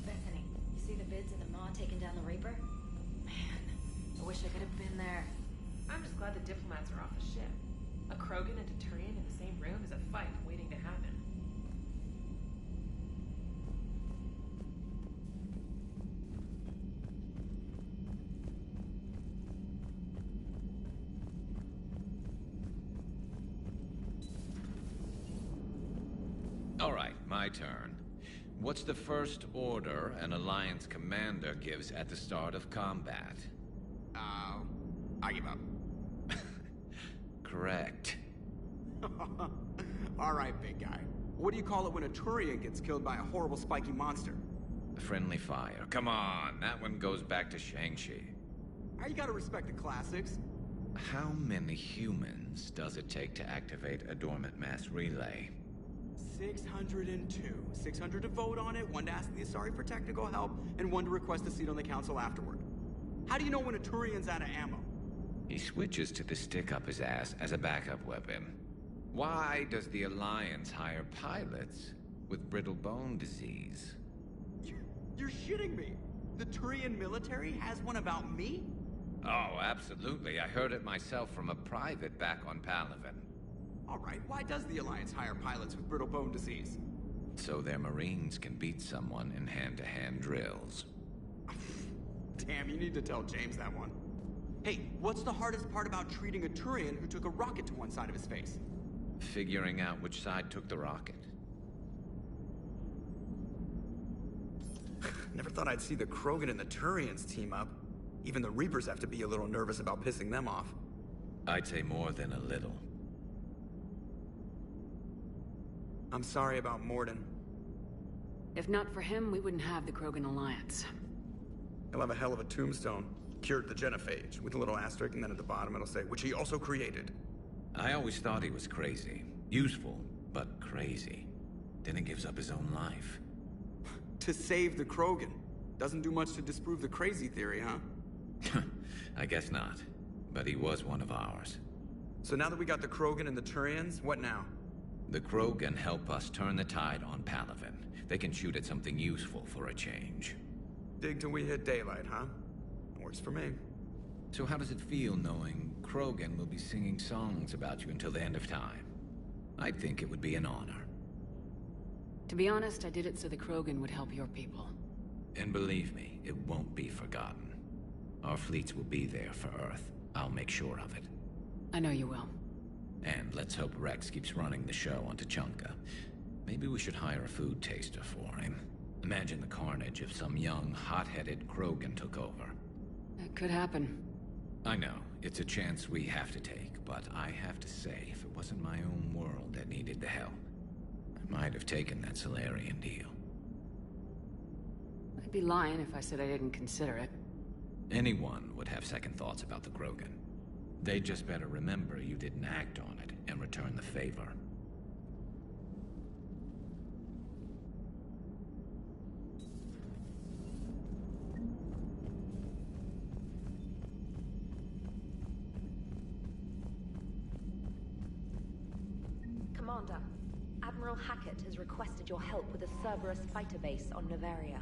Bethany, you see the vids of the Maw taking down the Reaper? Man, I wish I could have been there. I'm just glad the diplomats are off the ship. A Krogan and a Turian in the same room is a fight waiting to happen. All right, my turn. What's the first order an Alliance commander gives at the start of combat? I give up. Correct. All right, big guy. What do you call it when a Turian gets killed by a horrible spiky monster? Friendly fire. Come on, that one goes back to Shang-Chi. You gotta respect the classics. How many humans does it take to activate a dormant mass relay? 602. 600 to vote on it, 1 to ask the Asari for technical help, and 1 to request a seat on the council afterward. How do you know when a Turian's out of ammo? He switches to the stick up his ass as a backup weapon. Why does the Alliance hire pilots with brittle bone disease? You're shitting me! The Turian military has one about me? Oh, absolutely. I heard it myself from a private back on Palaven. All right, why does the Alliance hire pilots with brittle bone disease? So their Marines can beat someone in hand-to-hand drills. Damn, you need to tell James that one. Hey, what's the hardest part about treating a Turian who took a rocket to one side of his face? Figuring out which side took the rocket. Never thought I'd see the Krogan and the Turians team up. Even the Reapers have to be a little nervous about pissing them off. I'd say more than a little. I'm sorry about Morden. If not for him, we wouldn't have the Krogan Alliance. He'll have a hell of a tombstone. Cured the Genophage, with a little asterisk, and then at the bottom it'll say, which he also created. I always thought he was crazy. Useful, but crazy. Then he gives up his own life. To save the Krogan. Doesn't do much to disprove the crazy theory, huh? I guess not. But he was one of ours. So now that we got the Krogan and the Turians, what now? The Krogan help us turn the tide on Palaven. They can shoot at something useful for a change. Dig till we hit daylight, huh? Works for me. So how does it feel knowing Krogan will be singing songs about you until the end of time? I think it would be an honor. To be honest, I did it so the Krogan would help your people. And believe me, it won't be forgotten. Our fleets will be there for Earth. I'll make sure of it. I know you will. And let's hope Rex keeps running the show on Tuchanka. Maybe we should hire a food taster for him. Imagine the carnage if some young, hot-headed Krogan took over. That could happen. I know, it's a chance we have to take, but I have to say, if it wasn't my own world that needed the help, I might have taken that Solarian deal. I'd be lying if I said I didn't consider it. Anyone would have second thoughts about the Krogan. They'd just better remember you didn't act on it and return the favor. Commander, Admiral Hackett has requested your help with a Cerberus fighter base on Novaria.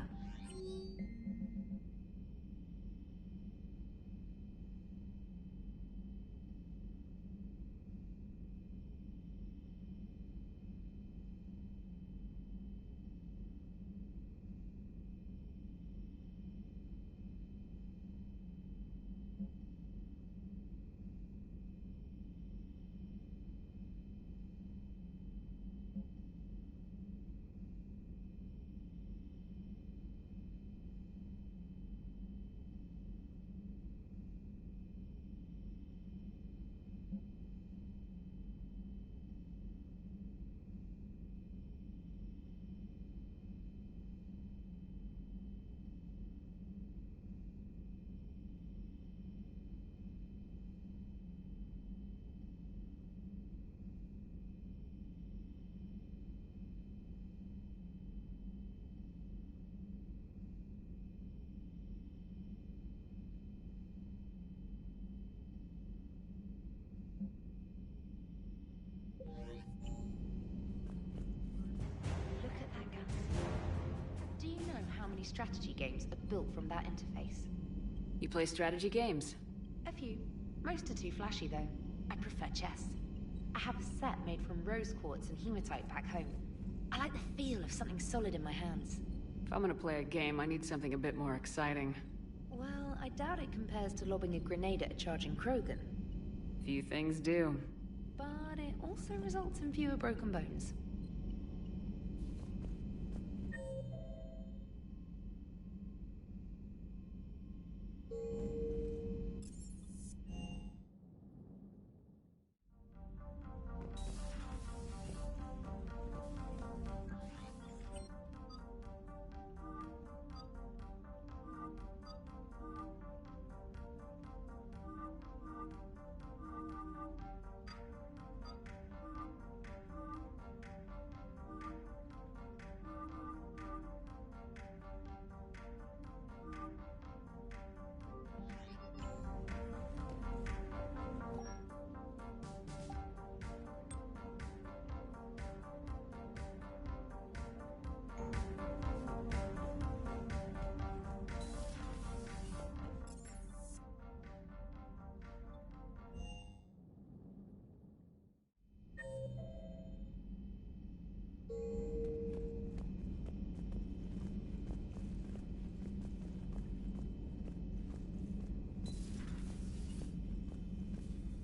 Strategy games are built from that interface. You play strategy games? A few. Most are too flashy, though. I prefer chess. I have a set made from rose quartz and hematite back home. I like the feel of something solid in my hands. If I'm gonna play a game, I need something a bit more exciting. Well, I doubt it compares to lobbing a grenade at a charging Krogan. Few things do. But it also results in fewer broken bones.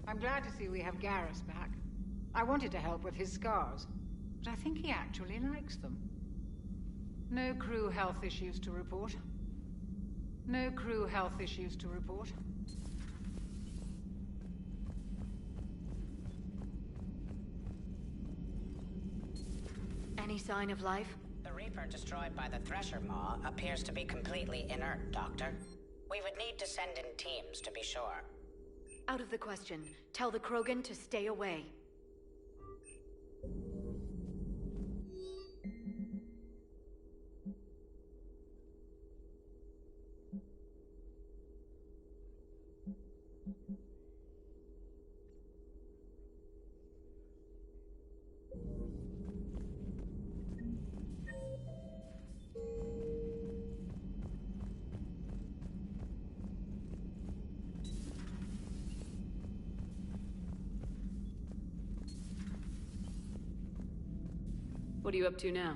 I'm glad to see we have Garrus back. I wanted to help with his scars, but I think he actually likes them. No crew health issues to report. No crew health issues to report. Any sign of life? The Reaper destroyed by the Thresher Maw appears to be completely inert, Doctor. We would need to send in teams to be sure. Out of the question. Tell the Krogan to stay away. What are you up to now?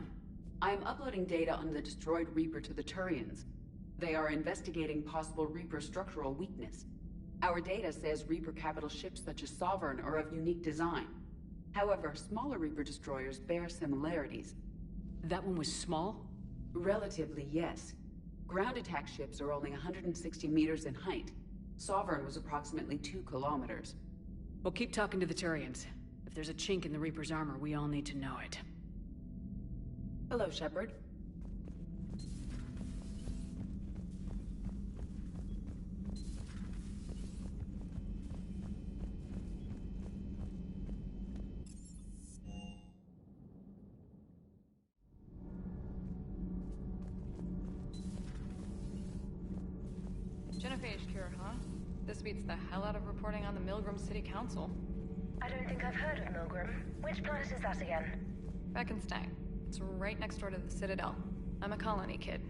I am uploading data on the destroyed Reaper to the Turians. They are investigating possible Reaper structural weakness. Our data says Reaper capital ships such as Sovereign are of unique design. However, smaller Reaper destroyers bear similarities. That one was small? Relatively, yes. Ground attack ships are only 160 meters in height. Sovereign was approximately 2 kilometers. Well, keep talking to the Turians. If there's a chink in the Reaper's armor, we all need to know it. Hello, Shepard. Genophage cure, huh? This beats the hell out of reporting on the Milgram City Council. I don't think I've heard of Milgram. Which planet is that again? Beckenstein. It's right next door to the Citadel. I'm a colony kid.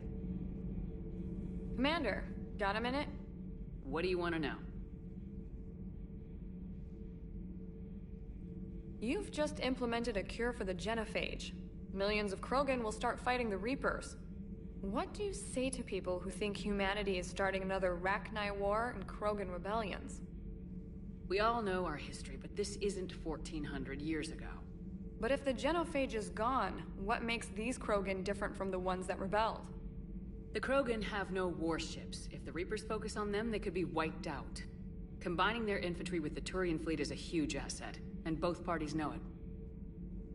Commander, got a minute? What do you want to know? You've just implemented a cure for the Genophage. Millions of Krogan will start fighting the Reapers. What do you say to people who think humanity is starting another Rachni War and Krogan rebellions? We all know our history, but this isn't 1400 years ago. But if the Genophage is gone, what makes these Krogan different from the ones that rebelled? The Krogan have no warships. If the Reapers focus on them, they could be wiped out. Combining their infantry with the Turian fleet is a huge asset, and both parties know it.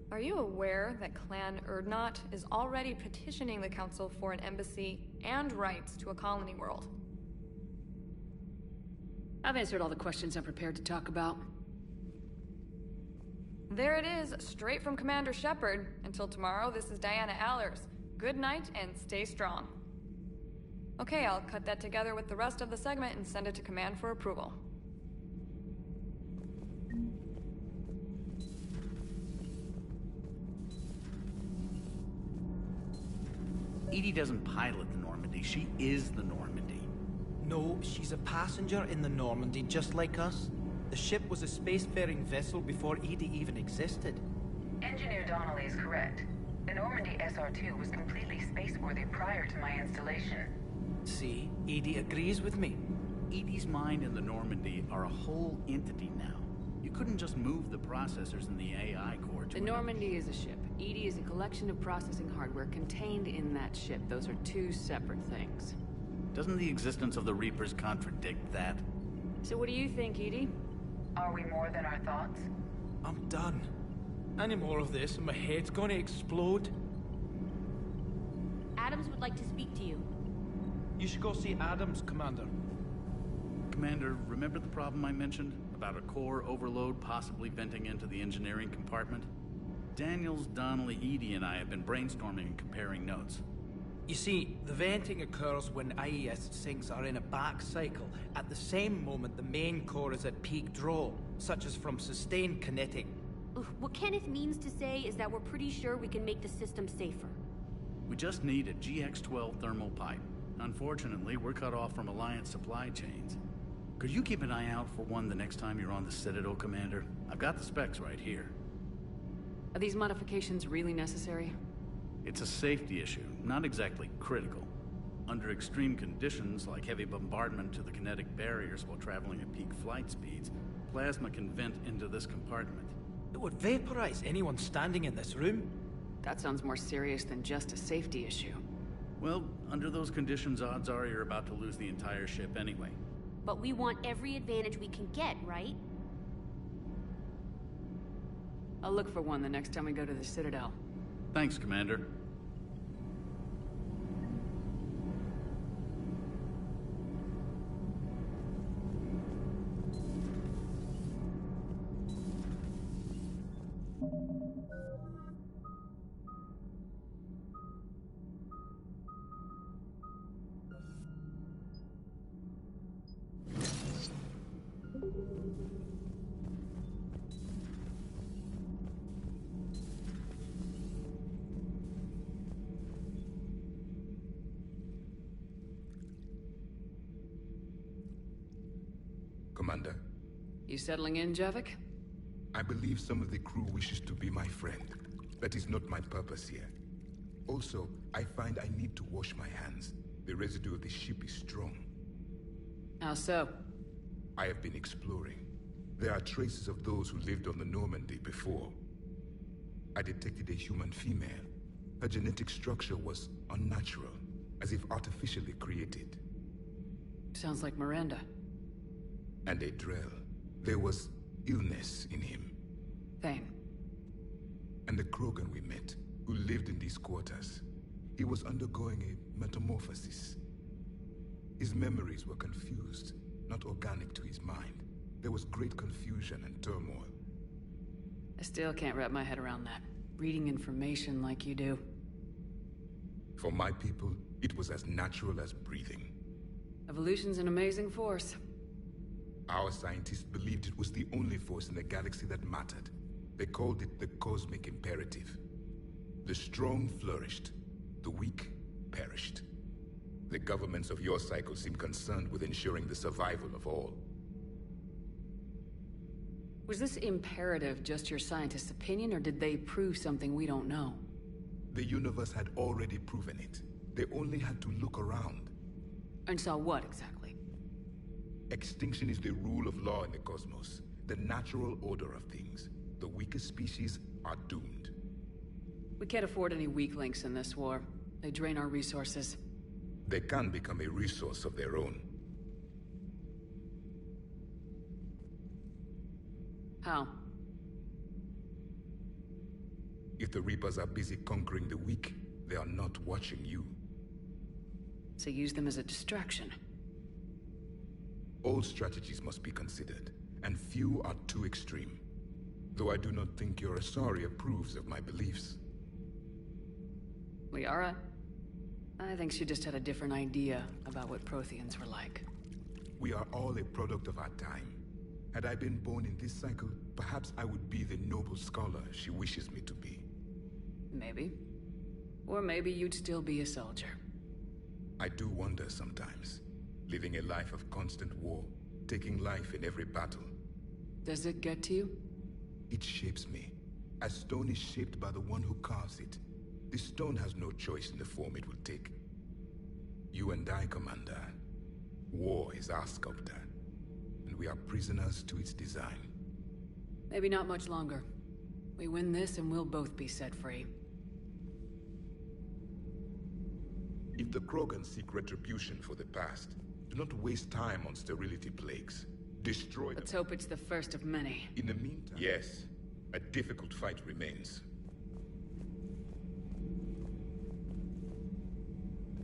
Are you aware that Clan Urdnot is already petitioning the Council for an embassy and rights to a colony world? I've answered all the questions I'm prepared to talk about. There it is, straight from Commander Shepard. Until tomorrow, this is Diana Allers. Good night and stay strong. Okay, I'll cut that together with the rest of the segment and send it to Command for approval. EDI doesn't pilot the Normandy, she is the Normandy. No, she's a passenger in the Normandy, just like us. The ship was a spacefaring vessel before EDI even existed. Engineer Donnelly is correct. The Normandy SR-2 was completely spaceworthy prior to my installation. See, EDI agrees with me. EDI's mind and the Normandy are a whole entity now. You couldn't just move the processors in the AI core to The Normandy is a ship. EDI is a collection of processing hardware contained in that ship. Those are two separate things. Doesn't the existence of the Reapers contradict that? So what do you think, EDI? Are we more than our thoughts? I'm done. Any more of this and my head's gonna explode. Adams would like to speak to you. You should go see Adams, Commander. Commander, remember the problem I mentioned? About a core overload possibly venting into the engineering compartment? Daniels, Donnelly, EDI, and I have been brainstorming and comparing notes. You see, the venting occurs when IES sinks are in a back cycle. At the same moment, the main core is at peak draw, such as from sustained kinetic. What Kenneth means to say is that we're pretty sure we can make the system safer. We just need a GX-12 thermal pipe. Unfortunately, we're cut off from Alliance supply chains. Could you keep an eye out for one the next time you're on the Citadel, Commander? I've got the specs right here. Are these modifications really necessary? It's a safety issue, not exactly critical. Under extreme conditions, like heavy bombardment to the kinetic barriers while traveling at peak flight speeds, plasma can vent into this compartment. It would vaporize anyone standing in this room. That sounds more serious than just a safety issue. Well, under those conditions, odds are you're about to lose the entire ship anyway. But we want every advantage we can get, right? I'll look for one the next time we go to the Citadel. Thanks, Commander. Commander. You settling in, Javik? I believe some of the crew wishes to be my friend. That is not my purpose here. Also, I find I need to wash my hands. The residue of the ship is strong. How so? I have been exploring. There are traces of those who lived on the Normandy before. I detected a human female. Her genetic structure was unnatural, as if artificially created. Sounds like Miranda. And a Drell. There was illness in him. Thane. And the Krogan we met, who lived in these quarters. He was undergoing a metamorphosis. His memories were confused, not organic to his mind. There was great confusion and turmoil. I still can't wrap my head around that. Reading information like you do. For my people, it was as natural as breathing. Evolution's an amazing force. Our scientists believed it was the only force in the galaxy that mattered. They called it the cosmic imperative. The strong flourished, the weak perished. The governments of your cycle seem concerned with ensuring the survival of all. Was this imperative just your scientists' opinion, or did they prove something we don't know? The universe had already proven it. They only had to look around. And saw what, exactly? Extinction is the rule of law in the cosmos, the natural order of things. The weakest species are doomed. We can't afford any weak links in this war. They drain our resources. They can become a resource of their own. How? If the Reapers are busy conquering the weak, they are not watching you. So use them as a distraction. All strategies must be considered, and few are too extreme. Though I do not think your Asari approves of my beliefs. Liara? I think she just had a different idea about what Protheans were like. We are all a product of our time. Had I been born in this cycle, perhaps I would be the noble scholar she wishes me to be. Maybe. Or maybe you'd still be a soldier. I do wonder sometimes. Living a life of constant war, taking life in every battle. Does it get to you? It shapes me, as stone is shaped by the one who carves it. This stone has no choice in the form it will take. You and I, Commander. War is our sculptor, and we are prisoners to its design. Maybe not much longer. We win this and we'll both be set free. If the Krogan seek retribution for the past, do not waste time on sterility plagues. Destroy them. Let's hope it's the first of many. In the meantime... Yes, a difficult fight remains.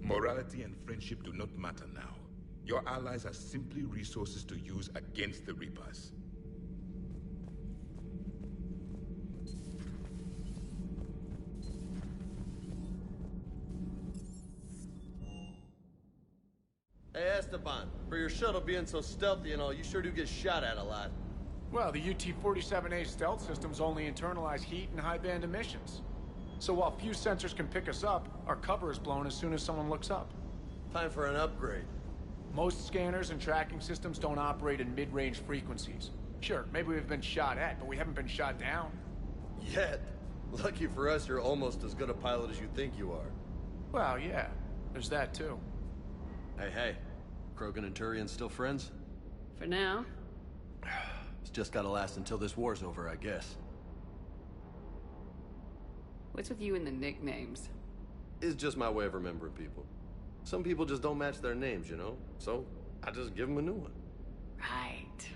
Morality and friendship do not matter now. Your allies are simply resources to use against the Reapers. Hey Esteban, for your shuttle being so stealthy and all, you sure do get shot at a lot. Well, the UT-47A stealth systems only internalize heat and high-band emissions. So while few sensors can pick us up, our cover is blown as soon as someone looks up. Time for an upgrade. Most scanners and tracking systems don't operate in mid-range frequencies. Sure, maybe we've been shot at, but we haven't been shot down. Yet. Lucky for us, you're almost as good a pilot as you think you are. Well, yeah. There's that, too. Hey. Krogan and Turian still friends? For now. It's just gotta last until this war's over, I guess. What's with you and the nicknames? It's just my way of remembering people. Some people just don't match their names, you know? So, I just give them a new one. Right.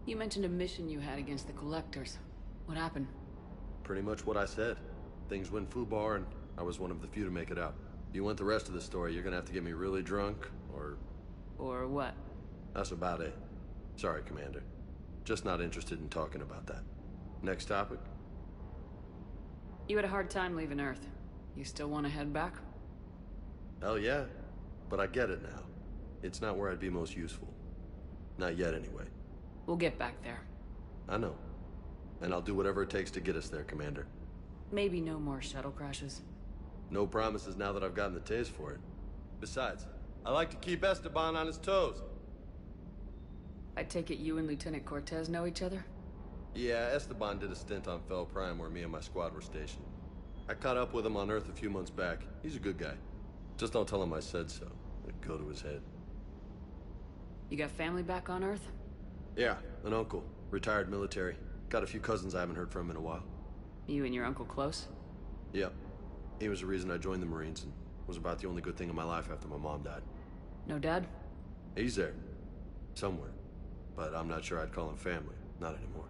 You mentioned a mission you had against the Collectors. What happened? Pretty much what I said. Things went foobar, and I was one of the few to make it out. If you want the rest of the story, you're gonna have to get me really drunk, or... Or what? That's about it. Sorry, Commander. Just not interested in talking about that. Next topic? You had a hard time leaving Earth. You still want to head back? Hell yeah. But I get it now. It's not where I'd be most useful. Not yet, anyway. We'll get back there. I know. And I'll do whatever it takes to get us there, Commander. Maybe no more shuttle crashes. No promises now that I've gotten the taste for it. Besides, I like to keep Esteban on his toes. I take it you and Lieutenant Cortez know each other? Yeah, Esteban did a stint on Fel Prime where me and my squad were stationed. I caught up with him on Earth a few months back. He's a good guy. Just don't tell him I said so. It'd go to his head. You got family back on Earth? Yeah, an uncle. Retired military. Got a few cousins I haven't heard from in a while. You and your uncle close? Yep. He was the reason I joined the Marines and was about the only good thing in my life after my mom died. No dad? He's there. Somewhere. But I'm not sure I'd call him family. Not anymore.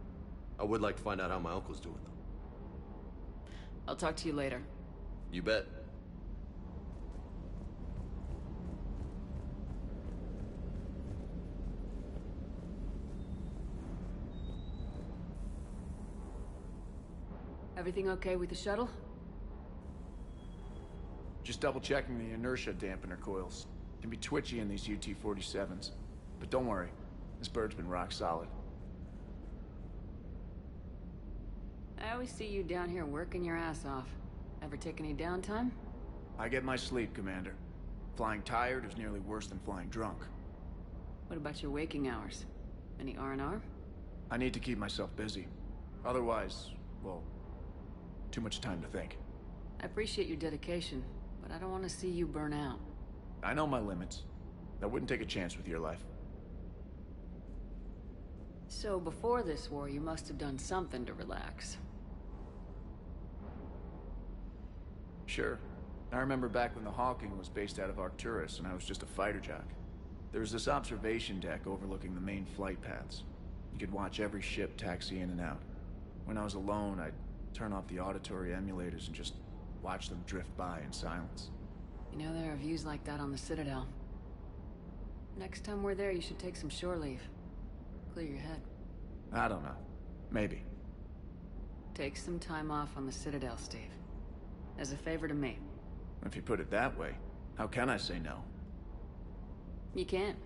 I would like to find out how my uncle's doing, though. I'll talk to you later. You bet. Everything okay with the shuttle? Just double-checking the inertia dampener coils. Can be twitchy in these UT-47s. But don't worry, this bird's been rock solid. I always see you down here working your ass off. Ever take any downtime? I get my sleep, Commander. Flying tired is nearly worse than flying drunk. What about your waking hours? Any R&R? I need to keep myself busy. Otherwise, well, too much time to think. I appreciate your dedication, but I don't want to see you burn out. I know my limits. I wouldn't take a chance with your life. So before this war, you must have done something to relax. Sure. I remember back when the Hawking was based out of Arcturus and I was just a fighter jock. There was this observation deck overlooking the main flight paths. You could watch every ship taxi in and out. When I was alone, I'd turn off the auditory emulators and just watch them drift by in silence. You know, there are views like that on the Citadel. Next time we're there, you should take some shore leave. Clear your head. I don't know. Maybe. Take some time off on the Citadel, Steve. As a favor to me. If you put it that way, how can I say no? You can't.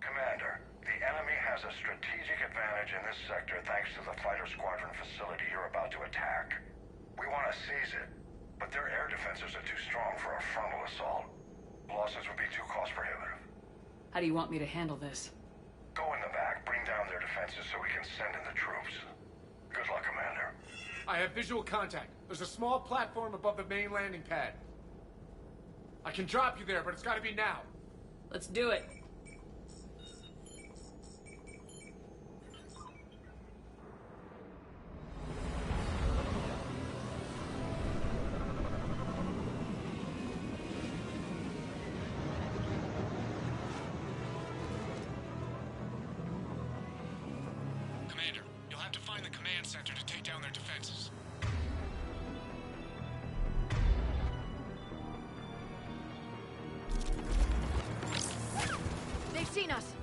Commander, the enemy has a strategic advantage in this sector thanks to the fighter squadron facility you're about to attack. We want to seize it, but their air defenses are too strong for a frontal assault. Losses would be too cost prohibitive. How do you want me to handle this? Go in the back, bring down their defenses so we can send in the troops. Good luck, Commander. I have visual contact. There's a small platform above the main landing pad. I can drop you there, but it's gotta be now. Let's do it. center to take down their defenses. They've seen us.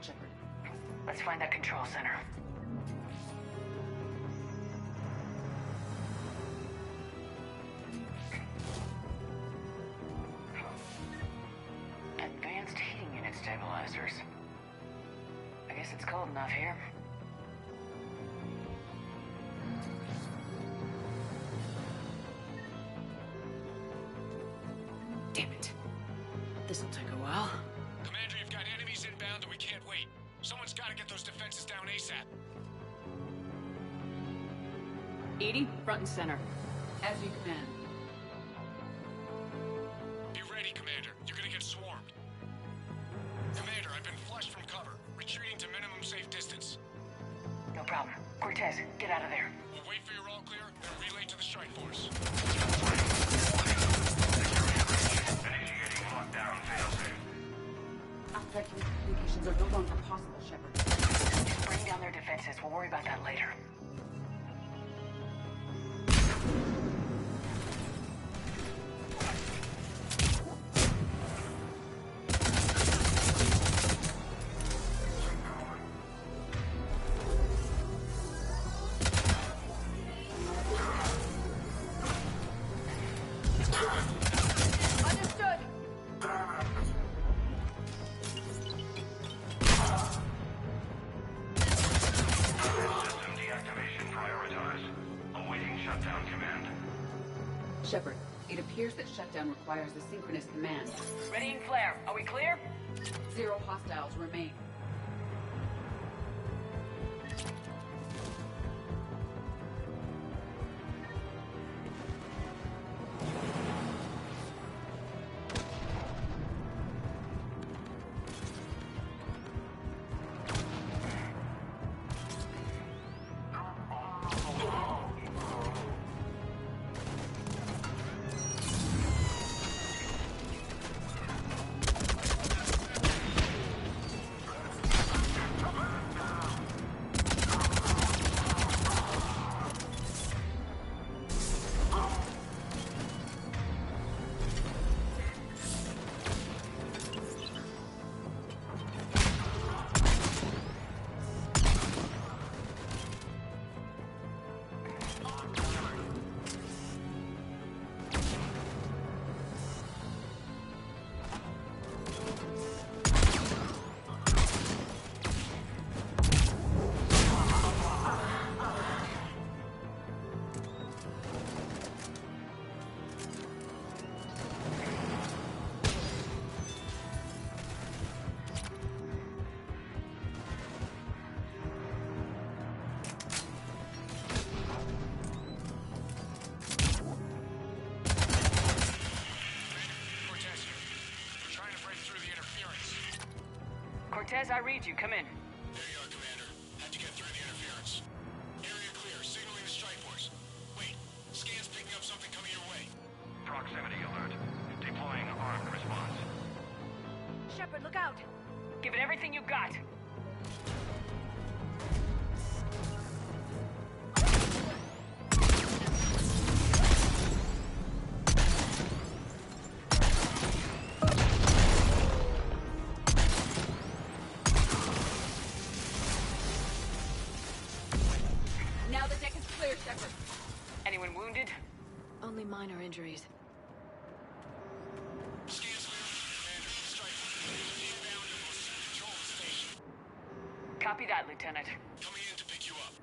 Shepard. Let's find that control center. Advanced heating unit stabilizers. I guess it's cold enough here. Damn it. This'll take a while. Commander, you've got enemies inbound and we can't wait. Someone's gotta get those defenses down ASAP. EDI, front and center. As you command. Be ready, Commander. You're gonna get swarmed. Commander, I've been flushed from cover. Retreating to minimum safe distance. No problem. Cortez, get out of there. We'll wait for your all clear, then relay to the strike force. Initiating lockdown failsafe. Outside communications are no longer possible, Shepard. Just bring down their defenses. We'll worry about that later. Shepard, it appears that shutdown requires a synchronous command. Readying flare. Are we clear? 0 hostiles remain. Cortez, I read you. Come in. There you are, Commander. Had to get through the interference. Area clear, signaling the strike force. Wait, scan's picking up something coming your way. Proximity alert. Deploying armed response. Shepard, look out! Give it everything you got. Now the deck is clear, Shepard. Anyone wounded? Only minor injuries. Scan's clear, Commander. Strike force inbound and will soon control the station. Copy that, Lieutenant. Coming in to pick you up.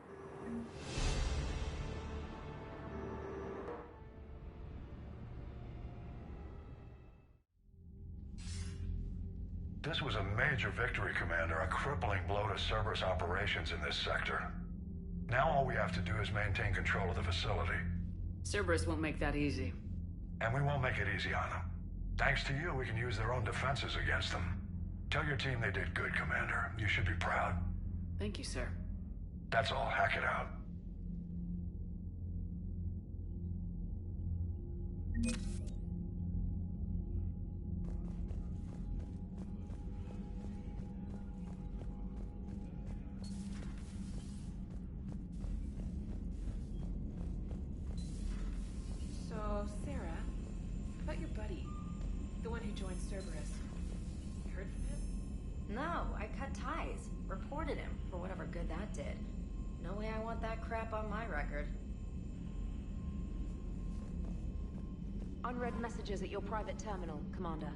This was a major victory, Commander. A crippling blow to Cerberus operations in this sector. Now all we have to do is maintain control of the facility. Cerberus won't make that easy. And we won't make it easy on them. Thanks to you, we can use their own defenses against them. Tell your team they did good, Commander. You should be proud. Thank you, sir. That's all. Hack it out. So, Sarah, about your buddy, the one who joined Cerberus. You heard from him? No, I cut ties. Reported him for whatever good that did. No way I want that crap on my record. Unread messages at your private terminal, Commander.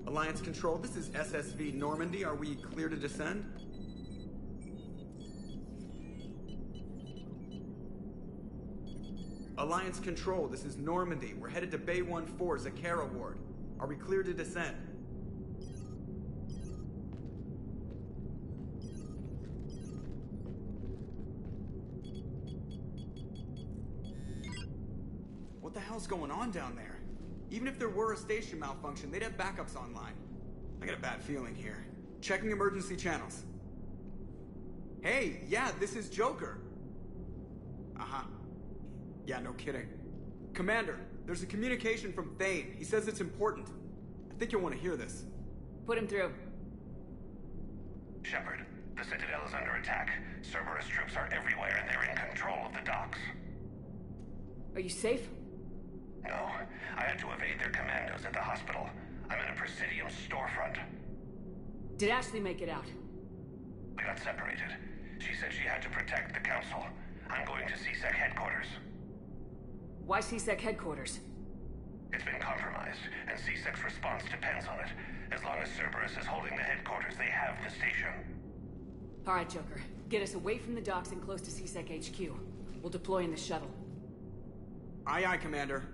Alliance Control, this is SSV Normandy. Are we clear to descend? Alliance Control, this is Normandy. We're headed to Bay 1-4, Zakara Ward. Are we clear to descend? What the hell's going on down there? Even if there were a station malfunction, they'd have backups online. I got a bad feeling here. Checking emergency channels. Hey, yeah, this is Joker. Uh-huh. Yeah, no kidding. Commander, there's a communication from Thane. He says it's important. I think you'll want to hear this. Put him through. Shepard, the Citadel is under attack. Cerberus troops are everywhere and they're in control of the docks. Are you safe? No, I had to evade their commandos at the hospital. I'm in a Presidium storefront. Did Ashley make it out? We got separated. She said she had to protect the Council. I'm going to CSEC headquarters. Why CSEC headquarters? It's been compromised, and CSEC's response depends on it. As long as Cerberus is holding the headquarters, they have the station. All right, Joker. Get us away from the docks and close to CSEC HQ. We'll deploy in the shuttle. Aye, aye, Commander.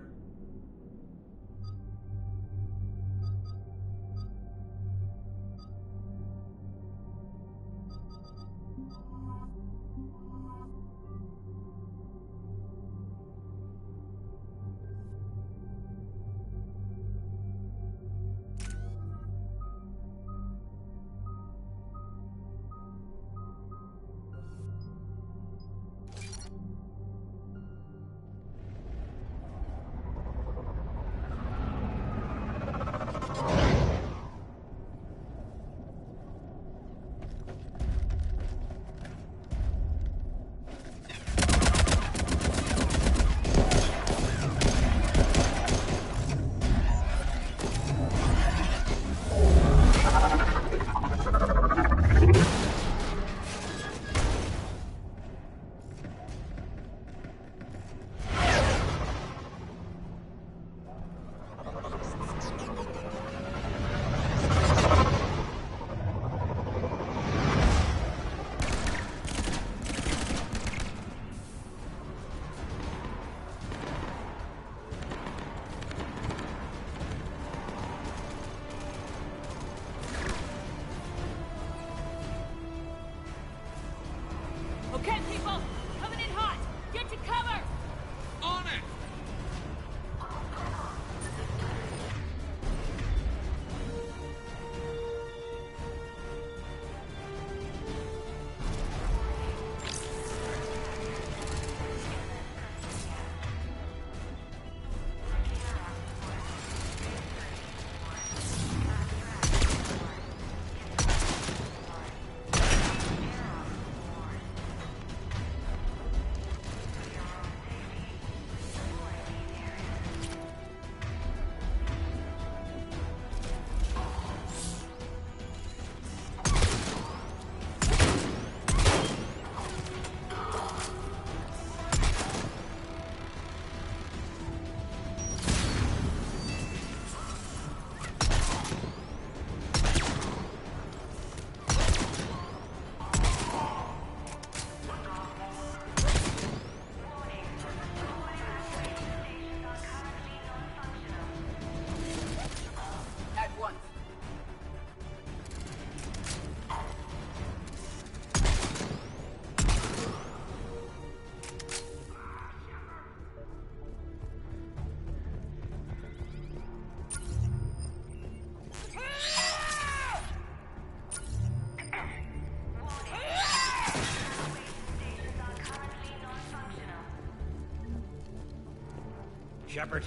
Shepard.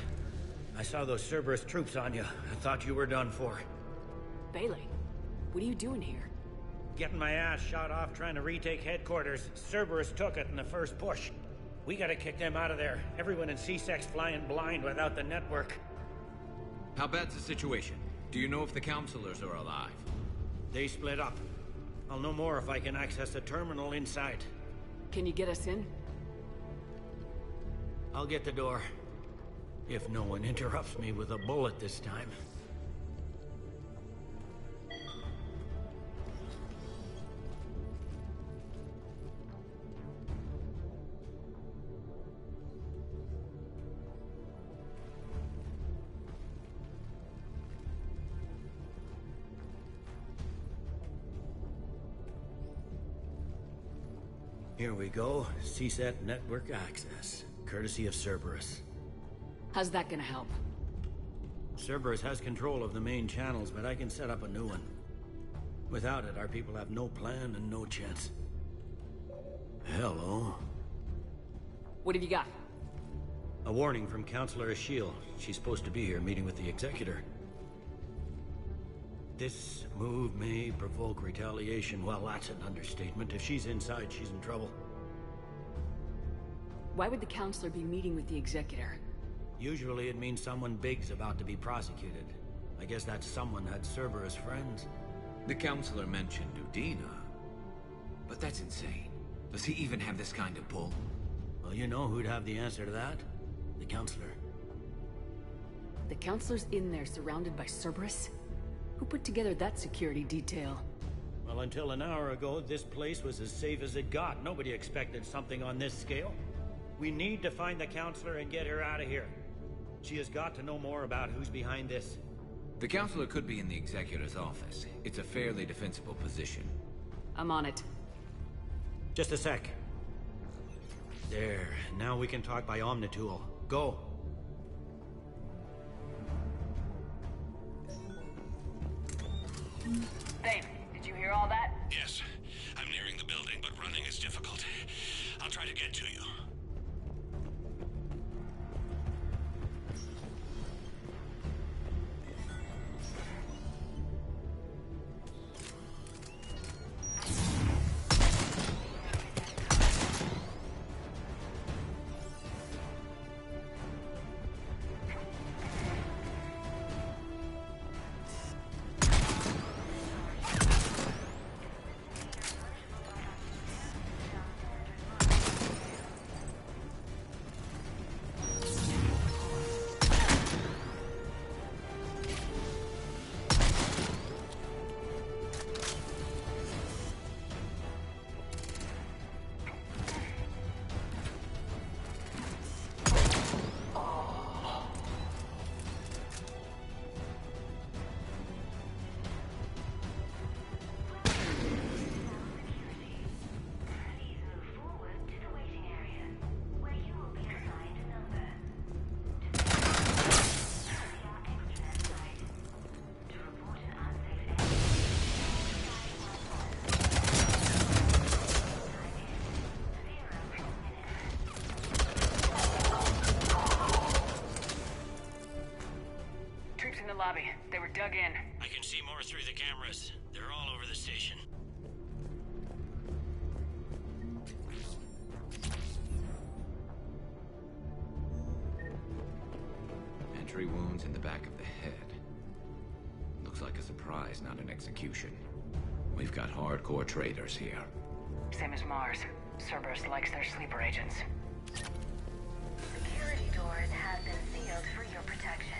I saw those Cerberus troops on you. I thought you were done for. Bailey, what are you doing here? Getting my ass shot off trying to retake headquarters. Cerberus took it in the first push. We gotta kick them out of there. Everyone in C-Sec's flying blind without the network. How bad's the situation? Do you know if the counselors are alive? They split up. I'll know more if I can access the terminal inside. Can you get us in? I'll get the door. If no one interrupts me with a bullet this time. Here we go. CSAT network access, courtesy of Cerberus. How's that gonna help? Cerberus has control of the main channels, but I can set up a new one. Without it, our people have no plan and no chance. Hello. What have you got? A warning from Counselor Ashiel. She's supposed to be here meeting with the Executor. This move may provoke retaliation. Well, that's an understatement. If she's inside, she's in trouble. Why would the Counselor be meeting with the Executor? Usually it means someone big's about to be prosecuted. I guess that someone had Cerberus friends. The Counselor mentioned Udina. But that's insane. Does he even have this kind of pull? Well, you know who'd have the answer to that? The Counselor. The Counselor's in there surrounded by Cerberus? Who put together that security detail? Well, until an hour ago, this place was as safe as it got. Nobody expected something on this scale. We need to find the Counselor and get her out of here. She has got to know more about who's behind this. The Counselor could be in the Executor's office. It's a fairly defensible position. I'm on it. Just a sec. There. Now we can talk by Omnitool. Go. Dave, did you hear all that? Yes. I'm nearing the building, but running is difficult. I'll try to get to you. Lobby. They were dug in. I can see more through the cameras. They're all over the station. Entry wounds in the back of the head. Looks like a surprise, not an execution. We've got hardcore traitors here. Same as Mars. Cerberus likes their sleeper agents. Security doors have been sealed for your protection.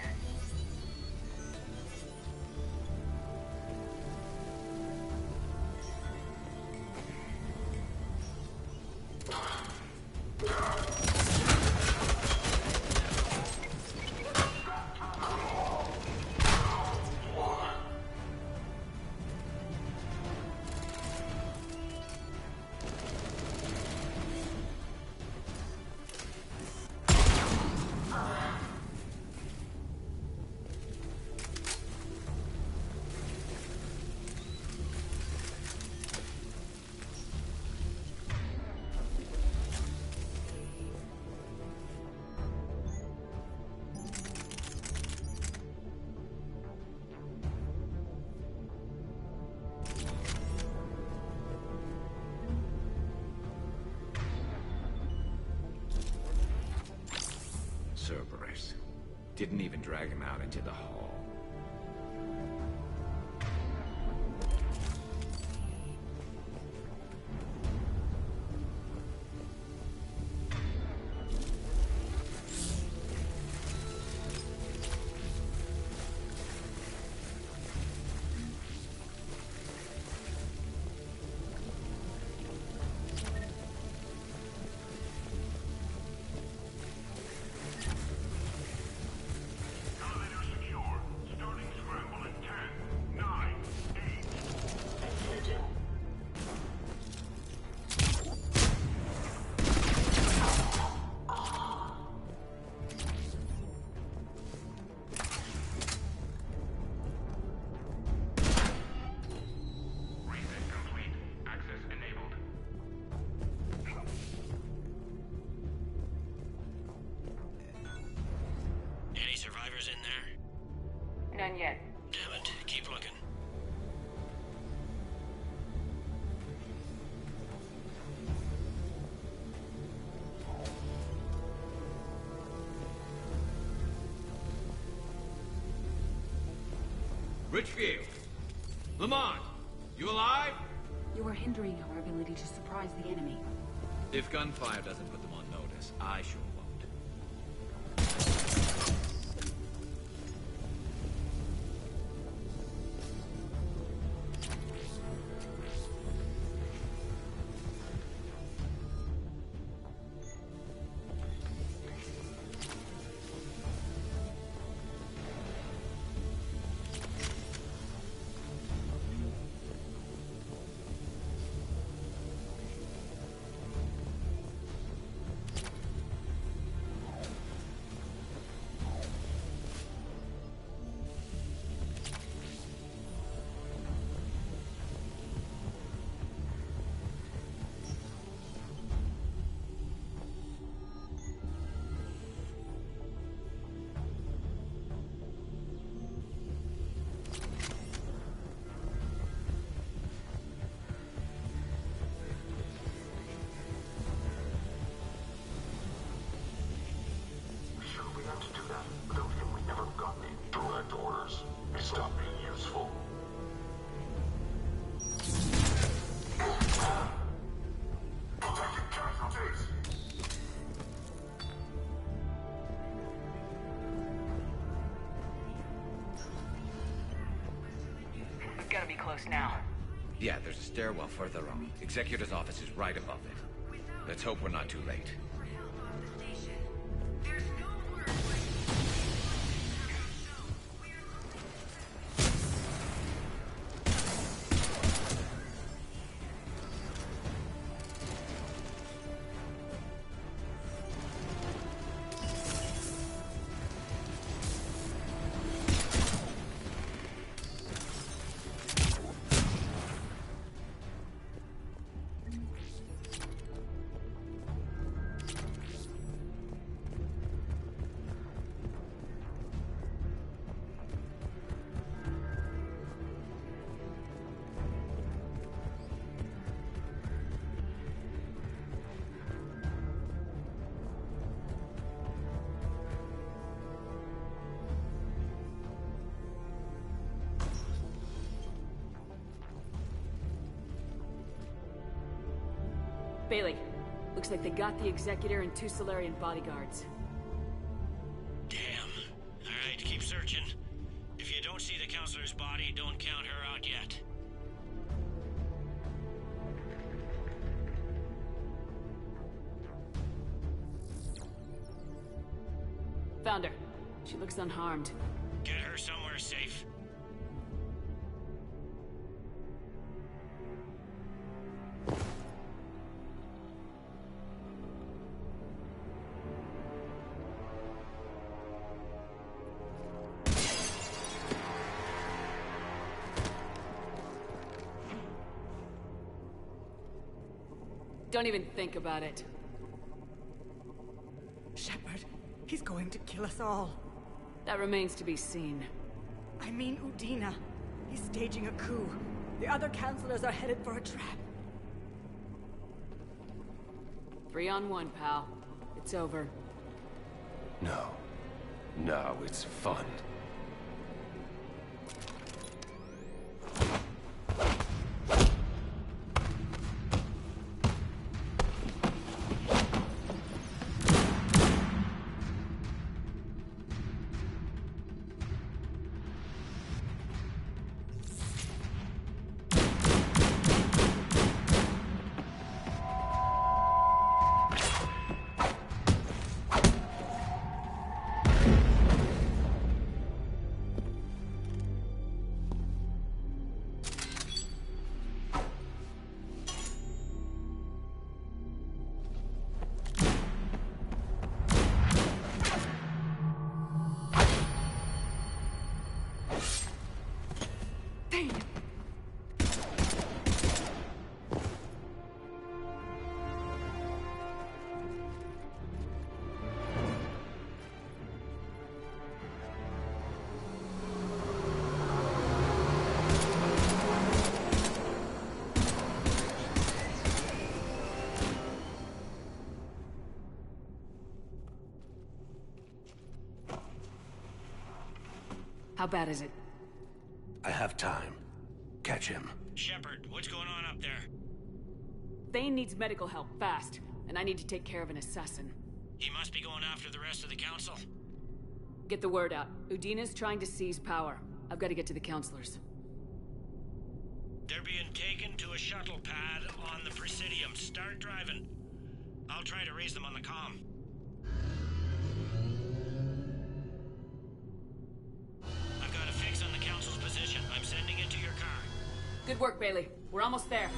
Didn't even drag him out into the hall. None yet. Damn it. Keep looking. Richfield! Lamont! You alive? You are hindering our ability to surprise the enemy. If gunfire doesn't put them on notice, I sure won't. Gotta be close now. Yeah, there's a stairwell further on. Executor's office is right above it. Let's hope we're not too late. Bailey, looks like they got the Executor and 2 Solarian bodyguards. Damn. Alright, keep searching. If you don't see the Counselor's body, don't count her out yet. Found her. She looks unharmed. Get her somewhere safe. Don't even think about it. Shepard, he's going to kill us all. That remains to be seen. I mean Udina. He's staging a coup. The other counselors are headed for a trap. 3 on 1, pal. It's over. No. Now it's fun. How bad is it? I have time. Catch him. Shepard, what's going on up there? Thane needs medical help, fast. And I need to take care of an assassin. He must be going after the rest of the council. Get the word out. Udina's trying to seize power. I've got to get to the counselors. They're being taken to a shuttle pad on the Presidium. Start driving. I'll try to raise them on the comm. I've got a fix on the council's position. I'm sending it to your car. Good work, Bailey. We're almost there.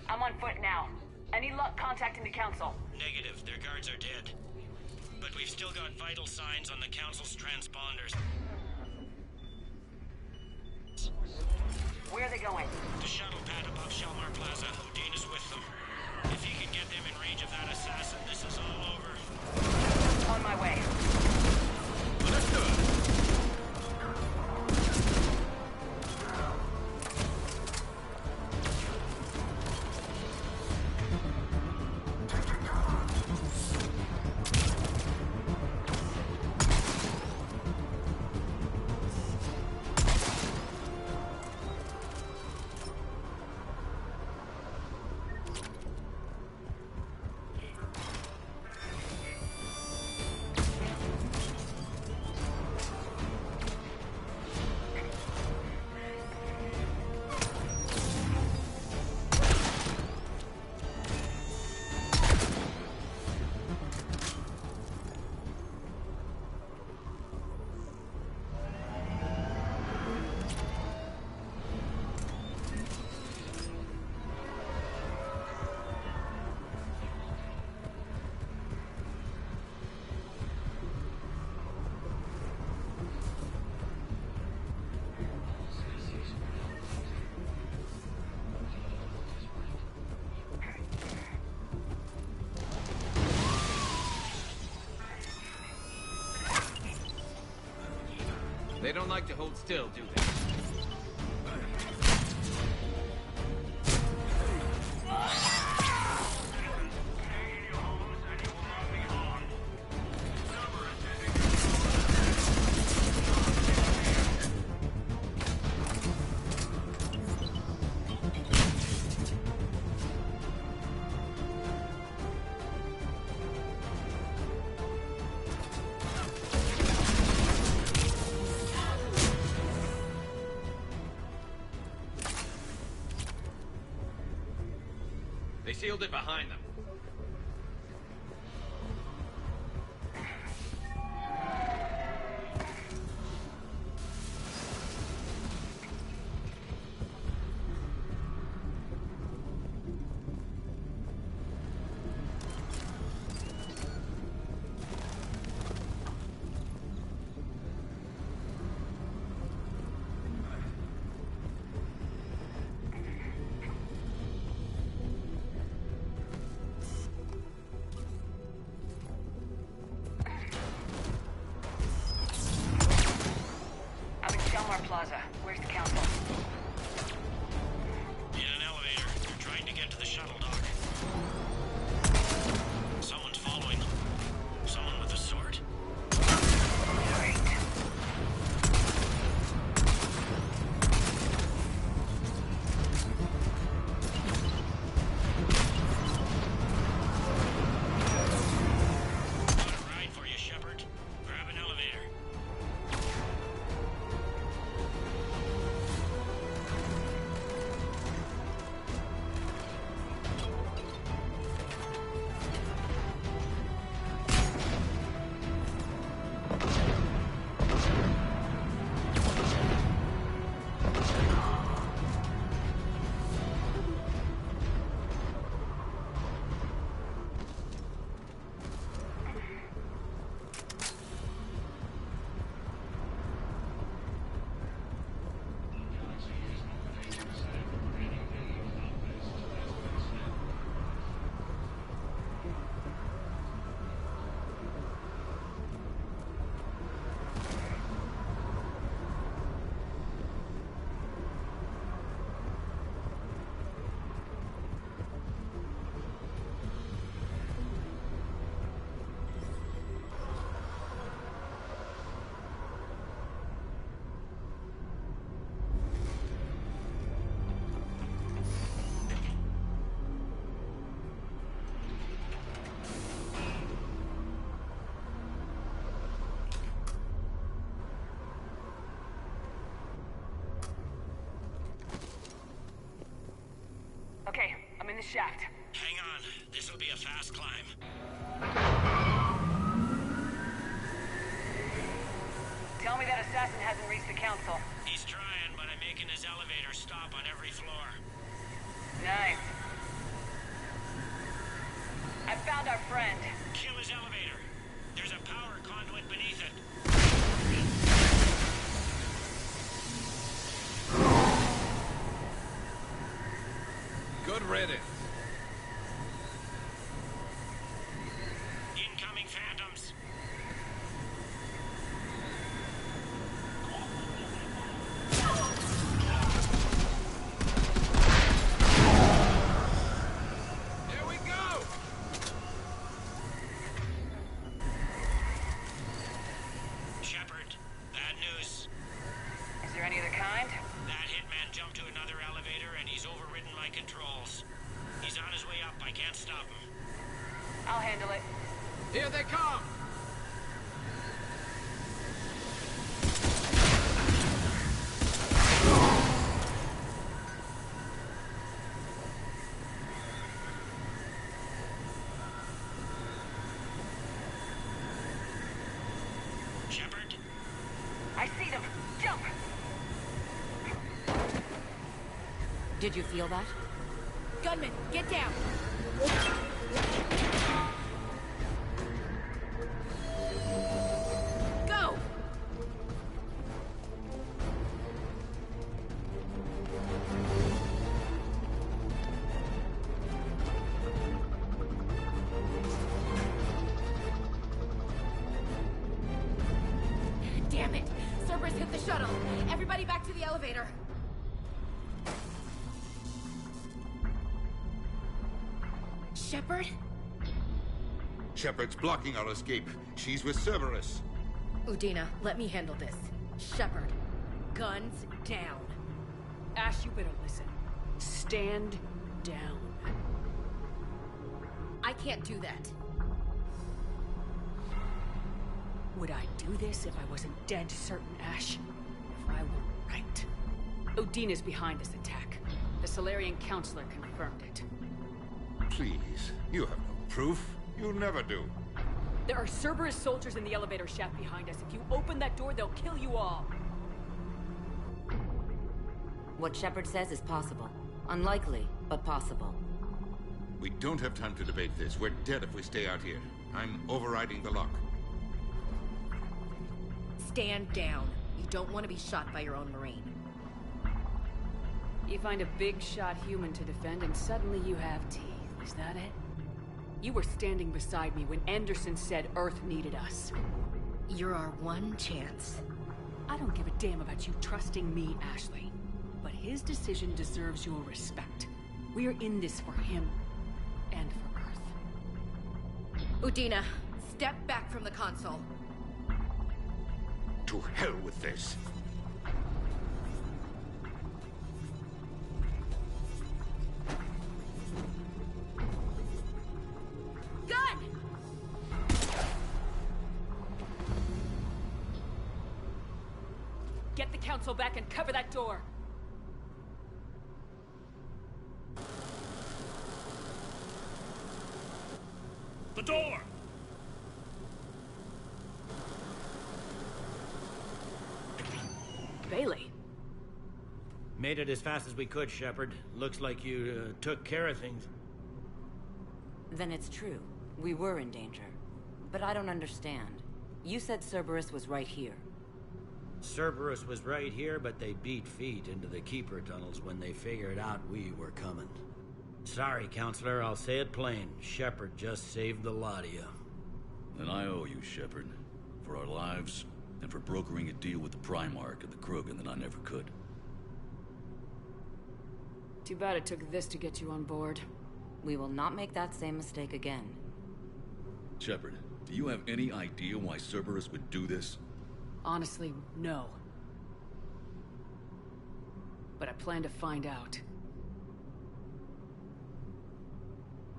I'm on foot now. Any luck contacting the council? Negative. Their guards are dead. But we've still got vital signs on the council's transponders. Where are they going? The shuttle pad above Shelmar Plaza. Udina's with them. If he can get them in range of that assassin, this is all over. On my way. Understood. They don't like to hold still, do they? sealed it behind them. Plaza. Where's the council? In an elevator. They're trying to get to the shuttle dock. Someone's following them. Someone with a sword. Great. Got a ride for you, Shepard. Grab an elevator. Okay, I'm in the shaft. Hang on. This'll be a fast climb. Tell me that assassin hasn't reached the council. He's trying, but I'm making his elevator stop on every floor. Nice. I found our friend. Kill his elevator. There's a power conduit beneath it. Good riddance. Incoming phantoms. Here we go! Shepard, bad news. Is there any other kind? That hitman jumped to another elevator and he's overridden my controls. He's on his way up. I can't stop him. I'll handle it. Here they come! Shepard? I see them. Jump! Did you feel that? Gunman, get down! Go! Damn it! Cerberus hit the shuttle! Everybody back to the elevator! Shepard? Shepard's blocking our escape. She's with Cerberus. Udina, let me handle this. Shepard, guns down. Ash, you better listen. Stand down. I can't do that. Would I do this if I wasn't dead certain, Ash? If I were right? Udina's behind this attack. The Solarian Counselor confirmed it. Please, you have no proof. You never do. There are Cerberus soldiers in the elevator shaft behind us. If you open that door, they'll kill you all. What Shepard says is possible. Unlikely, but possible. We don't have time to debate this. We're dead if we stay out here. I'm overriding the lock. Stand down. You don't want to be shot by your own Marine. You find a big shot human to defend and suddenly you have teeth. Is that it? You were standing beside me when Anderson said Earth needed us. You're our one chance. I don't give a damn about you trusting me, Ashley. But his decision deserves your respect. We are in this for him and for Earth. Udina, step back from the console. To hell with this. Gun! Get the council back and cover that door. The door! Bailey. Made it as fast as we could, Shepard. Looks like you took care of things. Then it's true. We were in danger. But I don't understand. You said Cerberus was right here. Cerberus was right here, but they beat feet into the Keeper tunnels when they figured out we were coming. Sorry, Counselor, I'll say it plain. Shepard just saved the lot of you. Then I owe you, Shepard. For our lives, and for brokering a deal with the Primarch and the Krogan that I never could. Too bad it took this to get you on board. We will not make that same mistake again. Shepard, do you have any idea why Cerberus would do this? Honestly, no. But I plan to find out.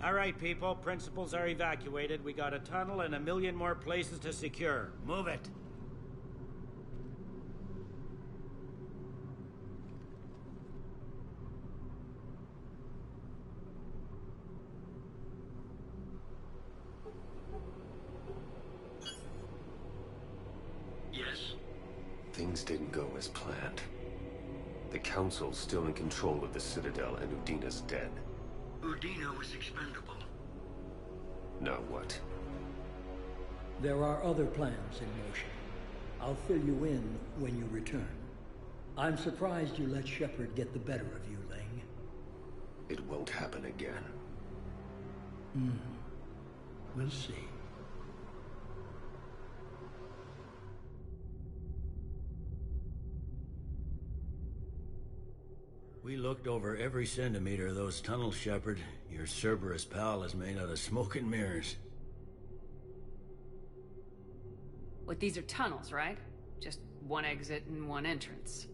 All right, people. Principals are evacuated. We got a tunnel and 1 million more places to secure. Move it. Yes? Things didn't go as planned. The Council's still in control of the Citadel and Udina's dead. Udina was expendable. Now what? There are other plans in motion. I'll fill you in when you return. I'm surprised you let Shepard get the better of you, Ling. It won't happen again. We'll see. We looked over every centimeter of those tunnels, Shepard. Your Cerberus pal is made out of smoke and mirrors. Wait, these are tunnels, right? Just one exit and one entrance.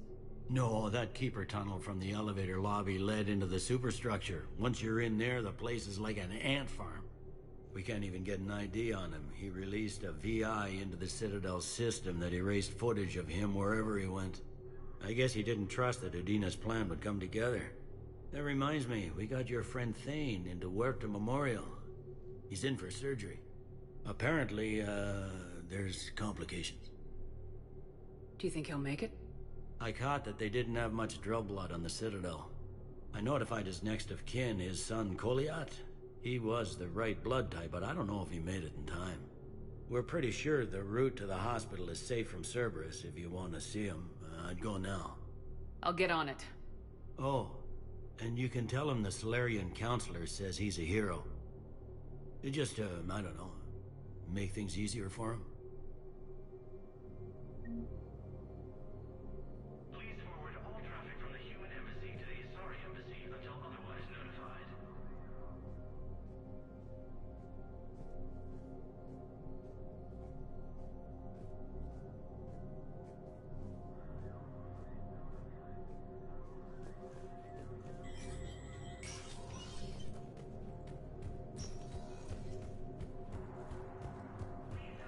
No, that Keeper tunnel from the elevator lobby led into the superstructure. Once you're in there, the place is like an ant farm. We can't even get an ID on him. He released a VI into the Citadel system that erased footage of him wherever he went. I guess he didn't trust that Udina's plan would come together. That reminds me, we got your friend Thane into Huerta Memorial. He's in for surgery. Apparently, there's complications. Do you think he'll make it? I caught that they didn't have much drill blood on the Citadel. I notified his next of kin, his son Koliat. He was the right blood type, but I don't know if he made it in time. We're pretty sure the route to the hospital is safe from Cerberus if you want to see him. I'd go now. I'll get on it. Oh, and you can tell him the Solarian Counselor says he's a hero. It just, I don't know, make things easier for him. Please forward all traffic from the human embassy to the Asari embassy until otherwise notified.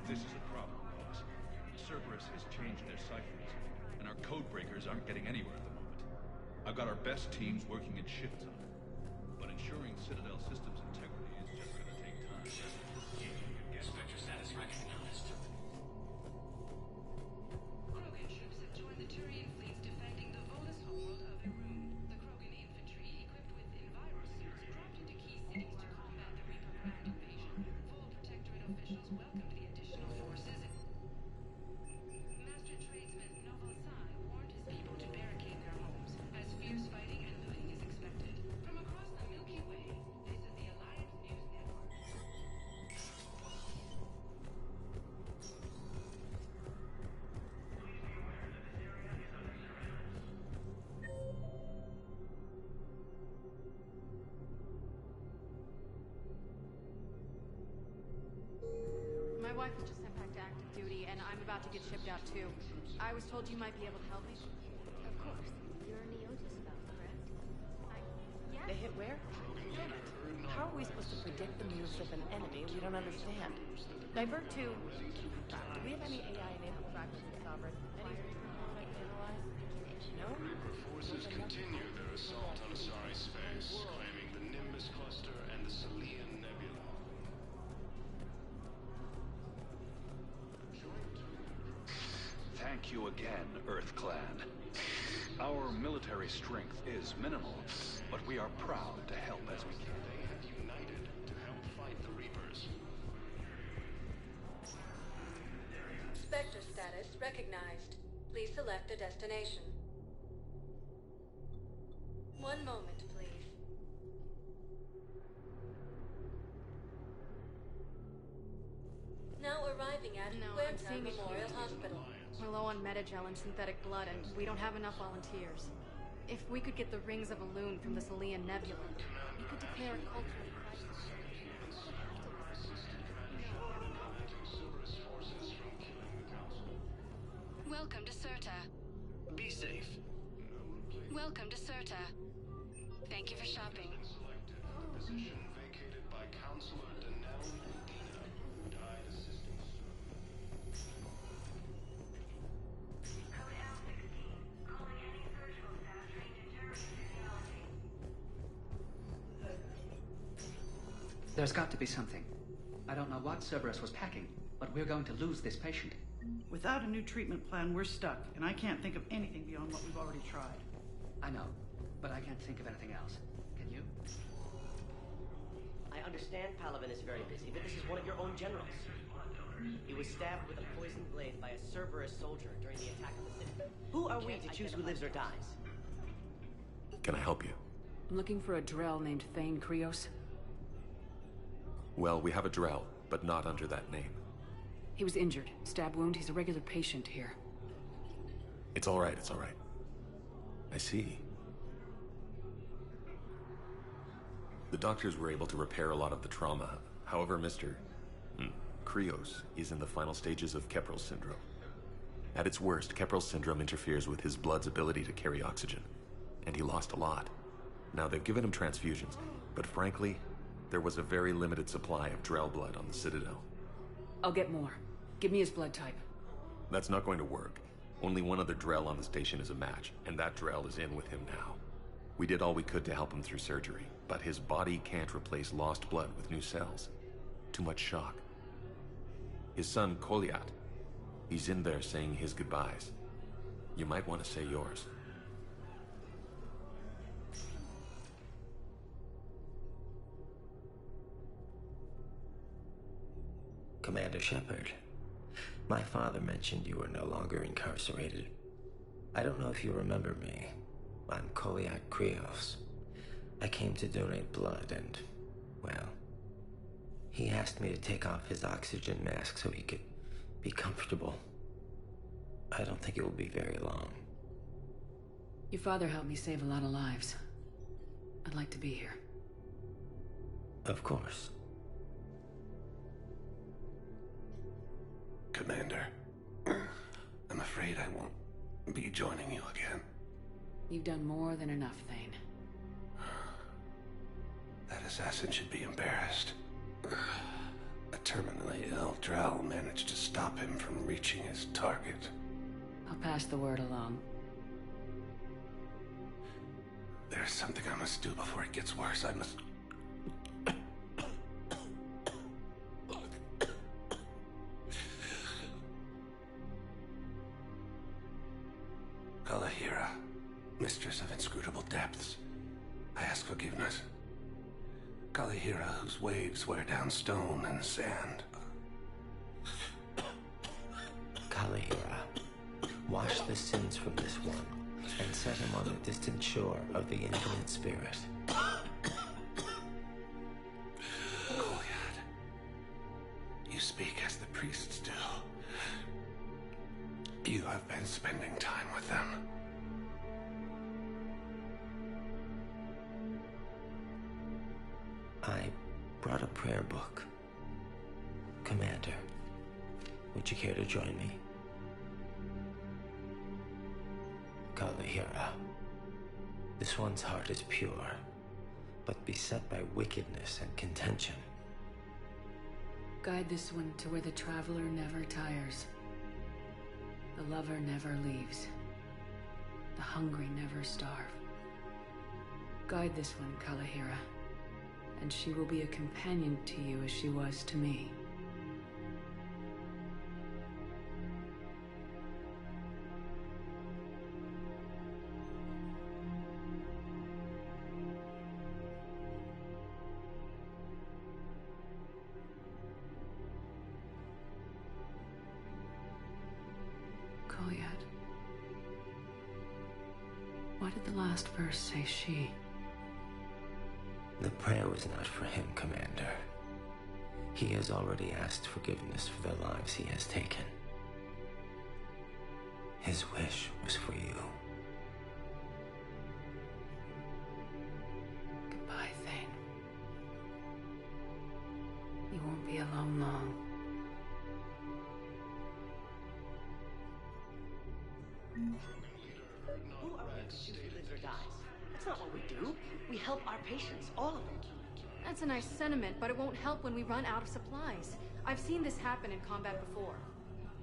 This is a problem, boss. Cerberus has changed their ciphers, and our code breakers aren't getting anywhere at the moment. I've got our best teams working in shifts on it. but ensuring Citadel systems integrity is just gonna take time. Spectre status recognized. Krogan ships have joined the Turian fleets defending the Volus homeworld of Irun. The Krogan infantry, equipped with envirosuits, dropped into key cities to combat the Reaper ground invasion. Full Protectorate officials welcomed the additional forces. Master tradesman Novel Sai warned his people to barricade their homes, as fierce fighting and looting is expected. From across the Milky Way, this is the Alliance News Network. My wife was just sent back to active duty, and I'm about to get shipped out too. I was told you might be able to help me. Of course. You're a Neotis spell, correct? Yeah. They hit where? Damn it. How are we supposed to predict the moves of an enemy we don't understand? Divert to... Do we have any AI-enabled trackers in Sovereign? Any I can analyze? No? Forces continue their assault on Asari space, claiming the Nimbus cluster and the Selian Nebula. Thank you again, Earth Clan. Our military strength is minimal, but we are proud to help as we can. They have united to help fight the Reapers. Spectre status recognized. Please select a destination. One moment, please. Now arriving at No, I'm Huerta seeing Memorial issues. Hospital. We're low on metagel and synthetic blood, and we don't have enough volunteers. If we could get the rings of Elune from the Selian Nebula, we could declare a cultural crisis. Welcome to Certa. Be safe. Welcome to Certa. Thank you for shopping. Selected for the position vacated by Counselor Danelle Udina, who died assisting Code L16. Calling any surgical staff trained in terminal physiology. There's got to be something. I don't know what Cerberus was packing, but we're going to lose this patient. Without a new treatment plan, we're stuck, and I can't think of anything beyond what we've already tried. I know, but I can't think of anything else. Can you? I understand Palaven is very busy, but this is one of your own generals. He was stabbed with a poisoned blade by a Cerberus soldier during the attack on the city. Who are we to choose who lives or dies? Can I help you? I'm looking for a Drell named Thane Krios. Well, we have a Drell, but not under that name. He was injured. Stab wound. He's a regular patient here. It's all right, it's all right. I see. The doctors were able to repair a lot of the trauma. However, Mr. Krios is in the final stages of Keprel's syndrome. At its worst, Keprel's syndrome interferes with his blood's ability to carry oxygen, and he lost a lot. Now, they've given him transfusions, but frankly, there was a very limited supply of Drell blood on the Citadel. I'll get more. Give me his blood type. That's not going to work. Only one other Drell on the station is a match, and that Drell is in with him now. We did all we could to help him through surgery, but his body can't replace lost blood with new cells. Too much shock. His son, Koliat, he's in there saying his goodbyes. You might want to say yours. Commander Shepard, my father mentioned you were no longer incarcerated. I don't know if you remember me. I'm Koliak Krios. I came to donate blood and, well, he asked me to take off his oxygen mask so he could be comfortable. I don't think it will be very long. Your father helped me save a lot of lives. I'd like to be here. Of course. Commander, I'm afraid I won't be joining you again. You've done more than enough, Thane. That assassin should be embarrassed. A terminally ill Drow managed to stop him from reaching his target. I'll pass the word along. There There is something I must do before it gets worse. I must... Kalahira, mistress of inscrutable depths, I ask forgiveness. Kalahira, whose waves wear down stone and sand. Kalahira, wash the sins from this one, and set him on the distant shore of the infinite spirit. Goliath, you speak as the priests do. You have been spending time with them. I brought a prayer book. Commander, would you care to join me? Kalahira, this one's heart is pure, but beset by wickedness and contention. Guide this one to where the traveler never tires. The lover never leaves. The hungry never starve. Guide this one, Kalahira, and she will be a companion to you as she was to me. Why did the last verse say she? The prayer was not for him, Commander. He has already asked forgiveness for the lives he has taken. His wish was for you. Goodbye, Thane. You won't be alone long. Who are we to choose who lives or dies? That's not what we do. We help our patients, all of them. That's a nice sentiment, but it won't help when we run out of supplies. I've seen this happen in combat before.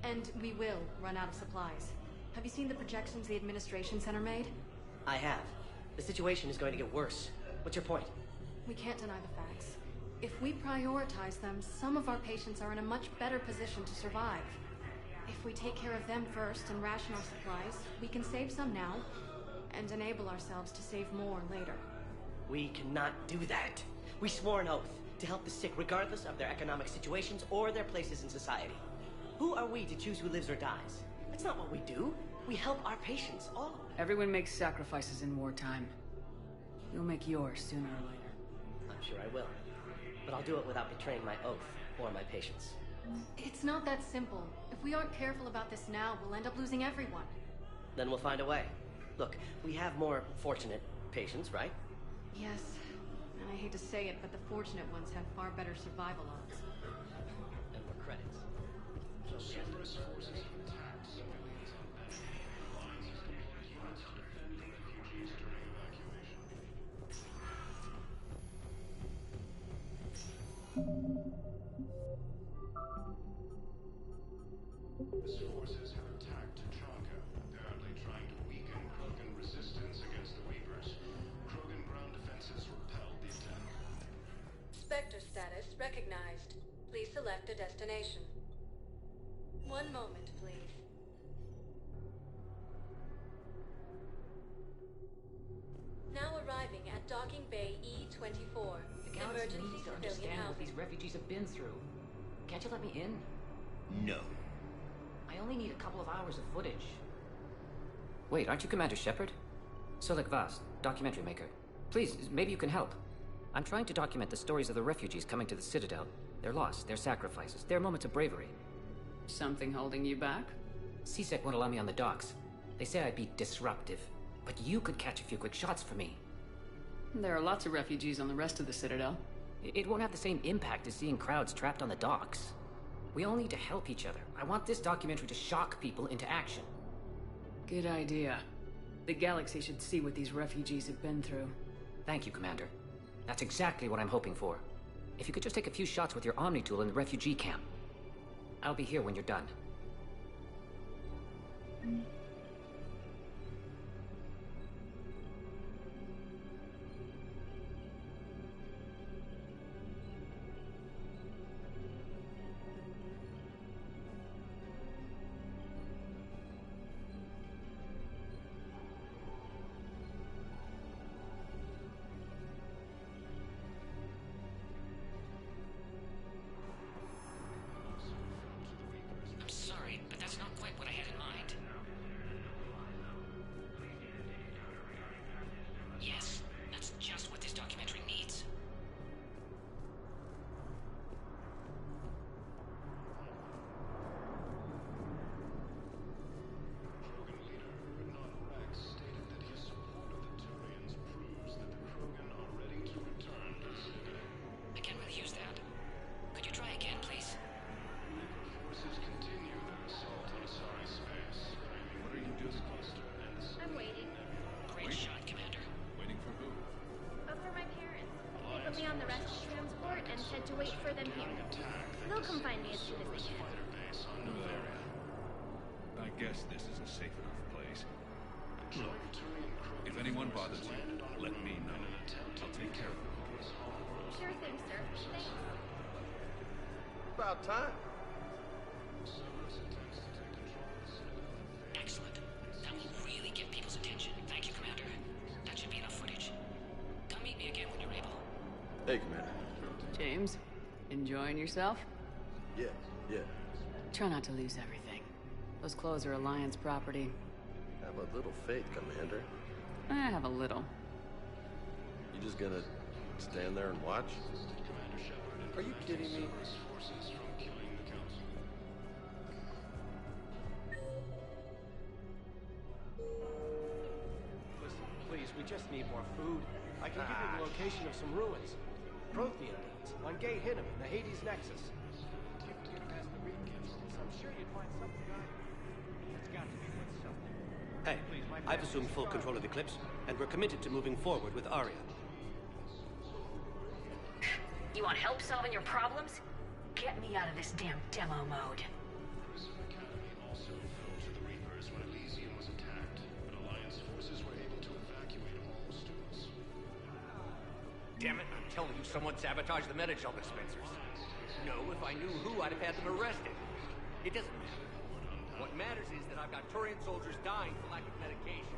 And we will run out of supplies. Have you seen the projections the Administration Center made? I have. The situation is going to get worse. What's your point? We can't deny the facts. If we prioritize them, some of our patients are in a much better position to survive. If we take care of them first and ration our supplies, we can save some now, and enable ourselves to save more later. We cannot do that. We swore an oath to help the sick regardless of their economic situations or their places in society. Who are we to choose who lives or dies? That's not what we do. We help our patients, all of them. Everyone makes sacrifices in wartime. You'll make yours sooner or later. I'm sure I will. But I'll do it without betraying my oath or my patients. It's not that simple. If we aren't careful about this now, we'll end up losing everyone. Then we'll find a way. Look, we have more fortunate patients, right? Yes. And I hate to say it, but the fortunate ones have far better survival odds. And more credits. Cerberus forces have attacked civilians on Earth. Lines have deployed units to defend the refugees during evacuation. Cerberus forces have attacked Tachanka, apparently trying to weaken Krogan resistance against the Reapers. Krogan ground defenses repelled the attack. Spectre status recognized. Please select a destination. One moment, please. Now arriving at Docking Bay E-24. The Galaxy needs to understand what these refugees have been through. Can't you let me in? No. I only need a couple of hours of footage. Wait, aren't you Commander Shepard? Solik Vast, documentary maker. Please, maybe you can help. I'm trying to document the stories of the refugees coming to the Citadel. Their loss, their sacrifices, their moments of bravery. Something holding you back? CSEC won't allow me on the docks. They say I'd be disruptive. But you could catch a few quick shots for me. There are lots of refugees on the rest of the Citadel. It won't have the same impact as seeing crowds trapped on the docks. We all need to help each other. I want this documentary to shock people into action. Good idea. The Galaxy should see what these refugees have been through. Thank you, Commander. That's exactly what I'm hoping for. If you could just take a few shots with your Omni tool in the refugee camp. I'll be here when you're done. me on the rest of the transport and said to wait for them here. They'll come find me as soon as they can. I guess this is a safe enough place. If anyone bothers you, let me know. I'll take care of it. Sure thing, sir. Thanks. About time. Excellent. That will really get people's attention. Thank you, Commander. That should be enough footage. Come meet me again when you're able. Hey, Commander. James, enjoying yourself? Yeah. Try not to lose everything. Those clothes are Alliance property. Have a little faith, Commander. I have a little. You just gonna stand there and watch? Are you kidding me? Listen, please, we just need more food. I can give you the location of some ruins. Prothean needs on Gay Hinnom in the Hades Nexus. If you can get past the recapitulations, I'm sure you'd find something It's got to be worth something. Hey, I've assumed full control of Eclipse, and we're committed to moving forward with Aria. You want help solving your problems? Get me out of this damn demo mode. Academy also fell to the Reapers when Elysium was attacked, but Alliance forces were able to evacuate all students. Damn it, I'm telling you, someone sabotaged the Metagel dispensers. No, if I knew who, I'd have had them arrested. It doesn't matter. What matters is that I've got Turian soldiers dying for lack of medication.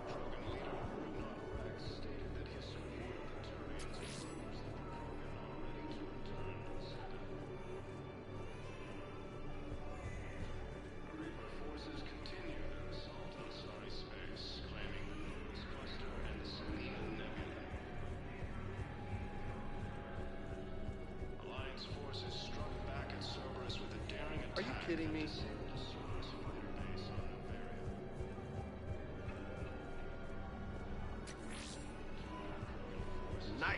Krogan leader Ragnar Rex stated that he supported the Turians as long as the Krogan are ready to return to the Citadel. Reaper forces continue their assault on Starry Space, claiming the Nose Cluster and the Selenian Nebula. Alliance forces struck back at Cerberus with a daring attack. Are you kidding me? Nice.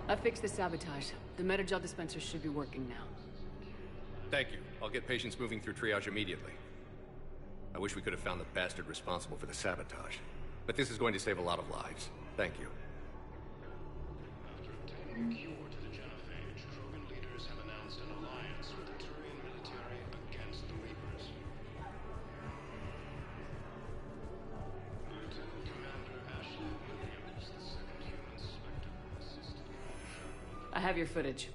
I fixed the sabotage. The Metagel dispensers should be working now. Thank you. I'll get patients moving through triage immediately. I wish we could have found the bastard responsible for the sabotage. But this is going to save a lot of lives. Thank you. After obtaining a cure to the Genophage, Krogan leaders have announced an alliance with the Turian military against the Reapers. Lieutenant Commander Ashley Williams, the second human Spectre, assisted I have your footage.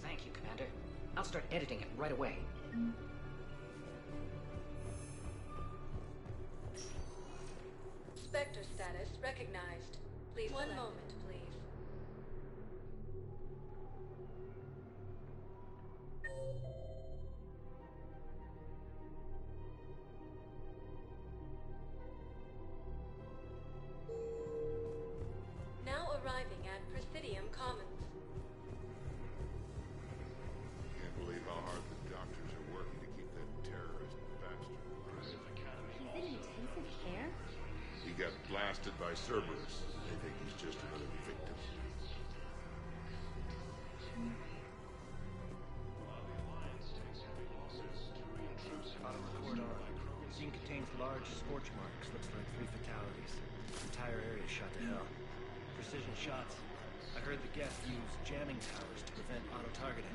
Thank you, Commander. I'll start editing it right away. Spectre status recognized. Please, one moment, please. Now arriving at Presidium Commons. Can't believe how hard the doctors are working to keep that terrorist bastard alive. He's in intensive care? He got blasted by Cerberus. They think he's just another victim. While the Alliance takes heavy losses, Turian troops have Bottom corridor. Scene contains large scorch marks. Looks like 3 fatalities. Entire area shot to hell. Precision shots. I heard the guest use jamming towers to prevent auto-targeting.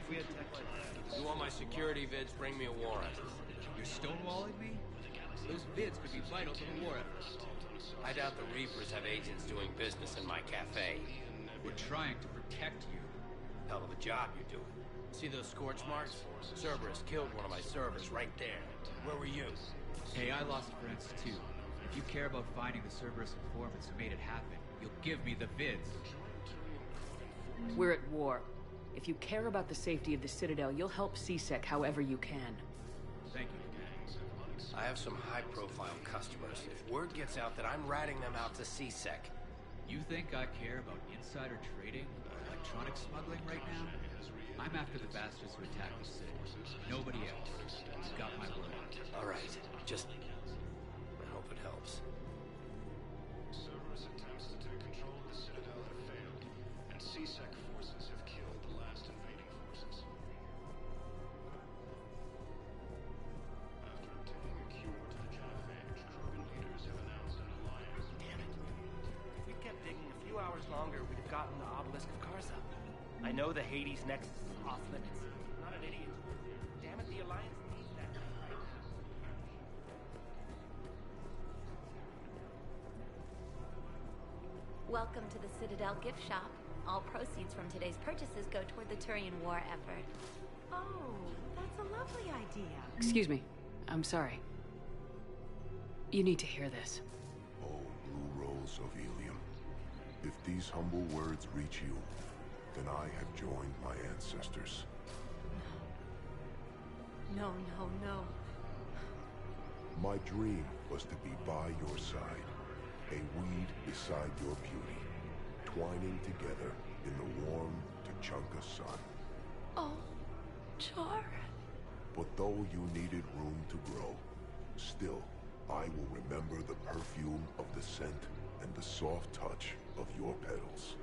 If we had tech like that... You want my security vids, bring me a warrant. You're stonewalling me? Those vids could be vital to the war effort. I doubt the Reapers have agents doing business in my cafe. We're trying to protect you. Hell of a job you're doing. See those scorch marks? Cerberus killed one of my servers right there. Where were you? Hey, I lost friends too. If you care about finding the Cerberus informants who made it happen, you'll give me the vids. We're at war. If you care about the safety of the Citadel, you'll help CSEC however you can. Thank you. I have some high-profile customers. If word gets out that I'm ratting them out to CSEC... You think I care about insider trading or electronic smuggling right now? I'm after the bastards who attacked the city. Nobody else. You got my word. All right. Just... I hope it helps. Cerberus attempts to take control of the Citadel have failed, and CSEC forces have killed the last invading forces. I know the Hades Nexus is off limits. I'm not an idiot. Damn it, the Alliance needs that right now. Welcome to the Citadel gift shop. All proceeds from today's purchases go toward the Turian war effort. Oh, that's a lovely idea. Excuse me. I'm sorry. You need to hear this. Oh, blue rose of Ilium. If these humble words reach you, then I have joined my ancestors. No, no, no. My dream was to be by your side, a weed beside your beauty, twining together in the warm Tuchanka sun. Oh, Char. But though you needed room to grow, still, I will remember the perfume of the scent and the soft touch of your petals.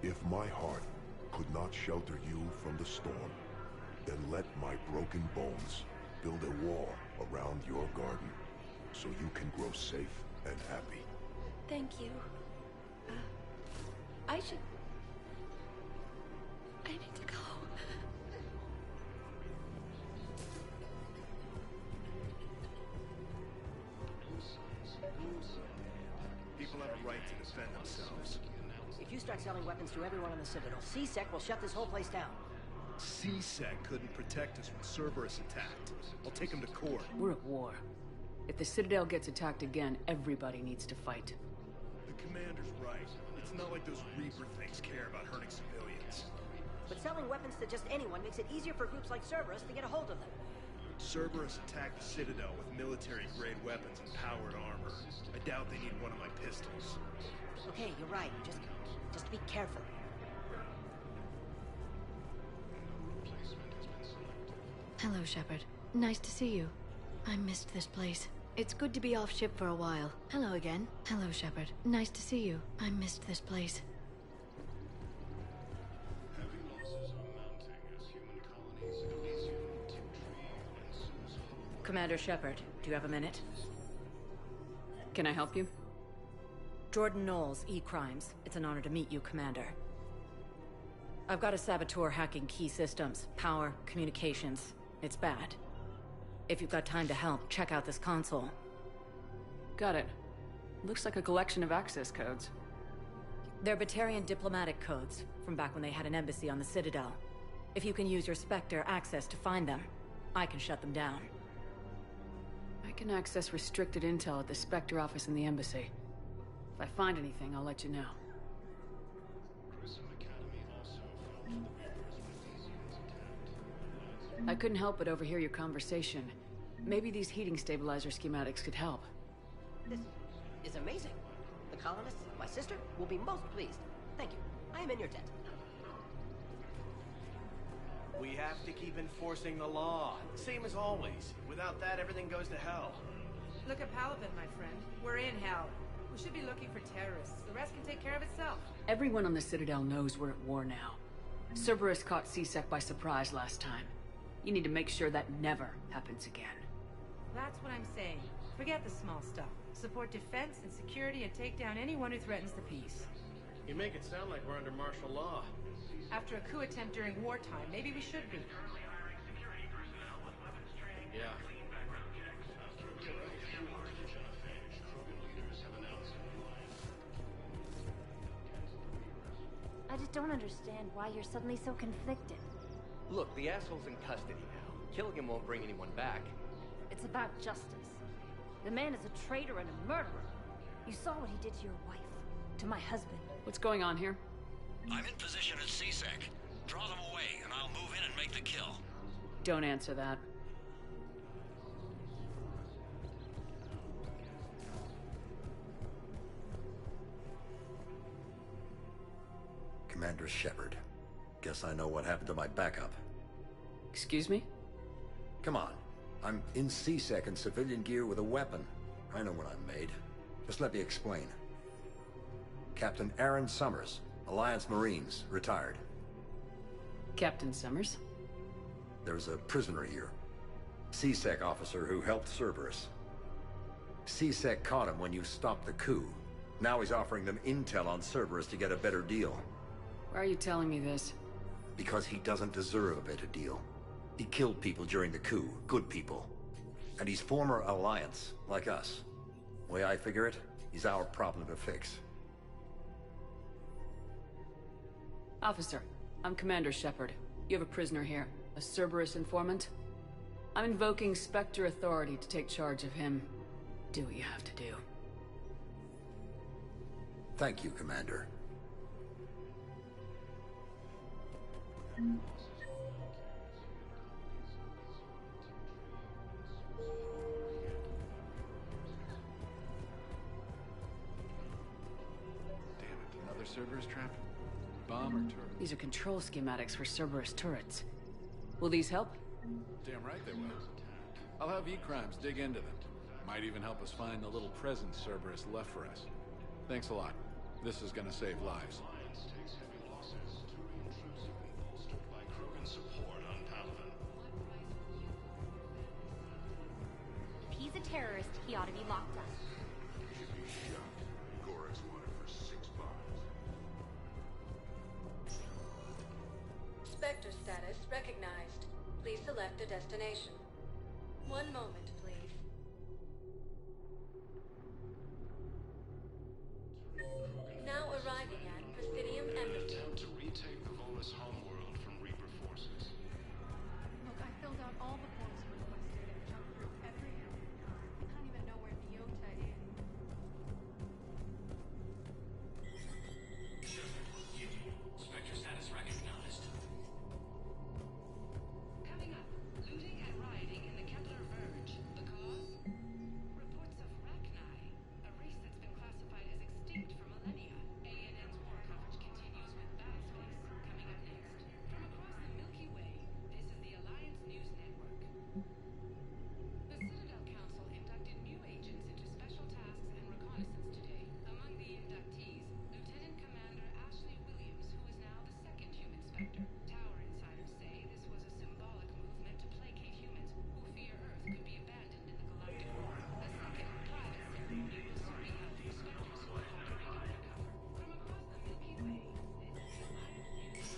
If my heart could not shelter you from the storm, then let my broken bones build a wall around your garden so you can grow safe and happy. Thank you. I need to go. People have a right to defend themselves. If you start selling weapons to everyone on the Citadel, C-Sec will shut this whole place down. C-Sec couldn't protect us when Cerberus attacked. I'll take him to court. We're at war. If the Citadel gets attacked again, everybody needs to fight. The commander's right. It's not like those Reaper things care about hurting civilians. But selling weapons to just anyone makes it easier for groups like Cerberus to get a hold of them. Cerberus attacked the Citadel with military-grade weapons and powered armor. I doubt they need one of my pistols. Okay, you're right. Just be careful. Hello, Shepard. Nice to see you. I missed this place. It's good to be off ship for a while. Hello again. Hello, Shepard. Nice to see you. I missed this place. Commander Shepard, do you have a minute? Can I help you? Jordan Knowles, E-Crimes. It's an honor to meet you, Commander. I've got a saboteur hacking key systems, power, communications. It's bad. If you've got time to help, check out this console. Got it. Looks like a collection of access codes. They're Batarian diplomatic codes, from back when they had an embassy on the Citadel. If you can use your Spectre access to find them, I can shut them down. I can access restricted intel at the Spectre office in the embassy. If I find anything, I'll let you know. I couldn't help but overhear your conversation. Maybe these heating stabilizer schematics could help. This is amazing. The colonists, my sister, will be most pleased. Thank you. I am in your debt. We have to keep enforcing the law. Same as always. Without that, everything goes to hell. Look at Paladin, my friend. We're in hell. We should be looking for terrorists. The rest can take care of itself. Everyone on the Citadel knows we're at war now. Cerberus caught C-Sec by surprise last time. You need to make sure that never happens again. That's what I'm saying. Forget the small stuff. Support defense and security and take down anyone who threatens the peace. You make it sound like we're under martial law. After a coup attempt during wartime, maybe we should be. Yeah. I just don't understand why you're suddenly so conflicted. Look, the asshole's in custody now. Killing him won't bring anyone back. It's about justice. The man is a traitor and a murderer. You saw what he did to your wife, to my husband. What's going on here? I'm in position at C-Sec. Draw them away, and I'll move in and make the kill. Don't answer that. Commander Shepard. Guess I know what happened to my backup. Excuse me? Come on. I'm in C-Sec in civilian gear with a weapon. I know what I'm made. Just let me explain. Captain Aaron Summers, Alliance Marines, retired. Captain Summers? There's a prisoner here. C-Sec officer who helped Cerberus. C-Sec caught him when you stopped the coup. Now he's offering them intel on Cerberus to get a better deal. Why are you telling me this? Because he doesn't deserve a better deal. He killed people during the coup, good people. And he's former Alliance, like us. The way I figure it, he's our problem to fix. Officer, I'm Commander Shepard. You have a prisoner here, a Cerberus informant. I'm invoking Spectre authority to take charge of him. Do what you have to do. Thank you, Commander. Another Cerberus trap? Bomb or turret? These are control schematics for Cerberus turrets. Will these help? Damn right they will. I'll have E-Crimes dig into them. Might even help us find the little present Cerberus left for us. Thanks a lot. This is gonna save lives. If he's a terrorist, he ought to be locked up. Spectre status recognized. Please select a destination. One moment, please. Now arriving at Presidium Embassy. Attempt to retake Pavonis' homeworld from Reaper forces. Look, I filled out all the forms requested and jumped through every area. I can't even know where Biota is. Spectre status recognized. Coming up, looting and rioting in the Kepler Verge. The cause? Reports of Rachni, a race that's been classified as extinct for millennia. ANN's war coverage continues with Battlespace coming up next. From across the Milky Way, this is the Alliance News Network. The Citadel Council inducted new agents into special tasks and reconnaissance today. Among the inductees, Lieutenant Commander Ashley Williams, who is now the second human Spectre. Tower insiders say this was a symbolic move meant to placate humans who fear Earth could be abandoned in the galactic war. A second, private ceremony will soon be held for Spectres who are operating undercover. From across the Milky Way, this is the Alliance News.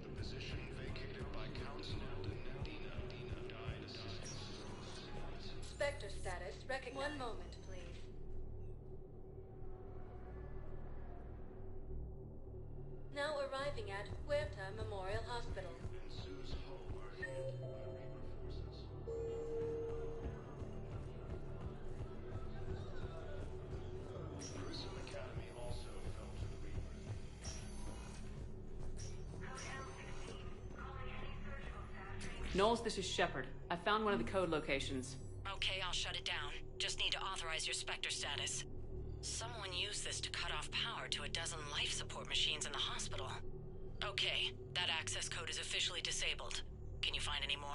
The position vacated by Council Dina died. Spectre status recognized. One moment, please. Now arriving at Huerta Memorial Hospital. Sue's home are hit by Reaper forces. Prism Academy also fell to the Reapers. Knowles, this is Shepard. I found one of the code locations. Okay, I'll shut it down. Just need to authorize your Spectre status. Someone used this to cut off power to a dozen life support machines in the hospital. Okay, that access code is officially disabled. Can you find any more?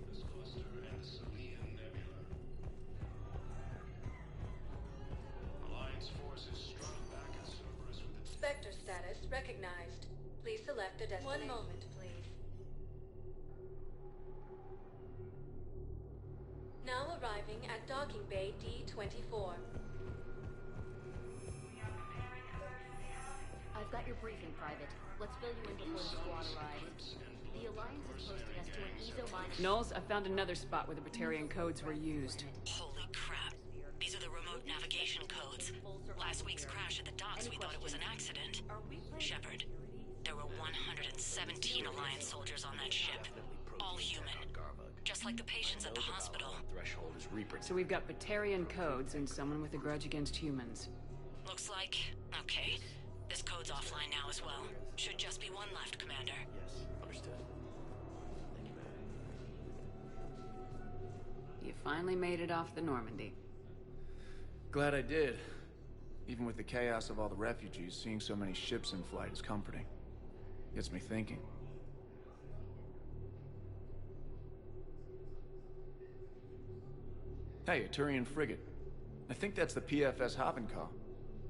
This cluster and the Salian Nebula. Alliance forces struck back at Cerberus with the Spectre status recognized. Please select a destination. One moment, please. Now arriving at Docking Bay D-24. I've got your briefing, Private. Let's fill you in before the squad arrives. The Alliance has posted us to an ESO mine. Knowles, I found another spot where the Batarian codes were used. Holy crap. These are the remote navigation codes. Last week's crash at the docks, we thought it was an accident. Shepard, there were 117 Alliance soldiers on that ship. All human. Just like the patients at the hospital. Threshold is Reaper. So we've got Batarian codes and someone with a grudge against humans. Looks like... Okay. This code's offline now as well. Should just be one left, Commander. Yes, understood. Thank you, man. You finally made it off the Normandy. Glad I did. Even with the chaos of all the refugees, seeing so many ships in flight is comforting. Gets me thinking. Hey, a Turian frigate. I think that's the PFS Havenkaw.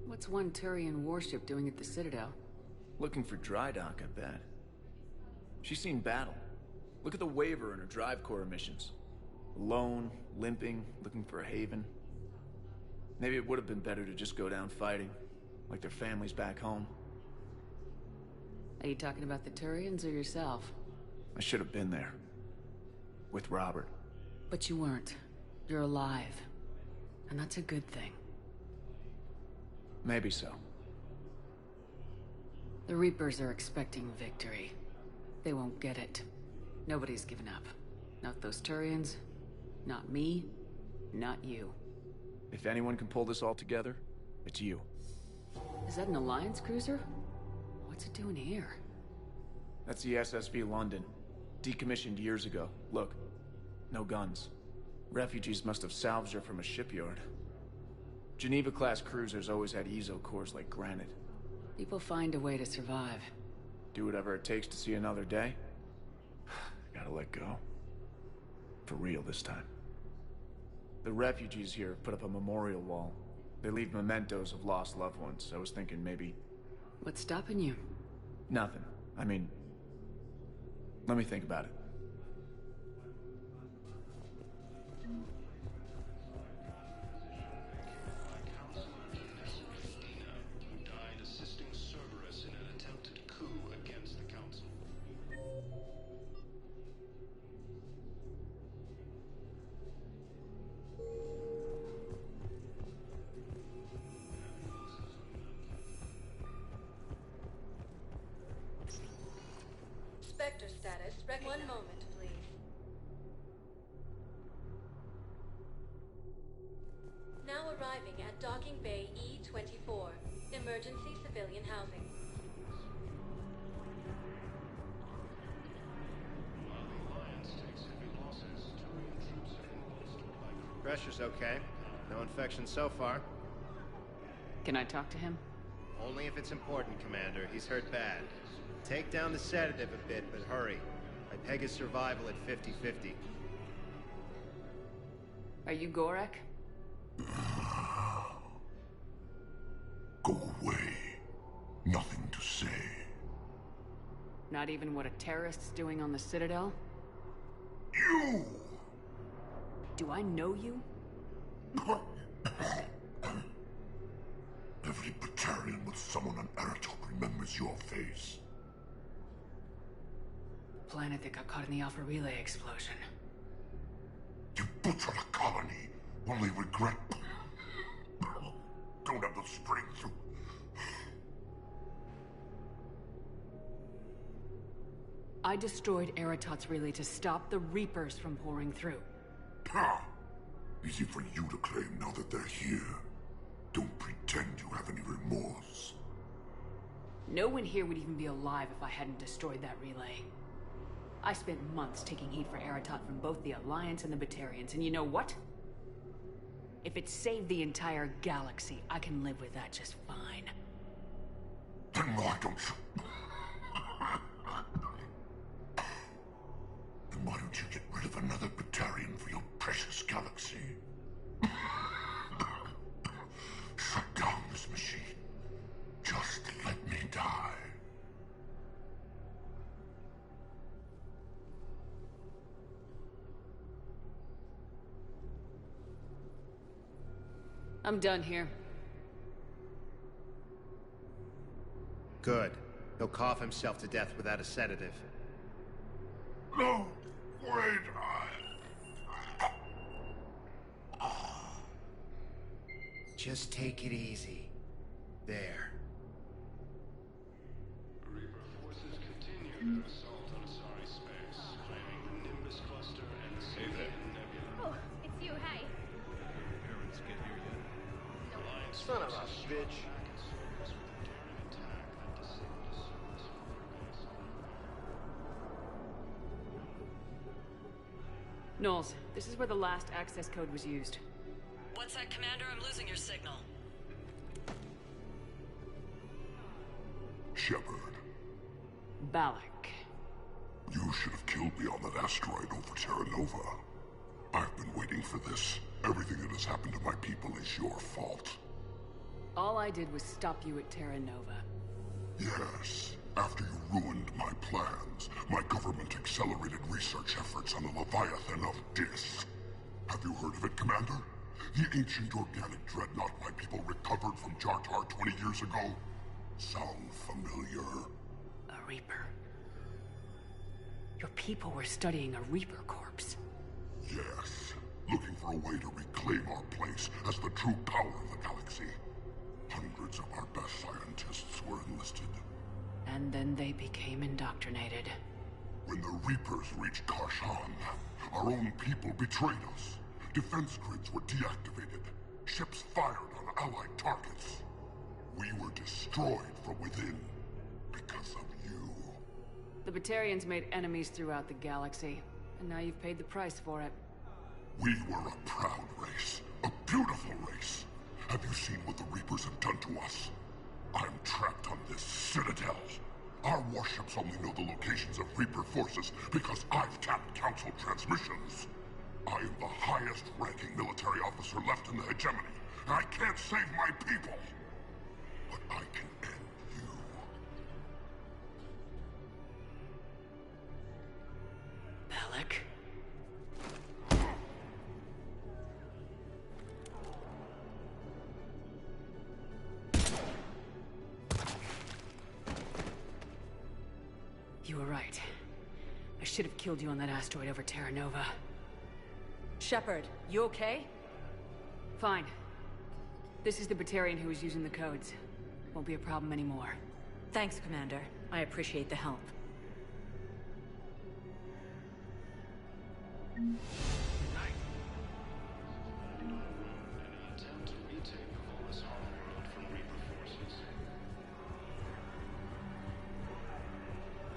What's one Turian warship doing at the Citadel? Looking for dry dock, I bet. She's seen battle. Look at the waiver in her drive core emissions. Alone, limping, looking for a haven. Maybe it would have been better to just go down fighting, like their families back home. Are you talking about the Turians or yourself? I should have been there. With Robert. But you weren't. You're alive. And that's a good thing. Maybe so. The Reapers are expecting victory. They won't get it. Nobody's given up. Not those Turians, not me, not you. If anyone can pull this all together, it's you. Is that an Alliance cruiser? What's it doing here? That's the SSV London. Decommissioned years ago. Look, no guns. Refugees must have salvaged her from a shipyard. Geneva-class cruisers always had ezo cores like granite. People find a way to survive. Do whatever it takes to see another day. Gotta let go. For real this time. The refugees here have put up a memorial wall. They leave mementos of lost loved ones. I was thinking maybe... What's stopping you? Nothing. I mean... Let me think about it. Who died assisting Cerberus in an attempted coup against the Council. Spectre status. One moment, please. Now arriving at Docking Bay E-24. Emergency civilian housing. While the Alliance takes heavy losses, Turian troops have been bolstered by... Pressure's okay. No infection so far. Can I talk to him? Only if it's important, Commander. He's hurt bad. Take down the sedative a bit, but hurry. I peg his survival at 50-50. Are you Gorek? Go away. Nothing to say. Not even what a terrorist's doing on the Citadel? You! Do I know you? Every Batarian with someone on Aratok remembers your face. Planet that got caught in the Alpha Relay explosion. You butchered a colony, only regret. Don't have the strength to... I destroyed Eratot's relay to stop the Reapers from pouring through. Ha! Easy for you to claim now that they're here. Don't pretend you have any remorse. No one here would even be alive if I hadn't destroyed that relay. I spent months taking heat for Eratot from both the Alliance and the Batarians, and you know what? If it saved the entire galaxy, I can live with that just fine. Then why don't you... Then why don't you get rid of another Batarian for your precious galaxy? Shut down this machine. Just let me die. I'm done here. Good. He'll cough himself to death without a sedative. No! Wait, Just take it easy. There. Reaper forces continue their assault on Asari space, claiming the Nimbus cluster and the Sabian Nebula. Oh, it's you, hey. Parents get here yet? Alliance Son of a forces bitch. back at Cerberus with a daring attack that disabled a service for 4 days. Knowles, this is where the last access code was used. What's that, Commander? I'm losing your signal. Shepard. Balak. You should have killed me on that asteroid over Terra Nova. I've been waiting for this. Everything that has happened to my people is your fault. All I did was stop you at Terra Nova. Yes. After you ruined my plans, my government accelerated research efforts on the Leviathan of Dis. Have you heard of it, Commander? The ancient organic dreadnought my people recovered from Jartar 20 years ago? Sound familiar? A Reaper. Your people were studying a Reaper corpse. Yes. Looking for a way to reclaim our place as the true power of the galaxy. Hundreds of our best scientists were enlisted. And then they became indoctrinated. When the Reapers reached Karshan, our own people betrayed us. Defense grids were deactivated. Ships fired on Allied targets. We were destroyed from within because of you. The Batarians made enemies throughout the galaxy, and now you've paid the price for it. We were a proud race. A beautiful race. Have you seen what the Reapers have done to us? I'm trapped on this citadel. Our warships only know the locations of Reaper forces because I've tapped Council transmissions. I am the highest-ranking military officer left in the hegemony, and I can't save my people. But I can end you. Balak? You were right. I should have killed you on that asteroid over Terra Nova. Shepard, you okay? Fine. This is the Batarian who was using the codes. Won't be a problem anymore. Thanks, Commander. I appreciate the help.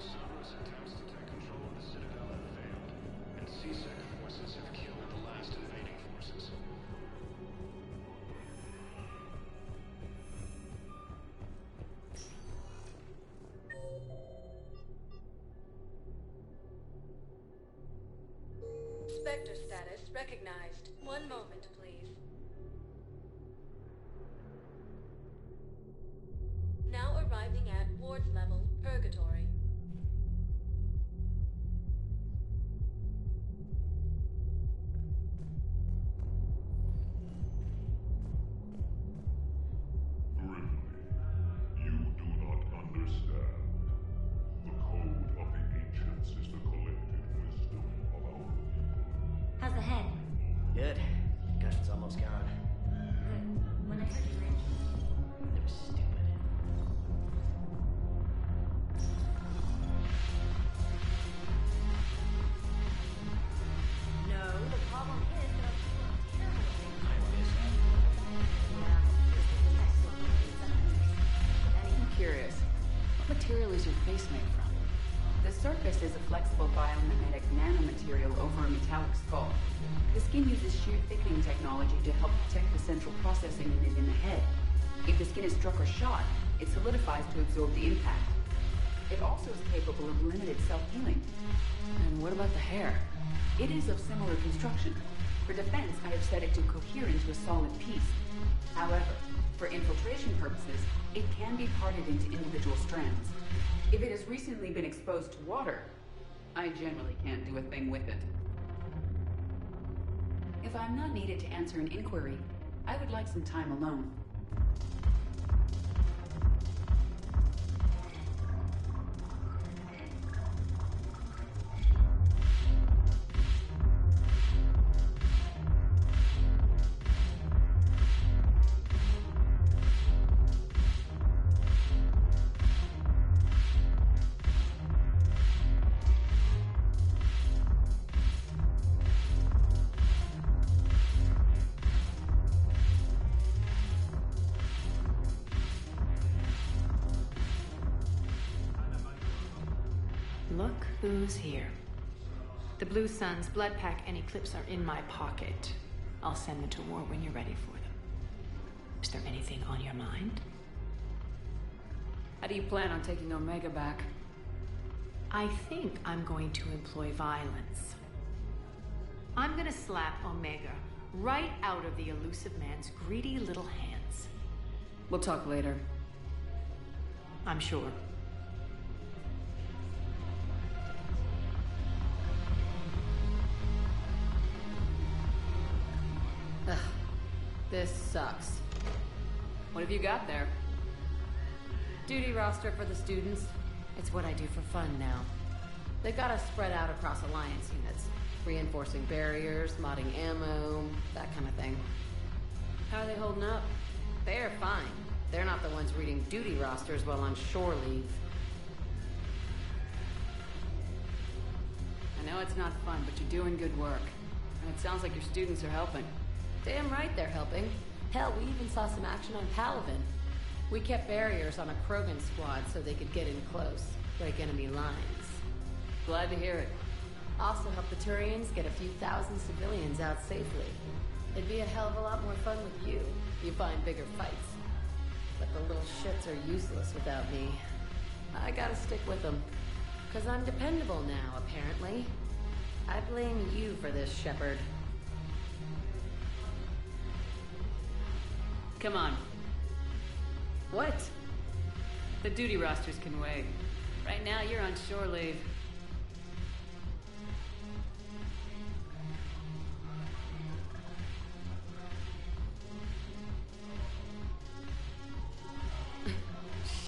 Cerberus attempts to take control of the Citadel have failed, and CSEC forces have killed the last invading forces. Spectre status recognized. One moment, please. Now arriving at Ward's level, Purgatory. Grimly, you do not understand. The code of the ancients is the collected wisdom of our people. How's the head? Good. Concussion's almost gone. Good. When I heard you mention It was stupid. No, the problem is that I'm feeling terrible. I miss that. I'm curious. What material is your face made from? The surface is a flexible biomimetic nanomaterial over a metallic skull. The skin uses shear thickening technology to help protect the central processing unit in the head. If the skin is struck or shot, it solidifies to absorb the impact. It also is capable of limited self-healing. And what about the hair? It is of similar construction. For defense, I have set it to cohere into a solid piece. However, for infiltration purposes, it can be parted into individual strands. If it has recently been exposed to water, I generally can't do a thing with it. If I'm not needed to answer an inquiry, I would like some time alone. Look who's here. The Blue Suns, Blood Pack, and Eclipse are in my pocket. I'll send them to war when you're ready for them. Is there anything on your mind? How do you plan on taking Omega back? I think I'm going to employ violence. I'm gonna slap Omega right out of the elusive man's greedy little hands. We'll talk later. I'm sure. Ugh, this sucks. What have you got there? Duty roster for the students. It's what I do for fun now. They've got us spread out across Alliance units. Reinforcing barriers, modding ammo, that kind of thing. How are they holding up? They're fine. They're not the ones reading duty rosters while on shore leave. I know it's not fun, but you're doing good work. And it sounds like your students are helping. Damn right they're helping. Hell, we even saw some action on Palaven. We kept barriers on a Krogan squad so they could get in close, break enemy lines. Glad to hear it. Also help the Turians get a few thousand civilians out safely. It'd be a hell of a lot more fun with you. You find bigger fights. But the little shits are useless without me. I gotta stick with them. 'Cause I'm dependable now, apparently. I blame you for this, Shepard. Come on. What? The duty rosters can wait. Right now, you're on shore leave.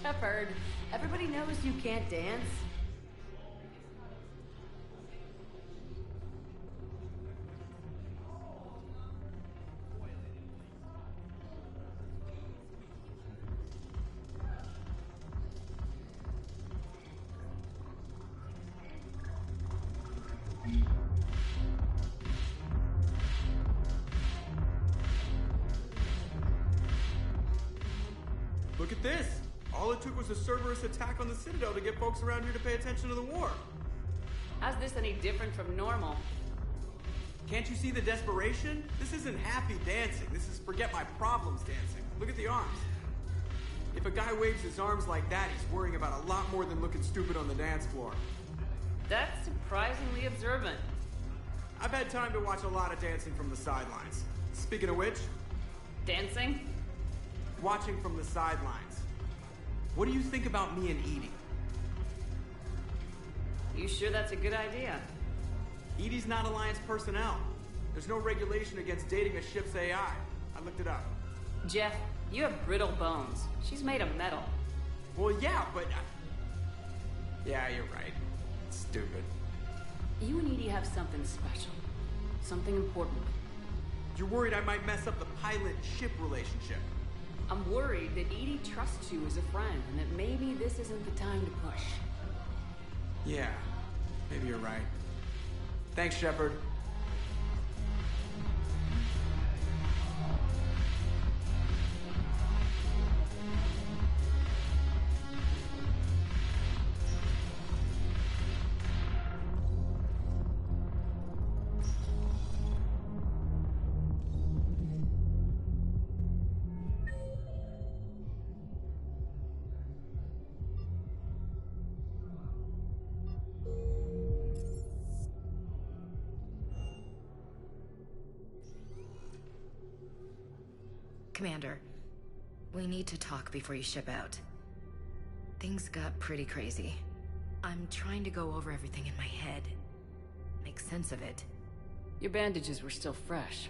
Shepard, everybody knows you can't dance. Look at this! All it took was a Cerberus attack on the Citadel to get folks around here to pay attention to the war. How's this any different from normal? Can't you see the desperation? This isn't happy dancing. This is forget my problems dancing. Look at the arms. If a guy waves his arms like that, he's worrying about a lot more than looking stupid on the dance floor. That's surprisingly observant. I've had time to watch a lot of dancing from the sidelines. Speaking of which... Dancing? Watching from the sidelines. What do you think about me and Edie? You sure that's a good idea? Edie's not Alliance personnel. There's no regulation against dating a ship's AI. I looked it up. Jeff, you have brittle bones. She's made of metal. Well, yeah, but... Yeah, you're right. It's stupid. You and Edie have something special. Something important. You're worried I might mess up the pilot-ship relationship. I'm worried that Edie trusts you as a friend, and that maybe this isn't the time to push. Yeah, maybe you're right. Thanks, Shepard. Commander, we need to talk before you ship out. Things got pretty crazy. I'm trying to go over everything in my head. Make sense of it. Your bandages were still fresh.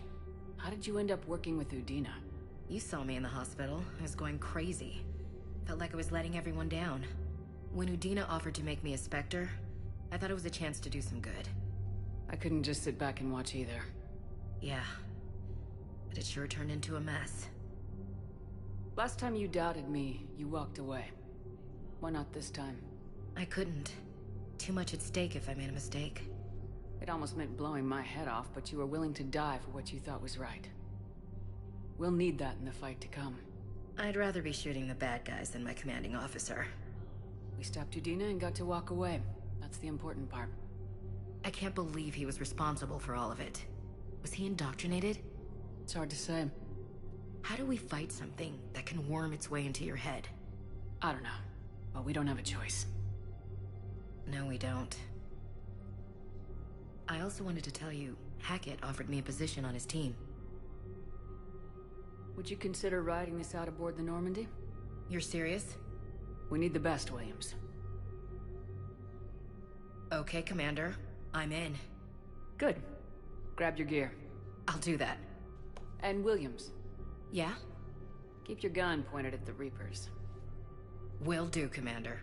How did you end up working with Udina? You saw me in the hospital. I was going crazy. Felt like I was letting everyone down. When Udina offered to make me a Spectre, I thought it was a chance to do some good. I couldn't just sit back and watch either. Yeah. But it sure turned into a mess. Last time you doubted me, you walked away. Why not this time? I couldn't. Too much at stake if I made a mistake. It almost meant blowing my head off, but you were willing to die for what you thought was right. We'll need that in the fight to come. I'd rather be shooting the bad guys than my commanding officer. We stopped Udina and got to walk away. That's the important part. I can't believe he was responsible for all of it. Was he indoctrinated? It's hard to say. How do we fight something that can worm its way into your head? I don't know, but we don't have a choice. No, we don't. I also wanted to tell you, Hackett offered me a position on his team. Would you consider riding this out aboard the Normandy? You're serious? We need the best, Williams. Okay, Commander. I'm in. Good. Grab your gear. I'll do that. And Williams. Yeah? Keep your gun pointed at the Reapers. Will do, Commander.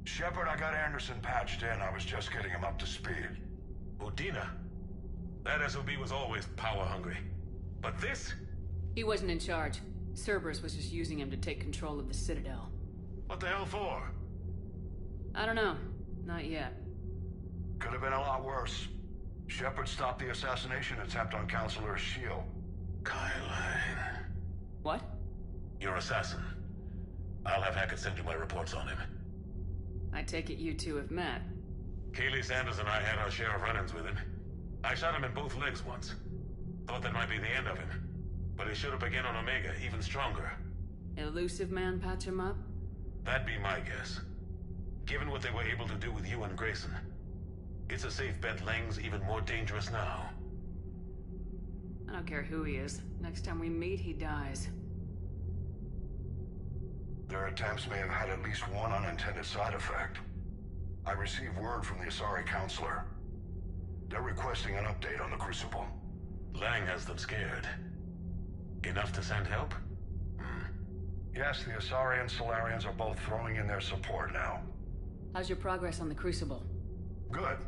Shepard, I got Anderson patched in. I was just getting him up to speed. Udina? That SOB was always power-hungry. But this? He wasn't in charge. Cerberus was just using him to take control of the Citadel. What the hell for? I don't know. Not yet. Could have been a lot worse. Shepard stopped the assassination attempt on Counselor Shield. Kylan. What? Your assassin. I'll have Hackett send you my reports on him. I take it you two have met. Kaylee Sanders and I had our share of run-ins with him. I shot him in both legs once. Thought that might be the end of him. But he showed up again on Omega, even stronger. Elusive Man patch him up? That'd be my guess. Given what they were able to do with you and Grayson. It's a safe bet Lang's even more dangerous now. I don't care who he is. Next time we meet, he dies. Their attempts may have had at least one unintended side effect. I received word from the Asari Counselor. They're requesting an update on the Crucible. Lang has them scared. Enough to send help? Yes, the Asari and Solarians are both throwing in their support now. How's your progress on the Crucible? Good.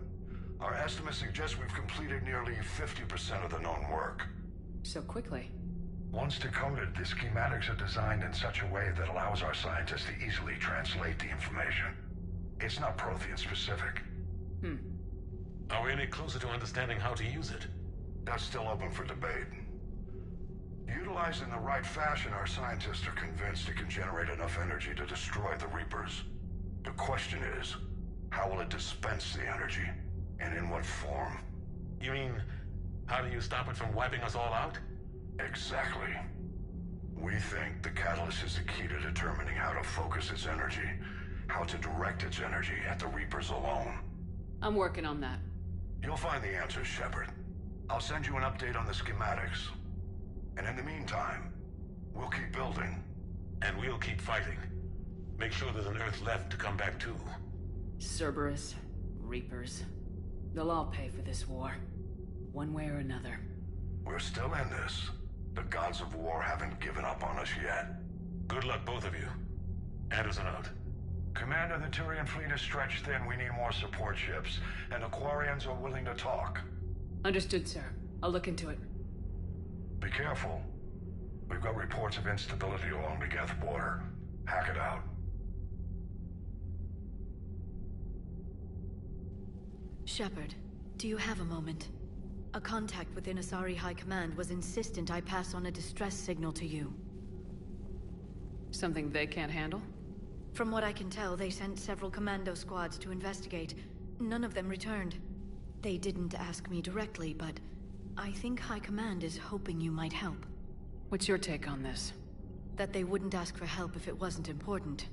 Our estimates suggest we've completed nearly 50% of the known work. So quickly? Once decoded, the schematics are designed in such a way that allows our scientists to easily translate the information. It's not Prothean specific. Are we any closer to understanding how to use it? That's still open for debate. Utilized in the right fashion, our scientists are convinced it can generate enough energy to destroy the Reapers. The question is, how will it dispense the energy? And in what form? You mean, how do you stop it from wiping us all out? Exactly. We think the catalyst is the key to determining how to focus its energy, how to direct its energy at the Reapers alone. I'm working on that. You'll find the answers, Shepard. I'll send you an update on the schematics. And in the meantime, we'll keep building. And we'll keep fighting. Make sure there's an Earth left to come back to. Cerberus, Reapers. They'll all pay for this war. One way or another. We're still in this. The gods of war haven't given up on us yet. Good luck, both of you. Anderson out. Commander, the Tyrian fleet is stretched thin. We need more support ships. And the Quarians are willing to talk. Understood, sir. I'll look into it. Be careful. We've got reports of instability along the Geth border. Hack it out. Shepard, do you have a moment? A contact within Asari High Command was insistent I pass on a distress signal to you. Something they can't handle? From what I can tell, they sent several commando squads to investigate. None of them returned. They didn't ask me directly, but I think High Command is hoping you might help. What's your take on this? That they wouldn't ask for help if it wasn't important.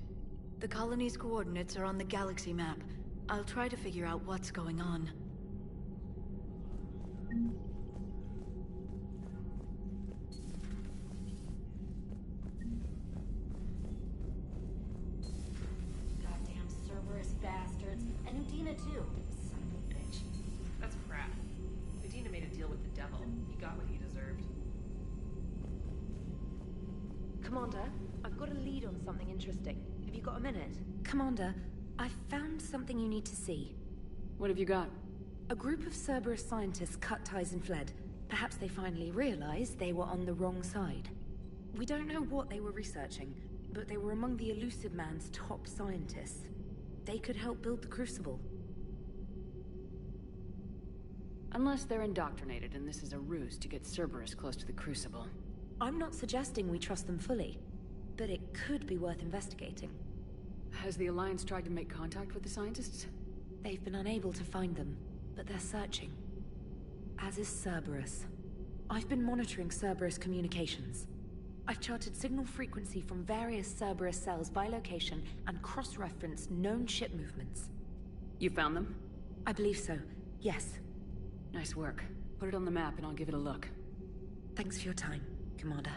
The colony's coordinates are on the galaxy map. I'll try to figure out what's going on. Goddamn Cerberus bastards. And Udina too. Son of a bitch. That's crap. Udina made a deal with the devil. He got what he deserved. Commander, I've got a lead on something interesting. Have you got a minute? Commander, I've found something you need to see. What have you got? A group of Cerberus scientists cut ties and fled. Perhaps they finally realized they were on the wrong side. We don't know what they were researching, but they were among the Elusive Man's top scientists. They could help build the Crucible. Unless they're indoctrinated and this is a ruse to get Cerberus close to the Crucible. I'm not suggesting we trust them fully, but it could be worth investigating. Has the Alliance tried to make contact with the scientists? They've been unable to find them, but they're searching. As is Cerberus. I've been monitoring Cerberus communications. I've charted signal frequency from various Cerberus cells by location and cross-referenced known ship movements. You found them? I believe so, yes. Nice work. Put it on the map and I'll give it a look. Thanks for your time, Commander.